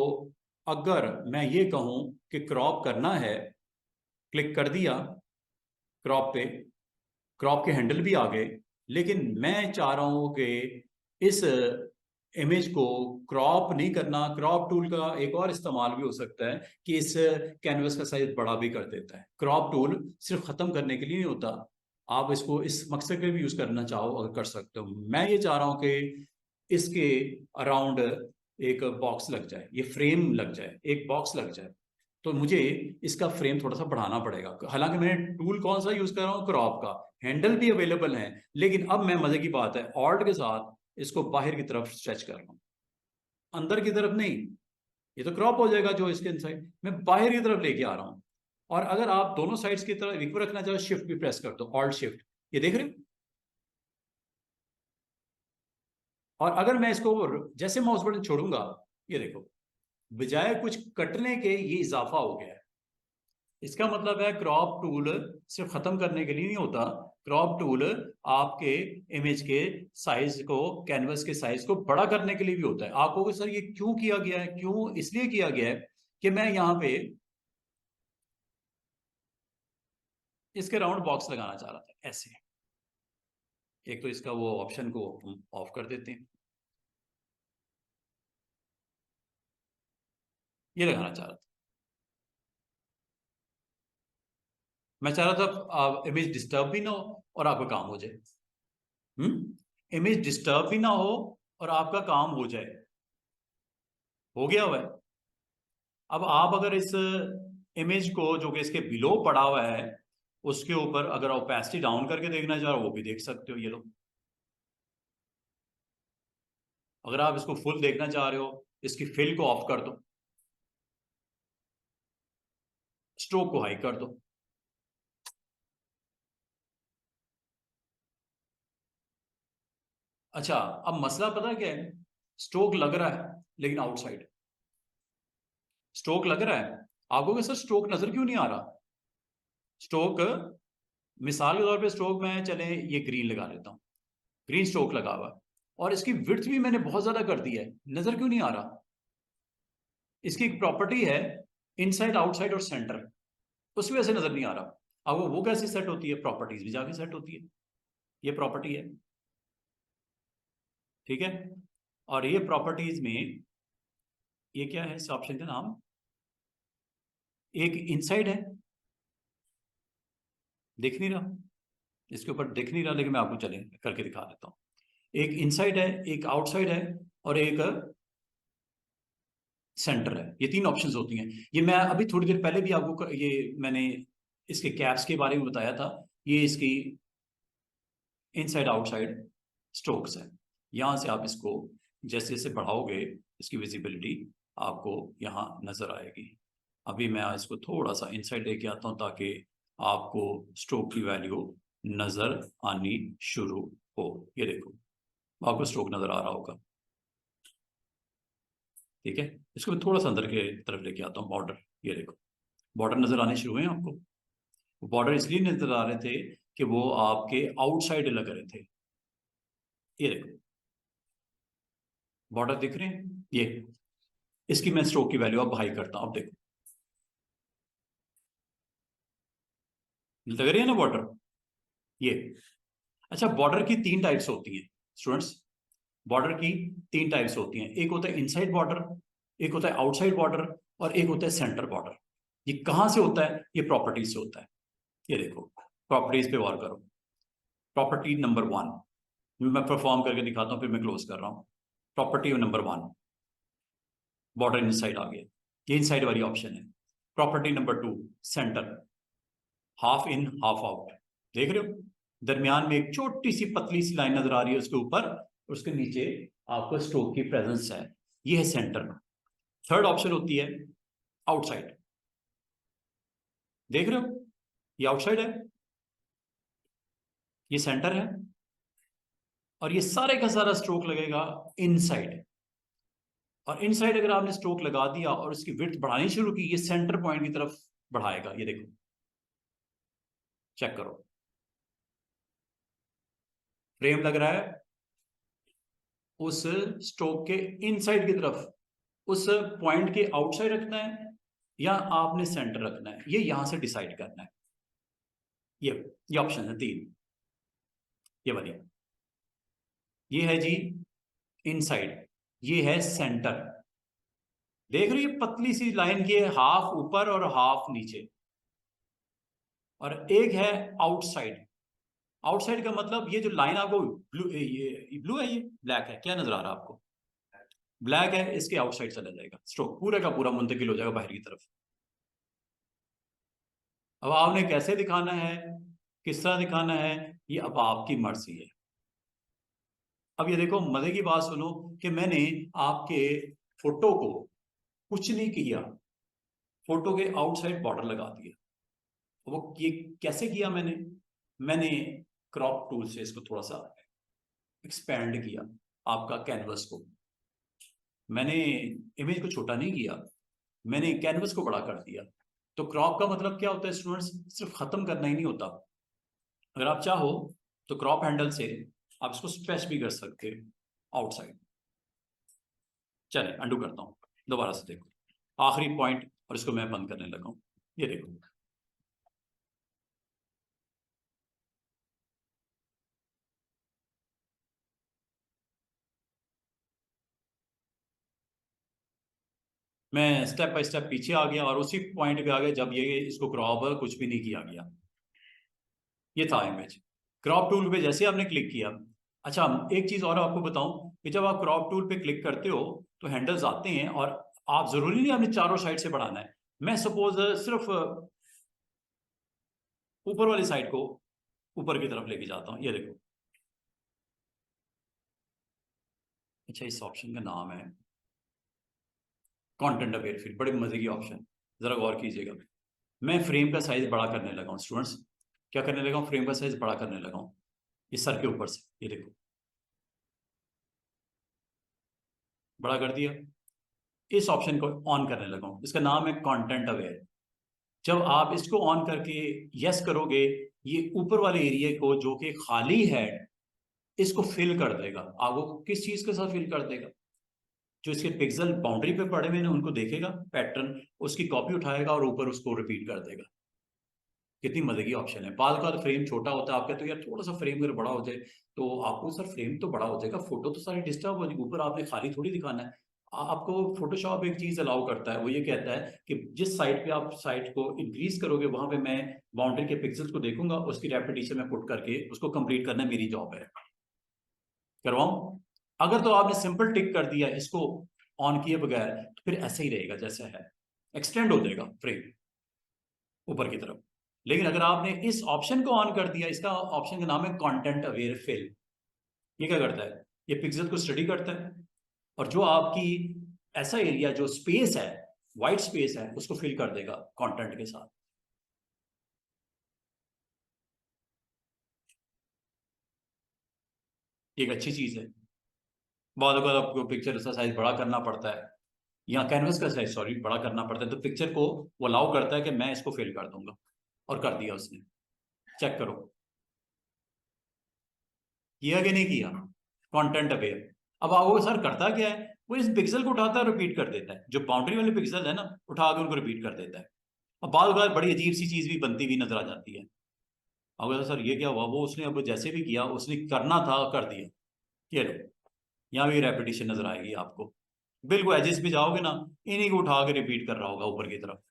अगर मैं ये कहूं कि क्रॉप करना है, क्लिक कर दिया क्रॉप पे, क्रॉप के हैंडल भी आ गए, लेकिन मैं चाह रहा हूं कि इस इमेज को क्रॉप नहीं करना। क्रॉप टूल का एक और इस्तेमाल भी हो सकता है कि इस कैनवस का साइज बड़ा भी कर देता है। क्रॉप टूल सिर्फ खत्म करने के लिए नहीं होता, आप इसको इस मकसद के लिए भी यूज करना चाहो अगर कर सकते हो। मैं ये चाह रहा हूं कि इसके अराउंड एक बॉक्स लग जाए, ये फ्रेम लग जाए, एक बॉक्स लग जाए, तो मुझे इसका फ्रेम थोड़ा सा बढ़ाना पड़ेगा। हालांकि मैंने टूल कौन सा यूज कर रहा हूँ, क्रॉप का, हैंडल भी अवेलेबल है, लेकिन अब मैं मजे की बात है ऑल्ट के साथ इसको बाहर की तरफ स्ट्रेच कर रहा हूँ, अंदर की तरफ नहीं। ये तो क्रॉप हो जाएगा जो इसके इनसाइड, मैं बाहर की तरफ लेके आ रहा हूँ। और अगर आप दोनों साइड्स की तरफ इक्वल रखना चाहो, शिफ्ट भी प्रेस कर दो, ऑल्ट शिफ्ट, ये देख रहे हो। और अगर मैं इसको जैसे माउस बटन छोड़ूंगा, ये देखो, बजाय कुछ कटने के ये इजाफा हो गया है। इसका मतलब है क्रॉप टूल सिर्फ खत्म करने के लिए नहीं होता, क्रॉप टूल आपके इमेज के साइज को, कैनवस के साइज को बड़ा करने के लिए भी होता है। आप कहोगे सर ये क्यों किया गया है? क्यों? इसलिए किया गया है कि मैं यहाँ पे इसके राउंड बॉक्स लगाना चाह रहा था, ऐसे। एक तो इसका वो ऑप्शन को हम ऑफ कर देते हैं, ये लगाना चाह रहा था। मैं चाह रहा था इमेज डिस्टर्ब भी ना हो और आपका काम हो जाए। इमेज डिस्टर्ब भी ना हो और आपका काम हो जाए, हो गया हुआ है। अब आप अगर इस इमेज को जो कि इसके बिलो पड़ा हुआ है उसके ऊपर अगर ओपेसिटी डाउन करके देखना चाह रहे हो वो भी देख सकते हो, ये लो। अगर आप इसको फुल देखना चाह रहे हो, इसकी फिल को ऑफ कर दो, स्ट्रोक को हाई कर दो। अच्छा, अब मसला पता क्या है, स्ट्रोक लग रहा है लेकिन आउटसाइड स्ट्रोक लग रहा है। आप कहोगे सर स्ट्रोक नजर क्यों नहीं आ रहा? स्ट्रोक, मिसाल के तौर पे स्ट्रोक में चले ये ग्रीन लगा लेता हूं, ग्रीन स्ट्रोक लगा हुआ, और इसकी विड्थ भी मैंने बहुत ज्यादा कर दी है, नजर क्यों नहीं आ रहा? इसकी एक प्रॉपर्टी है इनसाइड, आउटसाइड और सेंटर, उस वजह से नजर नहीं आ रहा। अब वो कैसे सेट होती है, प्रॉपर्टीज भी जाके सेट होती है। ये प्रॉपर्टी है, ठीक है। और ये प्रॉपर्टीज में ये क्या है, इस ऑप्शन का नाम, एक इनसाइड है, दिख नहीं रहा, इसके ऊपर दिख नहीं रहा, लेकिन मैं आपको चले करके दिखा देता हूं। एक इनसाइड है, एक आउटसाइड है, और एक सेंटर है। ये तीन ऑप्शंस होती हैं। ये मैं अभी थोड़ी देर पहले भी आपको ये मैंने इसके कैप्स के बारे में बताया था। ये इसकी इनसाइड आउटसाइड स्ट्रोक्स है। यहां से आप इसको जैसे जैसे बढ़ाओगे, इसकी विजिबिलिटी आपको यहां नजर आएगी। अभी मैं इसको थोड़ा सा इनसाइड लेके आता हूं ताकि आपको स्ट्रोक की वैल्यू नजर आनी शुरू हो। ये देखो, आपको स्ट्रोक नजर आ रहा होगा, ठीक है। इसको मैं थोड़ा सा अंदर के तरफ लेके आता हूँ। बॉर्डर, ये देखो, बॉर्डर नजर आने शुरू हुए आपको। बॉर्डर इसलिए नजर आ रहे थे कि वो आपके आउटसाइड लग रहे थे। ये देखो, बॉर्डर दिख रहे हैं। ये इसकी मैं स्ट्रोक की वैल्यू अब हाई करता हूं। अब देखो, लग रही है ना बॉर्डर। ये अच्छा, बॉर्डर की तीन टाइप्स होती हैं स्टूडेंट्स। बॉर्डर की तीन टाइप्स होती हैं। एक होता है इनसाइड बॉर्डर, एक होता है आउटसाइड बॉर्डर, और एक होता है सेंटर बॉर्डर। ये कहां से होता है, ये प्रॉपर्टीज से होता है। ये देखो, प्रॉपर्टीज पे गौर करो। प्रॉपर्टी नंबर 1 मैं परफॉर्म करके दिखाता हूं, फिर मैं क्लोज कर रहा हूं। प्रॉपर्टी नंबर 1, बॉर्डर इनसाइड आ गया, ये इनसाइड वाली ऑप्शन है। Property number 2, centre, half in half out. देख रहे हो, दरमियान में एक छोटी सी पतली सी लाइन नजर आ रही है, उसके ऊपर, उसके नीचे आपको स्ट्रोक की प्रेजेंस है। ये है सेंटर। थर्ड ऑप्शन होती है आउटसाइड। देख रहे हो, ये आउटसाइड है, ये सेंटर है, और ये सारे का सारा स्ट्रोक लगेगा इनसाइड। और इनसाइड अगर आपने स्ट्रोक लगा दिया और इसकी विड्थ बढ़ानी शुरू की, ये सेंटर पॉइंट की तरफ बढ़ाएगा। ये देखो, चेक करो, फ्रेम लग रहा है उस स्ट्रोक के इनसाइड की तरफ। उस पॉइंट के आउटसाइड रखना है या आपने सेंटर रखना है, ये यहां से डिसाइड करना है। ये ऑप्शन है 3, ये बढ़िया। ये है जी इनसाइड, ये है सेंटर। देख रही है पतली सी लाइन की, हाफ ऊपर और हाफ नीचे। और एक है आउटसाइड। आउटसाइड का मतलब ये जो लाइन आपको ब्लू, ये ब्लू है, ये ब्लैक है, क्या नजर आ रहा है आपको, ब्लैक है, इसके आउटसाइड चला जाएगा, स्ट्रोक पूरा का पूरा मुंतकिल हो जाएगा बाहर की तरफ। अब आपने कैसे दिखाना है, किस तरह दिखाना है, ये अब आपकी मर्जी है। अब ये देखो, मजे की बात सुनो कि मैंने आपके फोटो को कुछ नहीं किया, फोटो के आउटसाइड बॉर्डर लगा दिया। वो ये कैसे किया मैंने क्रॉप टूल से इसको थोड़ा सा एक्सपेंड किया, आपका कैनवस को। मैंने इमेज को छोटा नहीं किया, मैंने कैनवस को बड़ा कर दिया। तो क्रॉप का मतलब क्या होता है स्टूडेंट्स, सिर्फ खत्म करना ही नहीं होता। अगर आप चाहो तो क्रॉप हैंडल से आप इसको स्ट्रेच भी कर सकते हो आउटसाइड। चले अंडू करता हूं, दोबारा से देखो आखिरी पॉइंट, और इसको मैं बंद करने लगा हूं। ये देखो, मैं स्टेप बाय स्टेप पीछे आ गया और उसी पॉइंट पे आ गया जब ये इसको क्रॉप कुछ भी नहीं किया गया। ये था इमेज। क्रॉप टूल पे जैसे आपने क्लिक किया, अच्छा एक चीज और आपको बताऊं कि जब आप क्रॉप टूल पे क्लिक करते हो तो हैंडल्स आते हैं, और आप जरूरी नहीं आपने चारों साइड से बढ़ाना है। मैं सपोज सिर्फ ऊपर वाली साइड को ऊपर की तरफ लेके जाता हूं। ये देखो, अच्छा इस ऑप्शन का नाम है कंटेंट अवेयर फील्ड, बड़े मजे की ऑप्शन, जरा गौर कीजिएगा। मैं फ्रेम का साइज बड़ा करने लगा हूं स्टूडेंट्स, क्या करने लगा हूं, फ्रेम का साइज बड़ा करने लगा हूं, ये सर के ऊपर से, ये देखो बड़ा कर दिया। इस ऑप्शन को ऑन करने लगा हूं, इसका नाम है कंटेंट अवेयर। जब आप इसको ऑन करके यस करोगे, ये ऊपर वाले एरिया को जो कि खाली है, इसको फिल कर देगा। आपको किस चीज के साथ फिल कर देगा, जो इसके पिक्सल बाउंड्री पे पड़े हुए हैं उनको देखेगा पैटर्न, उसकी कॉपी उठाएगा और ऊपर उसको रिपीट कर देगा। कितनी मजे की ऑप्शन है। बाल का फ्रेम छोटा होता है आपका, तो यार थोड़ा सा फ्रेम अगर बड़ा हो जाए तो आपको सर फ्रेम तो बड़ा हो जाएगा, फोटो तो सारी डिस्टर्ब हो जाएगी, ऊपर आपने खाली थोड़ी दिखाना है। आपको फोटोशॉप एक चीज अलाउ करता है, वो ये कहता है कि जिस साइड पे आप साइड को इंक्रीज करोगे वहां पे मैं बाउंड्री के पिक्सल्स को देखूंगा, उसकी रेपिटेशन में पुट करके उसको कंप्लीट करना मेरी जॉब है। करवाऊं? अगर तो आपने सिंपल टिक कर दिया इसको ऑन किए बगैर, तो फिर ऐसे ही रहेगा जैसा है, एक्सटेंड हो जाएगा फ्रेम ऊपर की तरफ। लेकिन अगर आपने इस ऑप्शन को ऑन कर दिया, इसका ऑप्शन का नाम है कंटेंट अवेयर फिल। ये क्या करता है? ये पिक्सल को स्टडी करता है और जो आपकी ऐसा एरिया जो स्पेस है, वाइट स्पेस है, उसको फिल कर देगा कंटेंट के साथ। एक अच्छी चीज है। बहुत अगर आपको पिक्चर का साइज बड़ा करना पड़ता है या कैनवस का साइज सॉरी बड़ा करना पड़ता है, तो पिक्चर को वो अलाउ करता है कि मैं इसको फिल कर दूंगा, और कर दिया उसने। चेक करो किया कि नहीं किया। Content aware. अब आओ सर करता क्या है, वो इस पिक्सल को उठाता है रिपीट कर देता है, जो बाउंड्री वाले पिक्सल है ना, उठा के उनको रिपीट कर देता है। अब बाद बार बड़ी अजीब सी चीज भी बनती हुई नजर आ जाती है। अब सर ये क्या हुआ, वो उसने अब जैसे भी किया उसने करना था कर दिया। ये लो, यहाँ भी रेपिटेशन नजर आएगी आपको। बिल्कुल एजिस पे जाओगे ना, इन्हीं को उठा के रिपीट कर रहा होगा ऊपर की तरफ।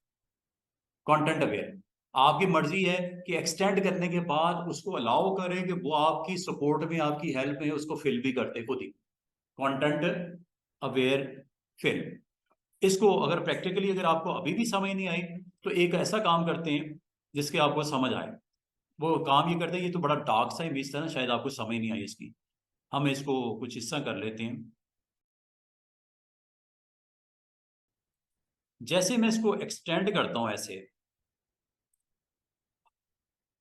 Content aware. आपकी मर्जी है कि एक्सटेंड करने के बाद उसको अलाउ करें कि वो आपकी सपोर्ट में आपकी हेल्प में उसको फिल भी करते खुद ही। Content aware fill. इसको अगर प्रैक्टिकली अगर आपको अभी भी समझ नहीं आई, तो एक ऐसा काम करते हैं जिसके आपको समझ आए। वो काम ये करते हैं, ये तो बड़ा डार्क सा इमेज था ना, शायद आपको समझ नहीं आई इसकी। हम इसको कुछ हिस्सा कर लेते हैं। जैसे मैं इसको एक्सटेंड करता हूं ऐसे,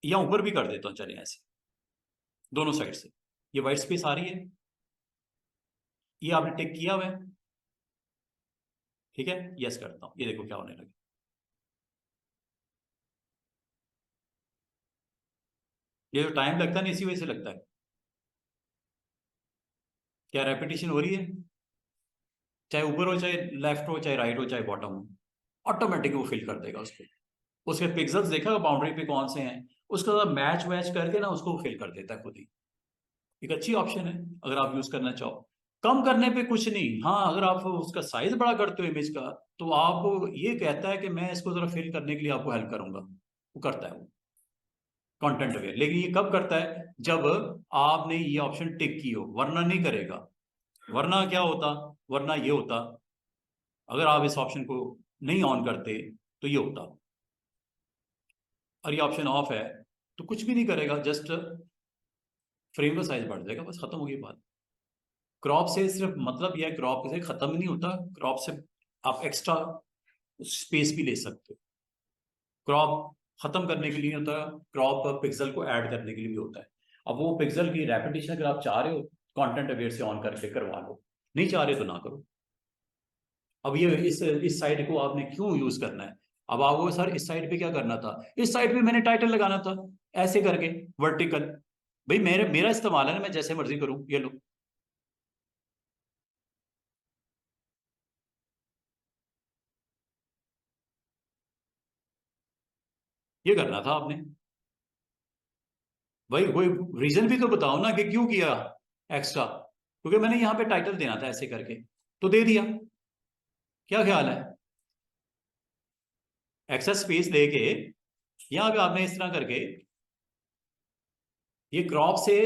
या ऊपर भी कर देता हूं, चले ऐसे दोनों साइड से, ये व्हाइट स्पेस आ रही है, ये आपने टिक किया हुआ है, ठीक है। यस करता हूं, ये देखो क्या होने लगा। ये जो टाइम लगता है ना, इसी वजह से लगता है। क्या रेपिटेशन हो रही है? चाहे ऊपर हो, चाहे लेफ्ट हो, चाहे राइट हो, चाहे बॉटम हो, ऑटोमेटिक वो फिल कर देगा उसको। उसके पिक्सल्स देखा बाउंड्री पे कौन से हैं, उसका मैच वैच करके ना उसको फिल कर देता है खुद ही। एक अच्छी ऑप्शन है अगर आप यूज करना चाहो। कम करने पे कुछ नहीं, हाँ अगर आप उसका साइज बड़ा करते हो इमेज का, तो आपको ये कहता है कि मैं इसको जरा फिल करने के लिए आपको हेल्प करूंगा, वो करता है वो कंटेंट अवेयर। लेकिन ये कब करता है? जब आपने ये ऑप्शन टिक की हो, वरना नहीं करेगा। वरना क्या होता? वरना ये होता, अगर आप इस ऑप्शन को नहीं ऑन करते तो ये होता, और ये ऑप्शन ऑफ है तो कुछ भी नहीं करेगा, जस्ट फ्रेम का साइज बढ़ जाएगा, बस खत्म हो गई बात। क्रॉप से सिर्फ मतलब यह है, क्रॉप से खत्म नहीं होता, क्रॉप से आप एक्स्ट्रा स्पेस भी ले सकते हो। क्रॉप खत्म करने के लिए होता है, क्रॉप पिक्सल को ऐड करने के लिए भी होता है। अब वो पिक्सल की रेपिटेशन अगर आप चाह रहे हो, कंटेंट अवेयर से ऑन करके करवा लो, नहीं चाह रहे तो ना करो। अब ये इस साइड को आपने क्यों यूज करना है? अब आपको सर इस साइड पे क्या करना था, इस साइड पे मैंने टाइटल लगाना था ऐसे करके वर्टिकल। भाई मेरे मेरा इस्तेमाल है ना, मैं जैसे मर्जी करूं, ये लो। ये करना था आपने। भाई वही रीजन भी तो बताओ ना कि क्यों किया एक्स्ट्रा। क्योंकि मैंने यहाँ पे टाइटल देना था ऐसे करके, तो दे दिया। क्या ख्याल है? एक्स्ट्रा स्पेस देके यहाँ पे आपने इस तरह करके, ये क्रॉप से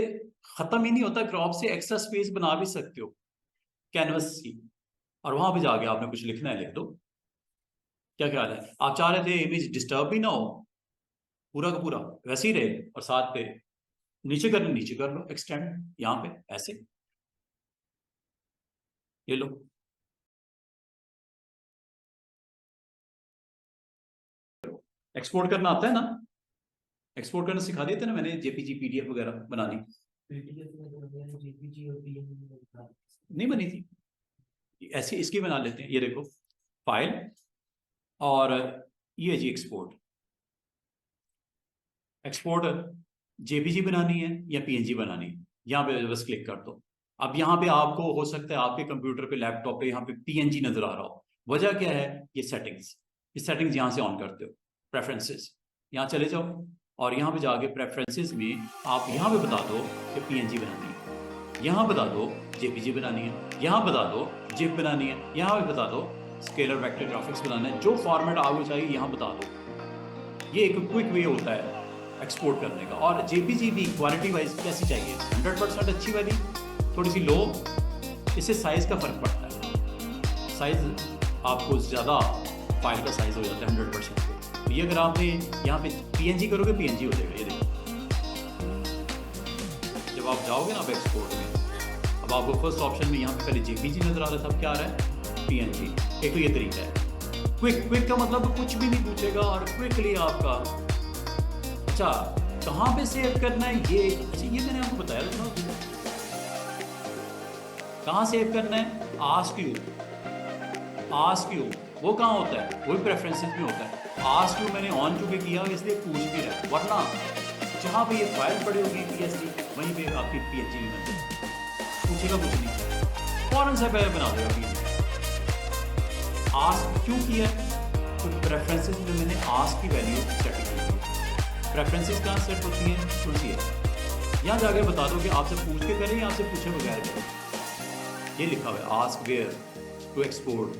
खत्म ही नहीं होता, क्रॉप से एक्स्ट्रा स्पेस बना भी सकते हो कैनवस की, और वहां पे जाके आपने कुछ लिखना है लिख दो। क्या ख्याल है? आप चाह रहे थे इमेज डिस्टर्ब भी ना हो, पूरा का पूरा वैसे ही रहे, और साथ पे नीचे कर लो एक्सटेंड यहाँ पे ऐसे, ये लो। एक्सपोर्ट करना आता है ना? एक्सपोर्ट करना सिखा देते ना मैंने, जेपीजी पीडीएफ वगैरह बनानी। नहीं बनी थी ऐसी, इसकी बना लेते हैं, ये देखो फाइल, और ये जी एक्सपोर्ट। एक्सपोर्ट जेपीजी बनानी है या पीएनजी बनानी है, यहाँ पे बस क्लिक कर दो, अब यहाँ पे आपको हो सकता है आपके कंप्यूटर पे, लैपटॉप पे यहाँ पे PNG नजर आ रहा हो। वजह क्या है? ये सेटिंग्स यहाँ से ऑन करते हो, प्रेफरेंसेस, यहाँ चले जाओ और यहाँ पे जाके प्रेफरेंसेस में आप यहाँ पे बता दो कि PNG बनानी है, यहाँ बता दो JPG बनानी है, यहाँ बता दो जिप बनानी है, यहाँ पे बता दो स्केलर वेक्टर ग्राफिक्स बनाना है, जो फॉर्मेट आपको चाहिए यहाँ बता दो। ये एक क्विक वे होता है एक्सपोर्ट करने का। और JPG भी क्वालिटी वाइज कैसी चाहिए? 100% अच्छी वाली, थोड़ी सी लो, इससे साइज का फर्क पड़ता है। साइज आपको ज़्यादा फाइल का साइज हो जाता है 100%। ये अगर आपने यहाँ पे PNG करोगे PNG हो जाएगा। ये देखो, जब आप जाओगे ना आप एक्सपोर्ट में, अब आपको फर्स्ट ऑप्शन में यहाँ पे पहले JPG नजर आ रहा था, अब क्या आ रहा है? PNG। एक तो ये तरीका है क्विक का मतलब कुछ भी नहीं पूछेगा और क्विकली आपका। अच्छा, कहाँ पे सेव करना है ये? अच्छा, ये मैंने आपको बताया था, कहाँ सेव करना है? आस्क यू वो कहाँ होता है? वही प्रेफरेंसेस में होता है। आस्क यू मैंने ऑन चुके किया, इसलिए पूछ भी रहा है, वरना जहाँ पे ये फाइल पड़ी होगी PSD, वहीं पे आपकी PNG भी बन जाएगी, पूछेगा कुछ नहीं, फौरन से पहले बना देगा PNG। आस्क क्यों किया? तो प्रेफरेंसेस में मैंने आस्क की वैल्यू सेट की है। प्रेफरेंसेस कहाँ सेट होती हैं? सुनिए, यहाँ जाकर बता दो कि आपसे पूछ के करें या आपसे पूछे बगैर करें। ये लिखा हुआ है आस्क वेयर टू एक्सपोर्ट।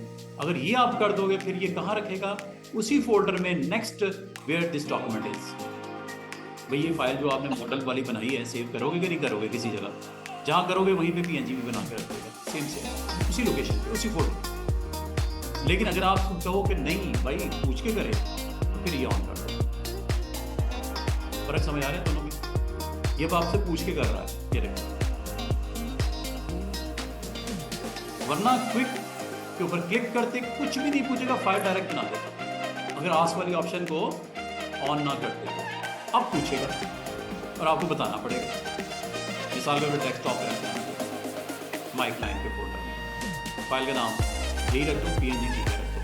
अगर ये आप कर दोगे फिर ये कहाँ रखेगा? उसी फोल्डर में next where this document is. भाई ये फाइल जो आपने मॉडल वाली बनाई है, सेव करोगे कि नहीं करोगे? किसी जगह जहाँ करोगे वहीं पे PNG भी बना के रख देगा, सेम उसी लोकेशन पे, उसी फोल्डर। लेकिन अगर आप कहो कि नहीं भाई पूछ के करें, तो फिर ये ऑन कर दो। फर्क समझ आ रहा है दोनों में? ये आपसे पूछ के कर रहा है, ये देखो। वरना क्विक के ऊपर क्लिक करते कुछ भी नहीं पूछेगा, फाइल डायरेक्ट बना देगा। अगर आस्क वाली ऑप्शन को ऑन ना करते अब पूछेगा और आपको बताना पड़ेगा। मिसाल के डेस्कटॉप पे रखना है, माई क्लाइंट के फोल्डर में, फाइल का नाम यही रख दो, PNG ठीक है रख दो,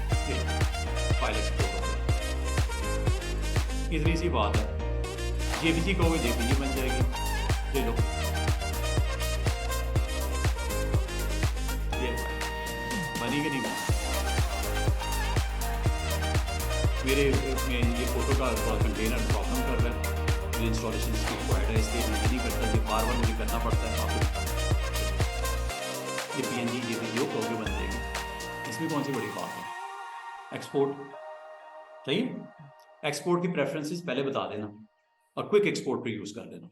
फाइल एक्सपोर्ट हो गई। इतनी सी बात है। JPG कहोगे JPG बन जाएगी। ले लो, ये बनी कि नहीं बनी? मेरे में ये फोटो का कंटेनर प्रॉब्लम कर रहा है, मुझे इंस्टॉलेशन की रिक्वायर्ड है, इसलिए मैं नहीं करता, ये बार बार मुझे करना पड़ता है। आपको ये PNG JPG हो कहोगे बन जाएगी, इसमें कौन सी बड़ी बात है? एक्सपोर्ट चाहिए, एक्सपोर्ट की प्रेफरेंसेस पहले बता देना और क्विक एक्सपोर्ट पे यूज़ कर देना।